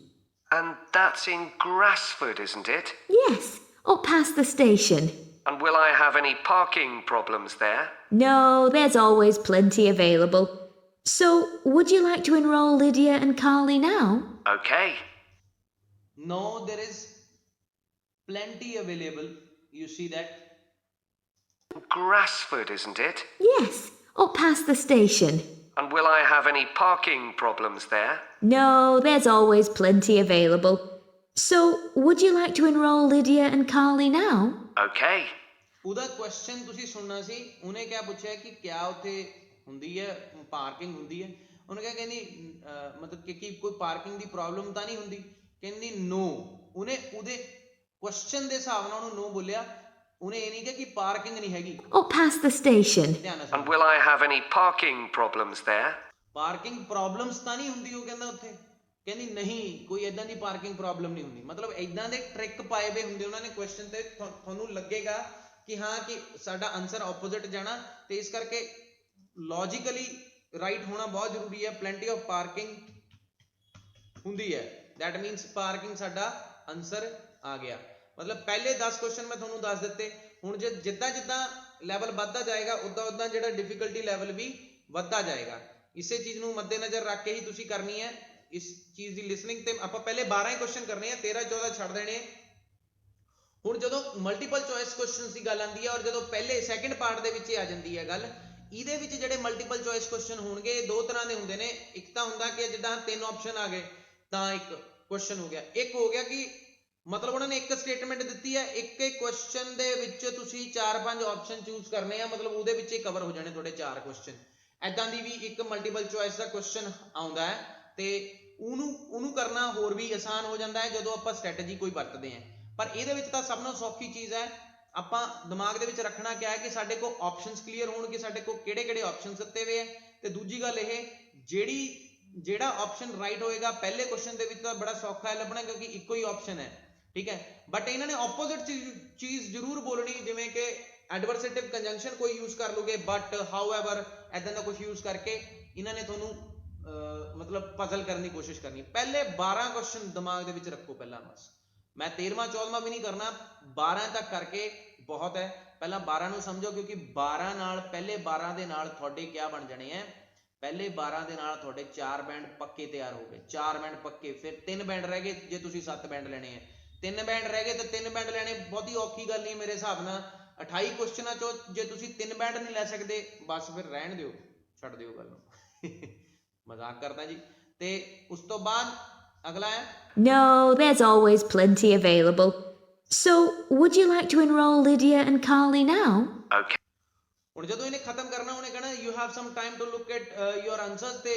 And that's in Grassford, isn't it? Yes, up past the station. And will I have any parking problems there? No, there's always plenty available. So, would you like to enroll Lydia and Carly now? Okay. No, there is plenty available. You see that? Grassford, isn't it? Yes, up past the station. And will I have any parking problems there? No, there's always plenty available. So, would you like to enroll Lydia and Carly now? Okay. ਉਹਦਾ question ਤੁਸੀਂ ਸੁਣਨਾ ਸੀ। ਉਹਨੇ ਕਿਆ ਪੁੱਛਿਆ ਕਿ ਕਿਆ ਉੱਥੇ ਹੁੰਦੀ ਹੈ ਪਾਰਕਿੰਗ ਹੁੰਦੀ ਹੈ। ਉਹਨੇ ਕਿਹਾ ਕਹਿੰਦੀ ਮਤਲਬ ਕਿ ਕੋਈ ਪਾਰਕਿੰਗ ਦੀ ਪ੍ਰੋਬਲਮ ਤਾਂ ਨਹੀਂ ਹੁੰਦੀ, ਕਹਿੰਦੀ ਨੋ। ਉਹਨੇ ਉਹਦੇ ਕੁਐਸਚਨ ਦੇ ਹਿਸਾਬ ਨਾਲ ਉਹਨੂੰ ਨੋ ਬੋਲਿਆ, ਉਹਨੇ ਇਹ ਨਹੀਂ ਕਿਹਾ ਕਿ ਪਾਰਕਿੰਗ ਨਹੀਂ ਹੈਗੀ। Up past the station. ਧਿਆਨ ਨਾਲ And will I have any parking problems there? Parking problems ਤਾਂ ਨਹੀਂ ਹੁੰਦੀ, ਉਹ ਕਹਿੰਦਾ ਉੱਥੇ, ਕਹਿੰਦੀ ਨਹੀਂ ਕੋਈ ਇਦਾਂ ਦੀ ਪਾਰਕਿੰਗ ਪ੍ਰੋਬਲਮ ਨਹੀਂ ਹੁੰਦੀ। ਮਤਲਬ ਇਦਾਂ ਦੇ ਟ੍ਰਿਕ ਪਾਏ ਹੋਏ ਹੁੰਦੇ ਉਹਨਾਂ ਨੇ ਕੁਐਸਚਨ ਤੇ, ਤੁਹਾਨੂੰ ਲੱਗੇਗਾ ਕਿ ਹਾਂ ਕਿ ਸਾਡਾ ਆਨਸਰ ਆਪੋਜ਼ਿਟ ਜਾਣਾ, ਤੇ ਇਸ ਕਰਕੇ ਲੌਜੀਕਲੀ ਰਾਈਟ ਹੋਣਾ ਬਹੁਤ ਜ਼ਰੂਰੀ ਹੈ। ਪਲੈਂਟੀ ਆਫ ਪਾਰਕਿੰਗ ਹੁੰਦੀ ਹੈ, ਦੈਟ ਮੀਨਸ ਪਾਰਕਿੰਗ ਸਾਡਾ ਆਨਸਰ ਆ ਗਿਆ। ਮਤਲਬ ਪਹਿਲੇ 10 ਕੁਐਸਚਨ ਮੈਂ ਤੁਹਾਨੂੰ ਦੱਸ ਦਿੱਤੇ। ਹੁਣ ਜੇ ਜਿੱਦਾਂ ਜਿੱਦਾਂ ਲੈਵਲ ਵੱਧਦਾ ਜਾਏਗਾ ਉਦਾਂ ਉਦਾਂ ਜਿਹੜਾ ਡਿਫਿਕਲਟੀ ਲੈਵਲ ਵੀ ਵੱਧਦਾ ਜਾਏਗਾ। ਇਸੇ ਚੀਜ਼ ਨੂੰ ਮੱਦੇਨਜ਼ਰ ਰੱਖ ਕੇ ਹੀ ਤੁਸੀਂ ਕਰਨੀ ਹੈ ਇਸ ਚੀਜ਼ ਦੀ ਲਿਸਨਿੰਗ। ਤੇ ਆਪਾਂ ਪਹਿਲੇ 12 ਹੀ ਕੁਐਸਚਨ ਕਰਨੇ ਆ, 13 14 ਛੱਡ ਦੇਣੇ। ਹੁਣ ਜਦੋਂ ਮਲਟੀਪਲ ਚੋਇਸ ਕੁਐਸਚਨਸ ਦੀ ਗੱਲ ਆਉਂਦੀ ਹੈ ਔਰ ਜਦੋਂ ਪਹਿਲੇ ਸੈਕਿੰਡ ਪਾਰਟ ਦੇ ਵਿੱਚ ਆ ਜਾਂਦੀ ਹੈ ਗੱਲ, ਇਹਦੇ ਵਿੱਚ ਜਿਹੜੇ ਮਲਟੀਪਲ ਚੋਇਸ ਕੁਐਸਚਨ ਹੋਣਗੇ ਦੋ ਤਰ੍ਹਾਂ ਦੇ ਹੁੰਦੇ ਨੇ। ਇੱਕ ਤਾਂ ਹੁੰਦਾ ਕਿ ਜਿੱਦਾਂ 3 ਆਪਸ਼ਨ ਆ ਗਏ ਤਾਂ ਇੱਕ ਕੁਐਸਚਨ ਹੋ ਗਿਆ। ਇੱਕ ਹੋ ਗਿਆ ਕਿ ਮਤਲਬ ਉਹਨਾਂ ਨੇ ਇੱਕ ਸਟੇਟਮੈਂਟ ਦਿੱਤੀ ਹੈ, ਇੱਕ ਕੁਐਸਚਨ ਦੇ ਵਿੱਚ ਤੁਸੀਂ 4-5 ਆਪਸ਼ਨ ਚੂਜ਼ ਕਰਨੇ ਆ, ਮਤਲਬ ਉਹਦੇ ਵਿੱਚ ਹੀ ਕਵਰ ਹੋ ਜਾਣੇ ਤੁਹਾਡੇ 4 ਕੁਐਸਚਨ। ਐਦਾਂ ਦੀ ਵੀ ਇੱਕ ਮਲਟੀਪਲ ਚੋਇਸ ਦਾ ਕੁਐਸਚਨ ਆਉਂਦਾ ਹੈ, ਤੇ ਉਹਨੂੰ ਕਰਨਾ ਹੋਰ ਵੀ ਆਸਾਨ ਹੋ ਜਾਂਦਾ ਹੈ ਜਦੋਂ ਆਪਾਂ ਸਟ੍ਰੈਟਜੀ ਕੋਈ ਵਰਤਦੇ ਹਾਂ। ਪਰ ਇਹਦੇ ਵਿੱਚ ਤਾਂ ਸਭ ਤੋਂ ਸੌਖੀ ਚੀਜ਼ ਹੈ, ਆਪਾਂ ਦਿਮਾਗ ਦੇ ਵਿੱਚ ਰੱਖਣਾ ਕਿਆ ਹੈ ਕਿ ਸਾਡੇ ਕੋਲ ਆਪਸ਼ਨਸ ਕਲੀਅਰ ਹੋਣ ਕਿ ਸਾਡੇ ਕੋਲ ਕਿਹੜੇ ਆਪਸ਼ਨਸ ਦਿੱਤੇ ਹੋਏ ਹੈ। ਤੇ ਦੂਜੀ ਗੱਲ ਇਹ, ਜਿਹੜਾ ਆਪਸ਼ਨ ਰਾਈਟ ਹੋਏਗਾ ਪਹਿਲੇ ਕੁਐਸਚਨ ਦੇ ਵਿੱਚ ਤਾਂ ਬੜਾ ਸੌਖਾ ਹੈ ਲੱਭਣਾ, ਕਿਉਂਕਿ ਇੱਕੋ ਹੀ ਆਪਸ਼ਨ ਹੈ, ਠੀਕ ਹੈ। ਬਟ ਇਹਨਾਂ ਨੇ ਆਪੋਜ਼ਿਟ ਚੀਜ਼ ਜ਼ਰੂਰ ਬੋਲਣੀ, ਜਿਵੇਂ ਕਿ ਐਡਵਰਸੇਟਿਵ ਕੰਜੰਕਸ਼ਨ ਕੋਈ ਯੂਜ਼ ਕਰ ਲੋਗੇ, ਬਟ, ਹਾਊਐਵਰ, ਐਦਾਂ ਦਾ ਕੁਝ ਯੂਜ਼ ਕਰਕੇ ਇਹਨਾਂ ਨੇ ਤੁਹਾਨੂੰ ਮਤਲਬ ਪਜ਼ਲ ਕਰਨ ਦੀ ਕੋਸ਼ਿਸ਼ ਕਰਨੀ। ਪਹਿਲੇ 12 ਕੁਐਸਚਨ ਦਿਮਾਗ ਦੇ ਵਿੱਚ ਰੱਖੋ ਪਹਿਲਾਂ, ਬਸ। ਮੈਂ 13ਵਾਂ 14ਵਾਂ ਵੀ ਨਹੀਂ ਕਰਨਾ, 12 ਤੱਕ ਕਰਕੇ ਬਹੁਤ ਹੈ। ਪਹਿਲਾਂ 12 ਨੂੰ ਸਮਝੋ, ਕਿਉਂਕਿ 12 ਨਾਲ ਪਹਿਲੇ 12 ਦੇ ਨਾਲ ਤੁਹਾਡੇ ਕਿਆ ਬਣ ਜਾਣੇ ਹੈ, ਪਹਿਲੇ 12 ਦੇ ਨਾਲ ਤੁਹਾਡੇ 4 ਬੈਂਡ ਪੱਕੇ ਤਿਆਰ ਹੋ ਗਏ। 4 ਬੈਂਡ ਪੱਕੇ, ਫਿਰ 3 ਬੈਂਡ ਰਹਿ ਗਏ ਜੇ ਤੁਸੀਂ 7 ਬੈਂਡ ਲੈਣੇ ਹੈ। 3 ਬੈਂਡ ਰਹਿ ਗਏ ਤਾਂ 3 ਬੈਂਡ ਲੈਣੇ ਬਹੁਤੀ ਔਖੀ ਗੱਲ ਨਹੀਂ ਮੇਰੇ ਹਿਸਾਬ ਨਾਲ। 28 ਕੁਐਸਚਨਾਂ ਚੋਂ ਜੇ ਤੁਸੀਂ 3 ਬੈਂਡ ਨਹੀਂ ਲੈ ਸਕਦੇ, ਬਸ ਫਿਰ ਰਹਿਣ ਦਿਓ, ਛੱਡ ਦਿਓ ਗੱਲ ਨੂੰ। ਮਜ਼ਾਕ ਕਰਦਾ ਜੀ। ਤੇ ਉਸ ਤੋਂ ਬਾਅਦ ਅਗਲਾ ਹੈ, No, there's always plenty available. So, would you like to enroll Lydia and Carly now? Okay. ਹੁਣ ਜਦੋਂ ਇਹਨੇ ਖਤਮ ਕਰਨਾ ਉਹਨੇ ਕਹਿਣਾ you have some time to look at your answers, ਤੇ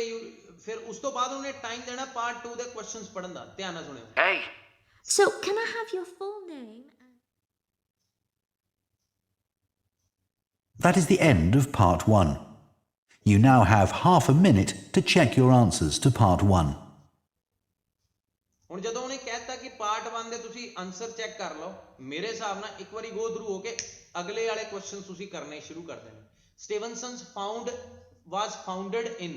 ਫਿਰ ਉਸ ਤੋਂ ਬਾਅਦ ਉਹਨੇ ਟਾਈਮ ਦੇਣਾ ਪਾਰਟ 2 ਦੇ ਕੁਐਸਚਨਸ ਪੜਨ ਦਾ। ਧਿਆਨ ਨਾਲ ਸੁਣਿਓ। Hey. So, can I have your full name? That is the end of part 1. You now have half a minute to check your answers to part 1. ਹੁਣ ਜਦੋਂ ਉਹਨੇ ਕਹਿਤਾ ਕਿ ਪਾਰਟ 1 ਦੇ ਤੁਸੀਂ ਆਨਸਰ ਚੈੱਕ ਕਰ ਲਓ, ਮੇਰੇ ਹਿਸਾਬ ਨਾਲ ਇੱਕ ਵਾਰੀ ਗੋ ਥਰੂ ਹੋ ਕੇ ਅਗਲੇ ਵਾਲੇ ਕੁਐਸਚਨ ਤੁਸੀਂ ਕਰਨੇ ਸ਼ੁਰੂ ਕਰ ਦੇਣੇ। ਸਟੀਵਨਸਨਸ ਵਾਸ ਫਾਊਂਡਡ ਇਨ,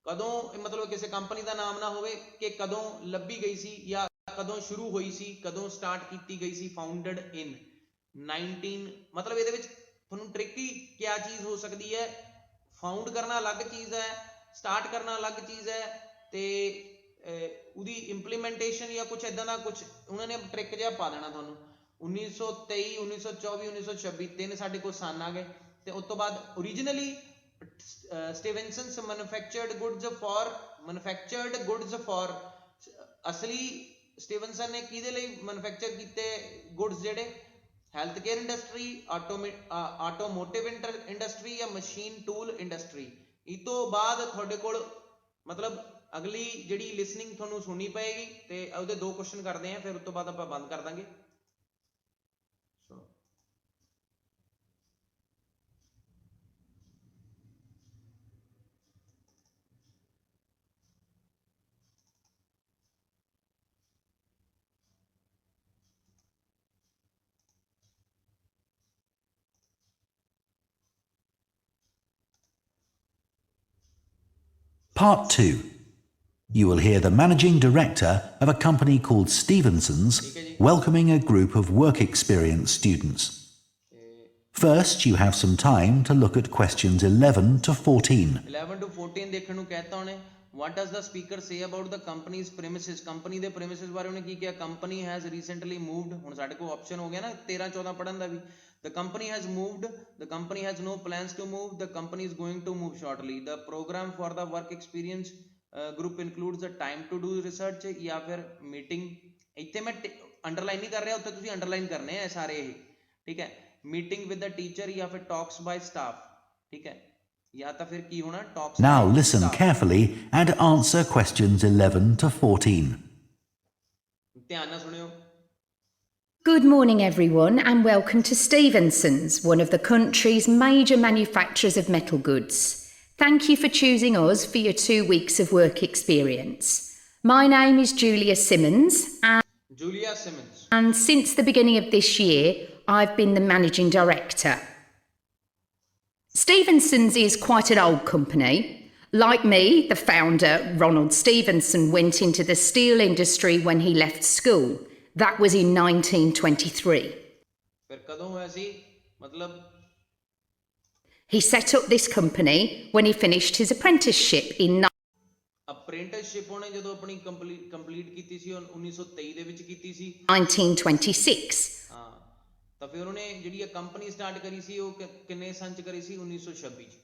ਕਦੋਂ, ਮਤਲਬ ਕਿਸੇ ਕੰਪਨੀ ਦਾ ਨਾਮ ਨਾ ਹੋਵੇ ਕਿ ਕਦੋਂ ਲੱਭੀ ਗਈ ਸੀ ਜਾਂ ਕਦੋਂ ਸ਼ੁਰੂ ਹੋਈ ਸੀ, ਕਦੋਂ ਸਟਾਰਟ ਕੀਤੀ ਗਈ ਸੀ। ਫਾਊਂਡਡ ਇਨ 19, ਮਤਲਬ ਇਹਦੇ ਵਿੱਚ ਤੁਹਾਨੂੰ ਟ੍ਰਿਕੀ ਕਿਆ ਚੀਜ਼ ਹੋ ਸਕਦੀ ਹੈ, ਫਾਊਂਡ ਕਰਨਾ ਅਲੱਗ ਚੀਜ਼ ਹੈ, ਸਟਾਰਟ ਕਰਨਾ ਅਲੱਗ ਚੀਜ਼ ਹੈ, ਤੇ ਉਹਦੀ ਇੰਪਲੀਮੈਂਟੇਸ਼ਨ ਜਾਂ ਕੁਝ ਇਦਾਂ ਦਾ ਕੁਝ ਉਹਨਾਂ ਨੇ ਟ੍ਰਿਕ ਜਿਹਾ ਪਾ ਦੇਣਾ ਤੁਹਾਨੂੰ। 1923, 1924, 1926 3 ਸਾਡੇ ਕੋਲ ਸਾਨ ਆ ਗਏ। ਤੇ ਉਸ ਤੋਂ ਬਾਅਦ ਓਰੀਜਨਲੀ ਸਟੀਵਨਸਨਸ ਮੈਨੂਫੈਕਚਰਡ ਗੁੱਡਸ ਫॉर ਅਸਲੀ ਸਟੀਵਨਸਨ ਨੇ ਕਿਹਦੇ ਲਈ ਮੈਨੂਫੈਕਚਰ ਕੀਤੇ ਗੁੱਡਸ, ਜਿਹੜੇ health care industry, automotive industry ਜਾਂ ਮਸ਼ੀਨ ਟੂਲ ਇੰਡਸਟਰੀ। ਇਸ ਤੋਂ ਬਾਅਦ ਤੁਹਾਡੇ ਕੋਲ ਮਤਲਬ ਅਗਲੀ ਜਿਹੜੀ ਲਿਸਨਿੰਗ ਤੁਹਾਨੂੰ ਸੁਣਨੀ ਪਏਗੀ, ਤੇ ਉਹਦੇ 2 ਕੁਐਸਚਨ ਕਰਦੇ ਆ, ਫਿਰ ਉਸ ਤੋਂ ਬਾਅਦ ਆਪਾਂ ਬੰਦ ਕਰ ਦਾਂਗੇ। Part 2. You will hear the managing director of a company called Stevenson's welcoming a group of work experience students. First, you have some time to look at questions 11 to 14. 11 to 14 ਦੇਖਣ ਨੂੰ ਕਹਿਤਾ ਉਹਨੇ। What does the speaker say about the company's premises? Company ਦੇ premises ਬਾਰੇ ਉਹਨੇ ਕੀ ਕਿਹਾ? Company has recently moved, ਹੁਣ ਸਾਡੇ ਕੋਲ ਆਪਸ਼ਨ ਹੋ ਗਿਆ ਨਾ 13 14 ਪੜਨ ਦਾ ਵੀ। The company has moved, the company has no plans to move, the company is going to move shortly. The program for the work experience group includes the time to do research ਜਾਂ ਫਿਰ meeting। ਇੱਥੇ ਮੈਂ underline ਨਹੀਂ ਕਰ ਰਿਹਾ, ਉੱਥੇ ਤੁਸੀਂ underline ਕਰਨੇ ਆ ਸਾਰੇ ਇਹ, ਠੀਕ ਹੈ। meeting with the teacher ਜਾਂ ਫਿਰ talks by staff, ਠੀਕ ਹੈ, ਜਾਂ ਤਾਂ ਫਿਰ ਕੀ ਹੋਣਾ talks। Now listen carefully and answer questions 11 to 14. ਧਿਆਨ ਨਾਲ ਸੁਣਿਓ। Good morning, everyone, and welcome to Stevenson's, one of the country's major manufacturers of metal goods. Thank you for choosing us for your 2 weeks of work experience. My name is Julia Simmons, Julia Simmons. and since the beginning of this year, I've been the managing director. Stevenson's is quite an old company. Like me, the founder, Ronald Stevenson, went into the steel industry when he left school. That was in 1923. फिर कदों होया सी मतलब He set up this company when he finished his apprenticeship in apprenticeship ਉਹਨੇ ਜਦੋਂ ਆਪਣੀ complete ਕੀਤੀ ਸੀ 1923 ਦੇ ਵਿੱਚ ਕੀਤੀ ਸੀ 1926. ਹਾਂ ਤਾਂ ਫਿਰ ਉਹਨੇ ਜਿਹੜੀ ਇਹ ਕੰਪਨੀ ਸਟਾਰਟ ਕਰੀ ਸੀ ਉਹ ਕਿੰਨੇ ਸੰਨ ਚ ਕਰੀ ਸੀ 1926 ਚ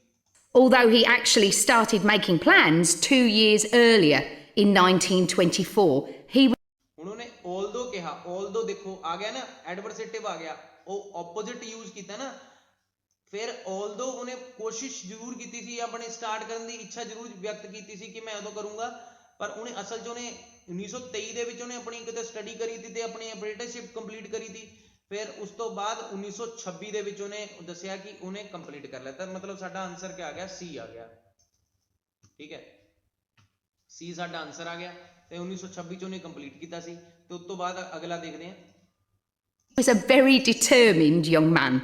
Although he actually started making plans 2 years earlier in 1924, he ਹੁਣ ਉਹਨੇ although ਕਿਹਾ although ਦੇਖੋ ਆ ਗਿਆ ਨਾ ਐਡਵਰਸੇਟਿਵ ਆ ਗਿਆ ਉਹ ਆਪੋਜ਼ਿਟ ਯੂਜ਼ ਕੀਤਾ ਨਾ ਫਿਰ although ਉਹਨੇ ਕੋਸ਼ਿਸ਼ ਜ਼ਰੂਰ ਕੀਤੀ ਸੀ ਆਪਣੇ ਸਟਾਰਟ ਕਰਨ ਦੀ ਇੱਛਾ ਜ਼ਰੂਰ ਵਿਅਕਤ ਕੀਤੀ ਸੀ ਕਿ ਮੈਂ ਉਦੋਂ ਕਰੂੰਗਾ ਪਰ ਉਹਨੇ ਅਸਲ 'ਚ ਉਹਨੇ 1923 ਦੇ ਵਿੱਚ ਉਹਨੇ ਆਪਣੀ ਕਿਤੇ ਸਟੱਡੀ ਕਰੀ ਸੀ ਤੇ ਆਪਣੀ ਅਪ੍ਰੈਂਟਿਸਸ਼ਿਪ ਕੰਪਲੀਟ ਕਰੀ ਸੀ ਫਿਰ ਉਸ ਤੋਂ ਬਾਅਦ 1926 ਦੇ ਵਿੱਚ ਉਹਨੇ ਦੱਸਿਆ ਕਿ ਉਹਨੇ ਕੰਪਲੀਟ ਕਰ ਲਿਆ ਤਾਂ ਮਤਲਬ ਸਾਡਾ ਆਨਸਰ ਕੀ ਆ ਗਿਆ ਸੀ ਆ ਗਿਆ ਠੀਕ ਹੈ ਸੀ ਸਾਡਾ ਆਨਸਰ ਆ ਗਿਆ ਤੇ 1926 ਚ ਉਹਨੇ ਕੰਪਲੀਟ ਕੀਤਾ ਸੀ ਤੇ ਉਸ ਤੋਂ ਬਾਅਦ ਅਗਲਾ ਦੇਖਦੇ ਹਾਂ was a very determined young man.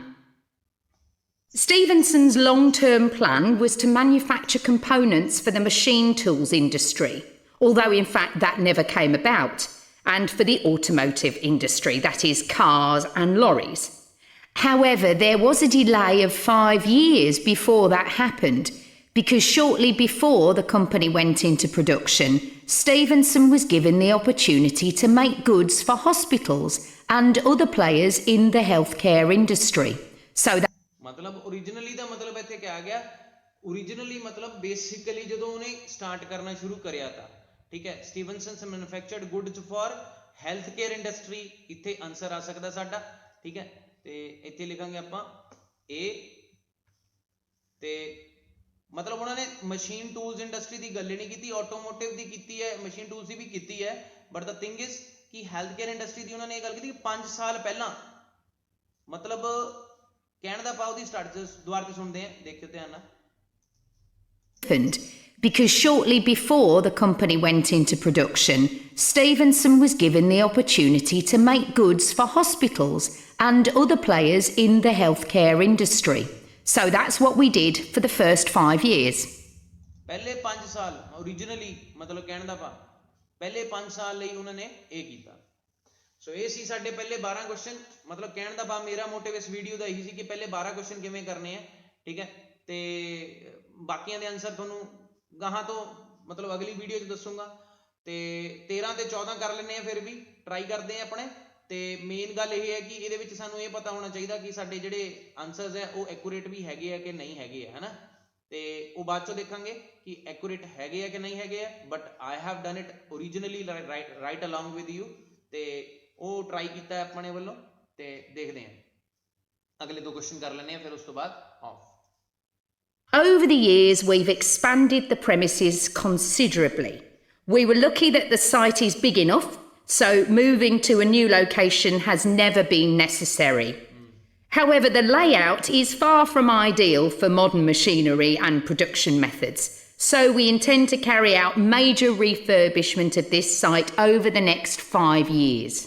Stevenson's long-term plan was to manufacture components for the machine tools industry, although in fact that never came about, and for the automotive industry, that is cars and lorries. However, there was a delay of 5 years before that happened, because shortly before the company went into production, Stevenson was given the opportunity to make goods for hospitals and other players in the healthcare industry. So that ਮਤਲਬ originally ਦਾ ਮਤਲਬ ਇੱਥੇ ਕਿਹਾ ਗਿਆ originally ਮਤਲਬ basically ਜਦੋਂ ਉਹਨੇ start ਕਰਨਾ ਸ਼ੁਰੂ ਕਰਿਆ ਤਾਂ ਠੀਕ ਹੈ Stevenson manufactured goods for health care industry ਇੱਥੇ ਆਨਸਰ ਆ ਸਕਦਾ ਸਾਡਾ ਠੀਕ ਹੈ ਤੇ ਇੱਥੇ ਲਿਖਾਂਗੇ ਆਪਾਂ A ਤੇ ਮਤਲਬ ਉਹਨਾਂ ਨੇ ਮਸ਼ੀਨ ਟੂਲਸ ਇੰਡਸਟਰੀ ਦੀ ਗੱਲ ਨਹੀਂ ਕੀਤੀ ਆਟੋਮੋਟਿਵ ਦੀ ਕੀਤੀ ਹੈ ਮਸ਼ੀਨ ਟੂਲਸ ਦੀ ਵੀ ਕੀਤੀ ਹੈ ਬਟ ਦਾ ਥਿੰਗ ਇਜ਼ ਕਿ ਹੈਲਥ ਕੇਅਰ ਇੰਡਸਟਰੀ ਦੀ ਉਹਨਾਂ ਨੇ ਇਹ ਗੱਲ ਕੀਤੀ ਕਿ 5 ਸਾਲ ਪਹਿਲਾਂ ਮਤਲਬ ਕਹਿਣ ਦਾ ਭਾਵ ਦੀ ਸਟਾਰਟ ਦੁਬਾਰਾ ਤੇ ਸੁਣਦੇ ਆ ਦੇਖਿਓ ਧਿਆਨ ਨਾਲ happened because shortly before the company went into production, Stevenson was given the opportunity to make goods for hospitals and other players in the healthcare industry. So that's what we did for the first 5 years. ਪਹਿਲੇ 5 ਸਾਲ originally ਮਤਲਬ ਕਹਿਣ ਦਾ ਭਾਵ ਪਹਿਲੇ 5 ਸਾਲ ਲਈ ਉਹਨਾਂ ਨੇ ਇਹ ਕੀਤਾ ਸੋ ਇਹ ਸੀ ਸਾਡੇ ਪਹਿਲੇ 12 ਕੁਐਸਚਨ ਮਤਲਬ ਕਹਿਣ ਦਾ ਭਾਵ ਮੇਰਾ ਮੋਟਿਵ ਇਸ ਵੀਡੀਓ ਦਾ ਇਹੀ ਸੀ ਕਿ ਪਹਿਲੇ 12 ਕੁਐਸਚਨ ਕਿਵੇਂ ਕਰਨੇ ਆ ਠੀਕ ਹੈ ਤੇ ਬਾਕੀਆਂ ਦੇ ਆਨਸਰ ਤੁਹਾਨੂੰ ਗਾਹਾਂ ਤੋਂ ਮਤਲਬ ਅਗਲੀ ਵੀਡੀਓ 'ਚ ਦੱਸੂਗਾ ਤੇ 13 ਤੇ 14 ਕਰ ਲੈਣੇ ਆ ਫਿਰ ਵੀ ਟਰਾਈ ਕਰਦੇ ਆ ਆਪਣੇ ਤੇ ਮੇਨ ਗੱਲ ਇਹ ਹੈ ਕਿ ਇਹਦੇ ਵਿੱਚ ਸਾਨੂੰ ਇਹ ਪਤਾ ਹੋਣਾ ਚਾਹੀਦਾ ਕਿ ਸਾਡੇ ਜਿਹੜੇ ਆਨਸਰਸ ਹੈ ਉਹ ਐਕੂਰੇਟ ਵੀ ਹੈਗੇ ਆ ਕਿ ਨਹੀਂ ਹੈਗੇ ਆ ਹਨਾ ਤੇ ਉਹ ਬਾਅਦ ਚੋਂ ਦੇਖਾਂਗੇ ਕਿ ਐਕੂਰੇਟ ਹੈਗੇ ਆ ਕਿ ਨਹੀਂ ਹੈਗੇ ਆ but I have done it originally right along with you ਤੇ ਉਹ ਟਰਾਈ ਕੀਤਾ ਆਪਣੇ ਵੱਲੋਂ ਤੇ ਦੇਖਦੇ ਆ ਅਗਲੇ 2 ਕੁਐਸਚਨ ਕਰ ਲੈਣੇ ਆ ਫਿਰ ਉਸ ਤੋਂ ਬਾਅਦ of Over the years, we've expanded the premises considerably. We were lucky that the site is big enough, so moving to a new location has never been necessary. However, the layout is far from ideal for modern machinery and production methods, so we intend to carry out major refurbishment of this site over the next 5 years.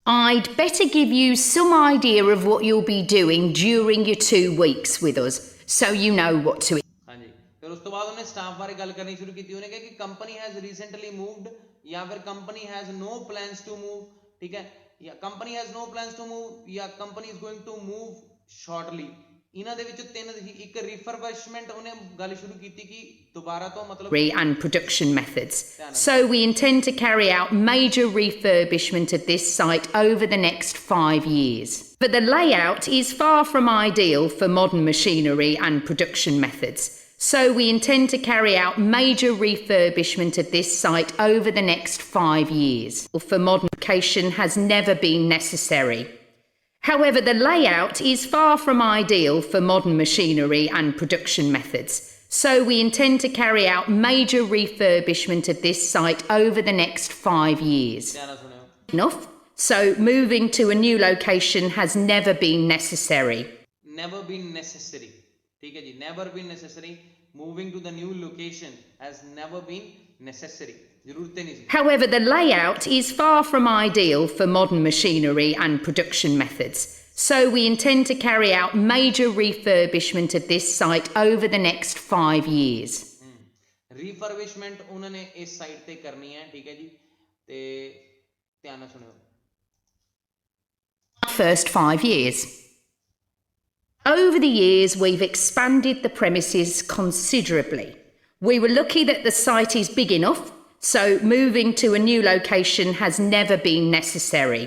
I'd better give you some idea of what you'll be doing during your 2 weeks with us, so you know what to ਹਾਂਜੀ ਫਿਰ ਉਸ ਤੋਂ ਬਾਅਦ ਉਹਨੇ staff ਬਾਰੇ ਗੱਲ ਕਰਨੀ ਸ਼ੁਰੂ ਕੀਤੀ ਉਹਨੇ ਕਿਹਾ ਕਿ ਕੰਪਨੀ ਹੈਜ਼ ਰੀਸੈਂਟਲੀ ਮੂਵਡ ਜਾਂ ਫਿਰ company has no plans to move ਠੀਕ ਹੈ ਜਾਂ company has no plans to move ਜਾਂ company is going to move shortly ਇਹਨਾਂ ਦੇ ਵਿੱਚ 3 ਸੀ ਇੱਕ ਰਿਫਰਬਿਸ਼ਮੈਂਟ ਉਹਨੇ ਗੱਲ ਸ਼ੁਰੂ ਕੀਤੀ ਕਿ ਦੁਬਾਰਾ ਤੋਂ ਮਤਲਬ and production methods. So we intend to carry out major refurbishment of this site over the next 5 years. But the layout is far from ideal for modern machinery and production methods. So we intend to carry out major refurbishment of this site over the next 5 years. For modern education has never been necessary. However, the layout is far from ideal for modern machinery and production methods. So we intend to carry out major refurbishment of this site over the next 5 years. ਧਿਆਨ ਨਾਲ ਸੁਣਿਓ Enough? So moving to a new location has never been necessary. never been necessary ठीक है जी, never been necessary. Moving to the new location has never been necessary. जरूरत ही नहीं सी. However, the layout is far from ideal for modern machinery and production methods, so we intend to carry out major refurbishment of this site over the next 5 years. Refurbishment उन्होंने इस site ते करनी है, ठीक है जी, ते ध्यान ਨਾਲ सुनियो. First 5 years. Over the years, we've expanded the premises considerably. We were lucky that the site is big enough, so moving to a new location has never been necessary.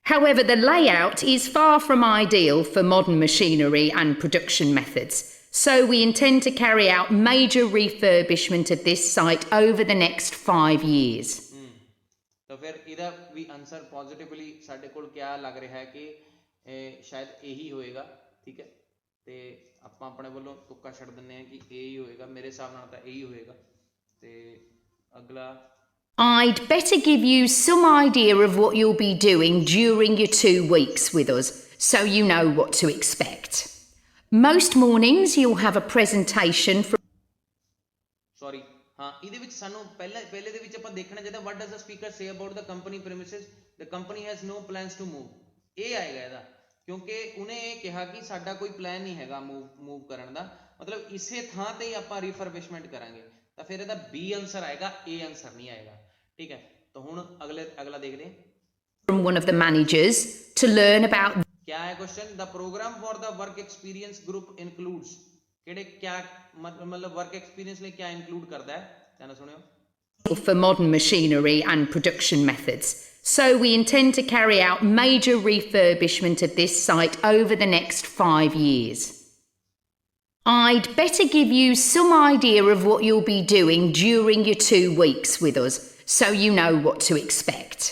However, the layout is far from ideal for modern machinery and production methods, so we intend to carry out major refurbishment of this site over the next 5 years. तो फिर ਇਹਦਾ ਵੀ answer positively ਸਾਡੇ ਕੋਲ ਕਿਆ ਲੱਗ ਰਿਹਾ ਹੈ ਕਿ ਸ਼ਾਇਦ ਇਹੀ ਹੋਏਗਾ, ਠੀਕ ਹੈ, ਤੇ ਆਪਾਂ ਆਪਣੇ ਵੱਲੋਂ ਤੁੱਕਾ ਛੱਡ ਦਿੰਨੇ ਆ ਕਿ ਇਹੀ ਹੋਏਗਾ, ਮੇਰੇ ਹਿਸਾਬ ਨਾਲ ਤਾਂ ਇਹੀ ਹੋਏਗਾ. ਤੇ ਅਗਲਾ I'd better give you some idea of what you'll be doing during your 2 weeks with us, so you know what to expect. Most mornings you'll have a presentation from sorry, ਹਾਂ, ਇਹਦੇ ਵਿੱਚ ਸਾਨੂੰ ਪਹਿਲੇ ਦੇ ਵਿੱਚ ਆਪਾਂ ਦੇਖਣਾ ਚਾਹੀਦਾ what does the speaker say about the company premises? The company has no plans to move. ਇਹ ਆਏਗਾ ਇਹਦਾ, ਕਿਉਂਕਿ ਉਹਨੇ ਇਹ ਕਿਹਾ ਕਿ ਸਾਡਾ ਕੋਈ ਪਲਾਨ ਨਹੀਂ ਹੈਗਾ ਮੂਵ ਕਰਨ ਦਾ, ਮਤਲਬ ਇਸੇ ਥਾਂ ਤੇ ਹੀ ਆਪਾਂ ਰਿਫਰਬਿਸ਼ਮੈਂਟ ਕਰਾਂਗੇ, ਤਾਂ ਫਿਰ ਇਹਦਾ ਬੀ ਆਨਸਰ ਆਏਗਾ, ਏ ਆਨਸਰ ਨਹੀਂ ਆਏਗਾ, ਠੀਕ ਹੈ. ਤਾਂ ਹੁਣ ਅਗਲਾ ਦੇਖਦੇ ਹਾਂ. from one of the managers to learn about क्या है question? The program for the work experience group includes, किहड़े क्या मतलब वर्क एक्सपीरियंस ਲਈ क्या इंक्लूड करता है, ध्यान सुनियो. for modern machinery and production methods, so we intend to carry out major refurbishment of this site over the next 5 years. I'd better give you some idea of what you'll be doing during your 2 weeks with us, so you know what to expect.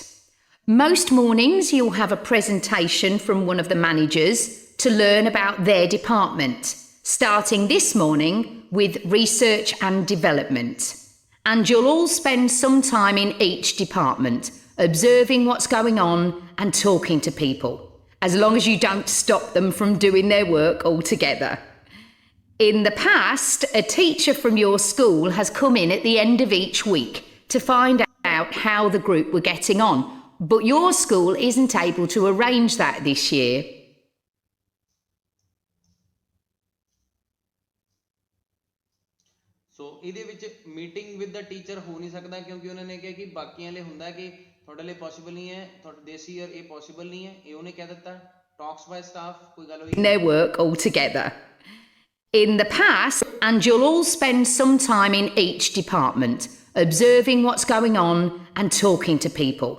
Most mornings you'll have a presentation from one of the managers to learn about their department, starting this morning with research and development. And you'll all spend some time in each department, observing what's going on and talking to people, as long as you don't stop them from doing their work altogether. In the past, a teacher from your school has come in at the end of each week to find out how the group were getting on, but your school isn't able to arrange that this year. ਸੋ ਇਹਦੇ ਵਿੱਚ meeting with the teacher ਹੋ ਨਹੀਂ ਸਕਦਾ, ਕਿਉਂਕਿ ਉਹਨਾਂ ਨੇ ਕਿਹਾ ਕਿ ਬਾਕੀਆਂ ਲਈ ਹੁੰਦਾ ਕਿ ਤੁਹਾਡੇ ਲਈ ਪੋਸੀਬਲ ਨਹੀਂ ਹੈ, ਤੁਹਾਡੇ ਦੇਸੀ ਈਅਰ ਇਹ ਪੋਸੀਬਲ ਨਹੀਂ ਹੈ, ਇਹ ਉਹਨੇ ਕਹਿ ਦਿੱਤਾ. ਟਾਕਸ ਬਾਈ ਸਟਾਫ, ਕੋਈ ਗੱਲ ਹੋਈ Their work altogether. In the past, and you'll all spend some time in each department, observing what's going on and talking to people,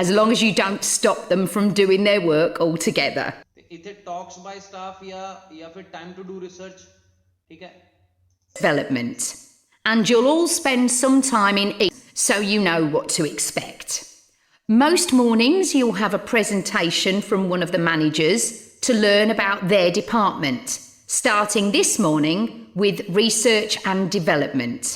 as long as you don't stop them from doing their work altogether. ਇੱਥੇ talks ਬਾਈ staff ਜਾਂ ਫਿਰ time to do research, ਠੀਕ ਹੈ. Development. And you'll all spend some time in each, so you know what to expect. Most mornings you'll have a presentation from one of the managers to learn about their department, starting this morning with research and development.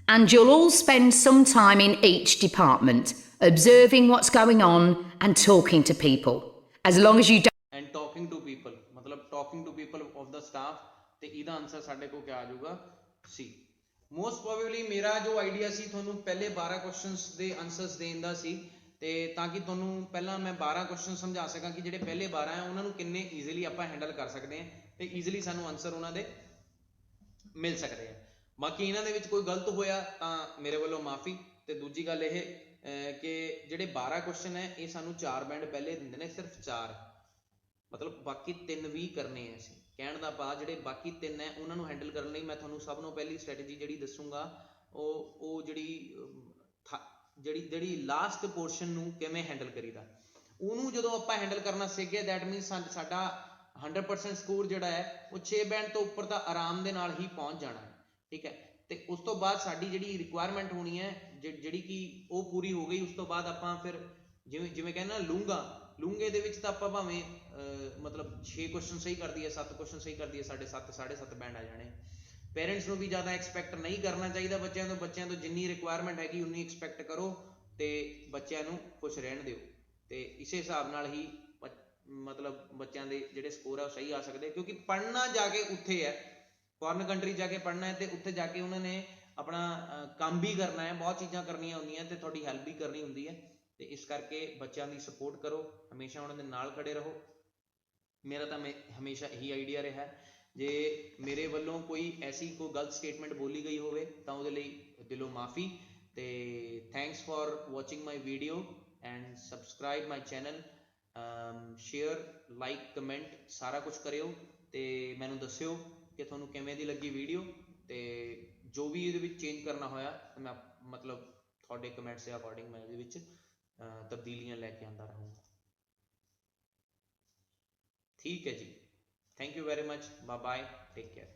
And you'll all spend some time in each department, observing what's going on and talking to people, as long as you don't. And talking to people, मतलब talking to people of the staff, ਤੇ ਇਹਦਾ answer ਸਾਡੇ ਕੋਲ ਕਿਆ ਆ ਜਾਊਗਾ, ਸੀ. Most probably ਮੇਰਾ ਜੋ ਆਈਡੀਆ ਸੀ ਤੁਹਾਨੂੰ ਪਹਿਲੇ 12 ਕੁਐਸਚਨਸ ਦੇ ਆਨਸਰਸ ਦੇਣ ਦਾ ਸੀ, ਤੇ ਤਾਂ ਕਿ ਤੁਹਾਨੂੰ ਪਹਿਲਾਂ ਮੈਂ 12 ਕੁਐਸਚਨ ਸਮਝਾ ਸਕਾਂ ਕਿ ਜਿਹੜੇ ਪਹਿਲੇ 12 ਆ ਉਹਨਾਂ ਨੂੰ ਕਿੰਨੇ ਈਜ਼ੀਲੀ ਆਪਾਂ ਹੈਂਡਲ ਕਰ ਸਕਦੇ ਹਾਂ ਤੇ ਈਜ਼ੀਲੀ ਸਾਨੂੰ ਆਨਸਰ ਉਹਨਾਂ ਦੇ ਮਿਲ ਸਕਦੇ ਆ. ਬਾਕੀ ਇਹਨਾਂ ਦੇ ਵਿੱਚ ਕੋਈ ਗਲਤ ਹੋਇਆ ਤਾਂ ਮੇਰੇ ਵੱਲੋਂ ਮਾਫੀ. ਤੇ ਦੂਜੀ ਗੱਲ ਇਹ ਕਿ ਜਿਹੜੇ 12 ਕੁਐਸਚਨ ਹੈ ਇਹ ਸਾਨੂੰ 4 ਬੈਂਡ ਪਹਿਲੇ ਦਿੰਦੇ ਨੇ, ਸਿਰਫ 4, ਮਤਲਬ ਬਾਕੀ 3 ਵੀ ਕਰਨੇ ਆ ਅਸੀਂ. ਕਹਿਣ ਦਾ ਭਾਵ ਜਿਹੜੇ ਬਾਕੀ 3 ਹੈ ਉਹਨਾਂ ਨੂੰ ਹੈਂਡਲ ਕਰਨ ਲਈ ਮੈਂ ਤੁਹਾਨੂੰ ਸਭ ਨੂੰ ਪਹਿਲੀ ਸਟ੍ਰੈਟਜੀ ਜਿਹੜੀ ਦੱਸੂਗਾ ਉਹ ਜਿਹੜੀ ਲਾਸਟ ਪੋਰਸ਼ਨ ਨੂੰ ਕਿਵੇਂ ਹੈਂਡਲ ਕਰੀਦਾ, ਉਹਨੂੰ ਜਦੋਂ ਆਪਾਂ ਹੈਂਡਲ ਕਰਨਾ ਸਿੱਖ ਗਏ, ਦੈਟ ਮੀਨਸ ਸਾਡਾ 100% ਸਕੋਰ ਜਿਹੜਾ ਹੈ ਉਹ 6 ਬੈਂਡ ਤੋਂ ਉੱਪਰ ਤਾਂ ਆਰਾਮ ਦੇ ਨਾਲ ਹੀ ਪਹੁੰਚ ਜਾਣਾ ਹੈ, ਠੀਕ ਹੈ. ਤੇ ਉਸ ਤੋਂ ਬਾਅਦ ਸਾਡੀ ਜਿਹੜੀ ਰਿਕੁਆਇਰਮੈਂਟ ਹੋਣੀ ਹੈ ਜਿਹੜੀ ਕਿ ਉਹ ਪੂਰੀ ਹੋ ਗਈ, ਉਸ ਤੋਂ ਬਾਅਦ ਆਪਾਂ ਫਿਰ ਜਿਵੇਂ ਕਹਿੰਦਾ ਲੂੰਗੇ ਦੇ ਵਿੱਚ ਤਾਂ ਆਪਾਂ ਭਾਵੇਂ ਮਤਲਬ 6 ਕੁਐਸਚਨ ਸਹੀ ਕਰ ਦਈਏ, 7 ਕੁਐਸਚਨ ਸਹੀ ਕਰ ਦਈਏ, 7.5 ਬੈਂਡ ਆ ਜਾਣੇ. ਪੇਰੈਂਟਸ ਨੂੰ ਵੀ ਜ਼ਿਆਦਾ ਐਕਸਪੈਕਟ ਨਹੀਂ ਕਰਨਾ ਚਾਹੀਦਾ ਬੱਚਿਆਂ ਤੋਂ ਜਿੰਨੀ ਰਿਕੁਆਇਰਮੈਂਟ ਹੈਗੀ ਉਨੀ ਐਕਸਪੈਕਟ ਕਰੋ ਤੇ ਬੱਚਿਆਂ ਨੂੰ ਖੁਸ਼ ਰਹਿਣ ਦਿਓ, ਤੇ ਇਸੇ ਹਿਸਾਬ ਨਾਲ ਹੀ ਮਤਲਬ ਬੱਚਿਆਂ ਦੇ ਜਿਹੜੇ ਸਕੋਰ ਆ ਉਹ ਸਹੀ ਆ ਸਕਦੇ, ਕਿਉਂਕਿ ਪੜ੍ਹਨਾ ਜਾ ਕੇ ਉੱਥੇ ਹੈ ਫੋਰਨ ਕੰਟਰੀ ਜਾ ਕੇ ਪੜ੍ਹਨਾ ਹੈ ਤੇ ਉੱਥੇ ਜਾ ਕੇ ਉਹਨਾਂ ਨੇ ਆਪਣਾ ਕੰਮ ਵੀ ਕਰਨਾ ਹੈ, ਬਹੁਤ ਚੀਜ਼ਾਂ ਕਰਨੀਆਂ ਹੁੰਦੀਆਂ ਤੇ ਤੁਹਾਡੀ ਹੈਲਪ ਵੀ ਕਰਨੀ ਹੁੰਦੀ ਹੈ। ਤੇ ਇਸ ਕਰਕੇ ਬੱਚਿਆਂ ਦੀ ਸਪੋਰਟ ਕਰੋ, ਹਮੇਸ਼ਾ ਉਹਨਾਂ ਦੇ ਨਾਲ ਖੜੇ ਰਹੋ। ਮੇਰਾ ਤਾਂ ਹਮੇਸ਼ਾ ਇਹੀ ਆਈਡੀਆ ਰਿਹਾ। ਜੇ ਮੇਰੇ ਵੱਲੋਂ ਕੋਈ ਐਸੀ ਕੋਈ ਗਲਤ ਸਟੇਟਮੈਂਟ ਬੋਲੀ ਗਈ ਹੋਵੇ ਤਾਂ ਉਹਦੇ ਲਈ ਦਿਲੋਂ ਮਾਫੀ। ਤੇ thanks for watching my video and subscribe my channel. Share, like, comment ਸਾਰਾ ਕੁਝ ਕਰਿਓ ਤੇ ਮੈਨੂੰ ਦੱਸਿਓ ਕਿ ਤੁਹਾਨੂੰ ਕਿਵੇਂ ਦੀ ਲੱਗੀ ਵੀਡੀਓ। ਤੇ ਜੋ ਵੀ ਇਹਦੇ ਵਿੱਚ ਚੇਂਜ ਕਰਨਾ ਹੋਇਆ ਤਾਂ ਮੈਂ ਮਤਲਬ ਤੁਹਾਡੇ ਕਮੈਂਟਸ ਦੇ ਅਕੋਰਡਿੰਗ ਮੈਂ ਇਹਦੇ ਵਿੱਚ ਤਬਦੀਲੀਆਂ ਲੈ ਕੇ ਆਉਂਦਾ ਰਹੂੰਗਾ। ਠੀਕ ਹੈ ਜੀ, thank you very much, bye bye, take care.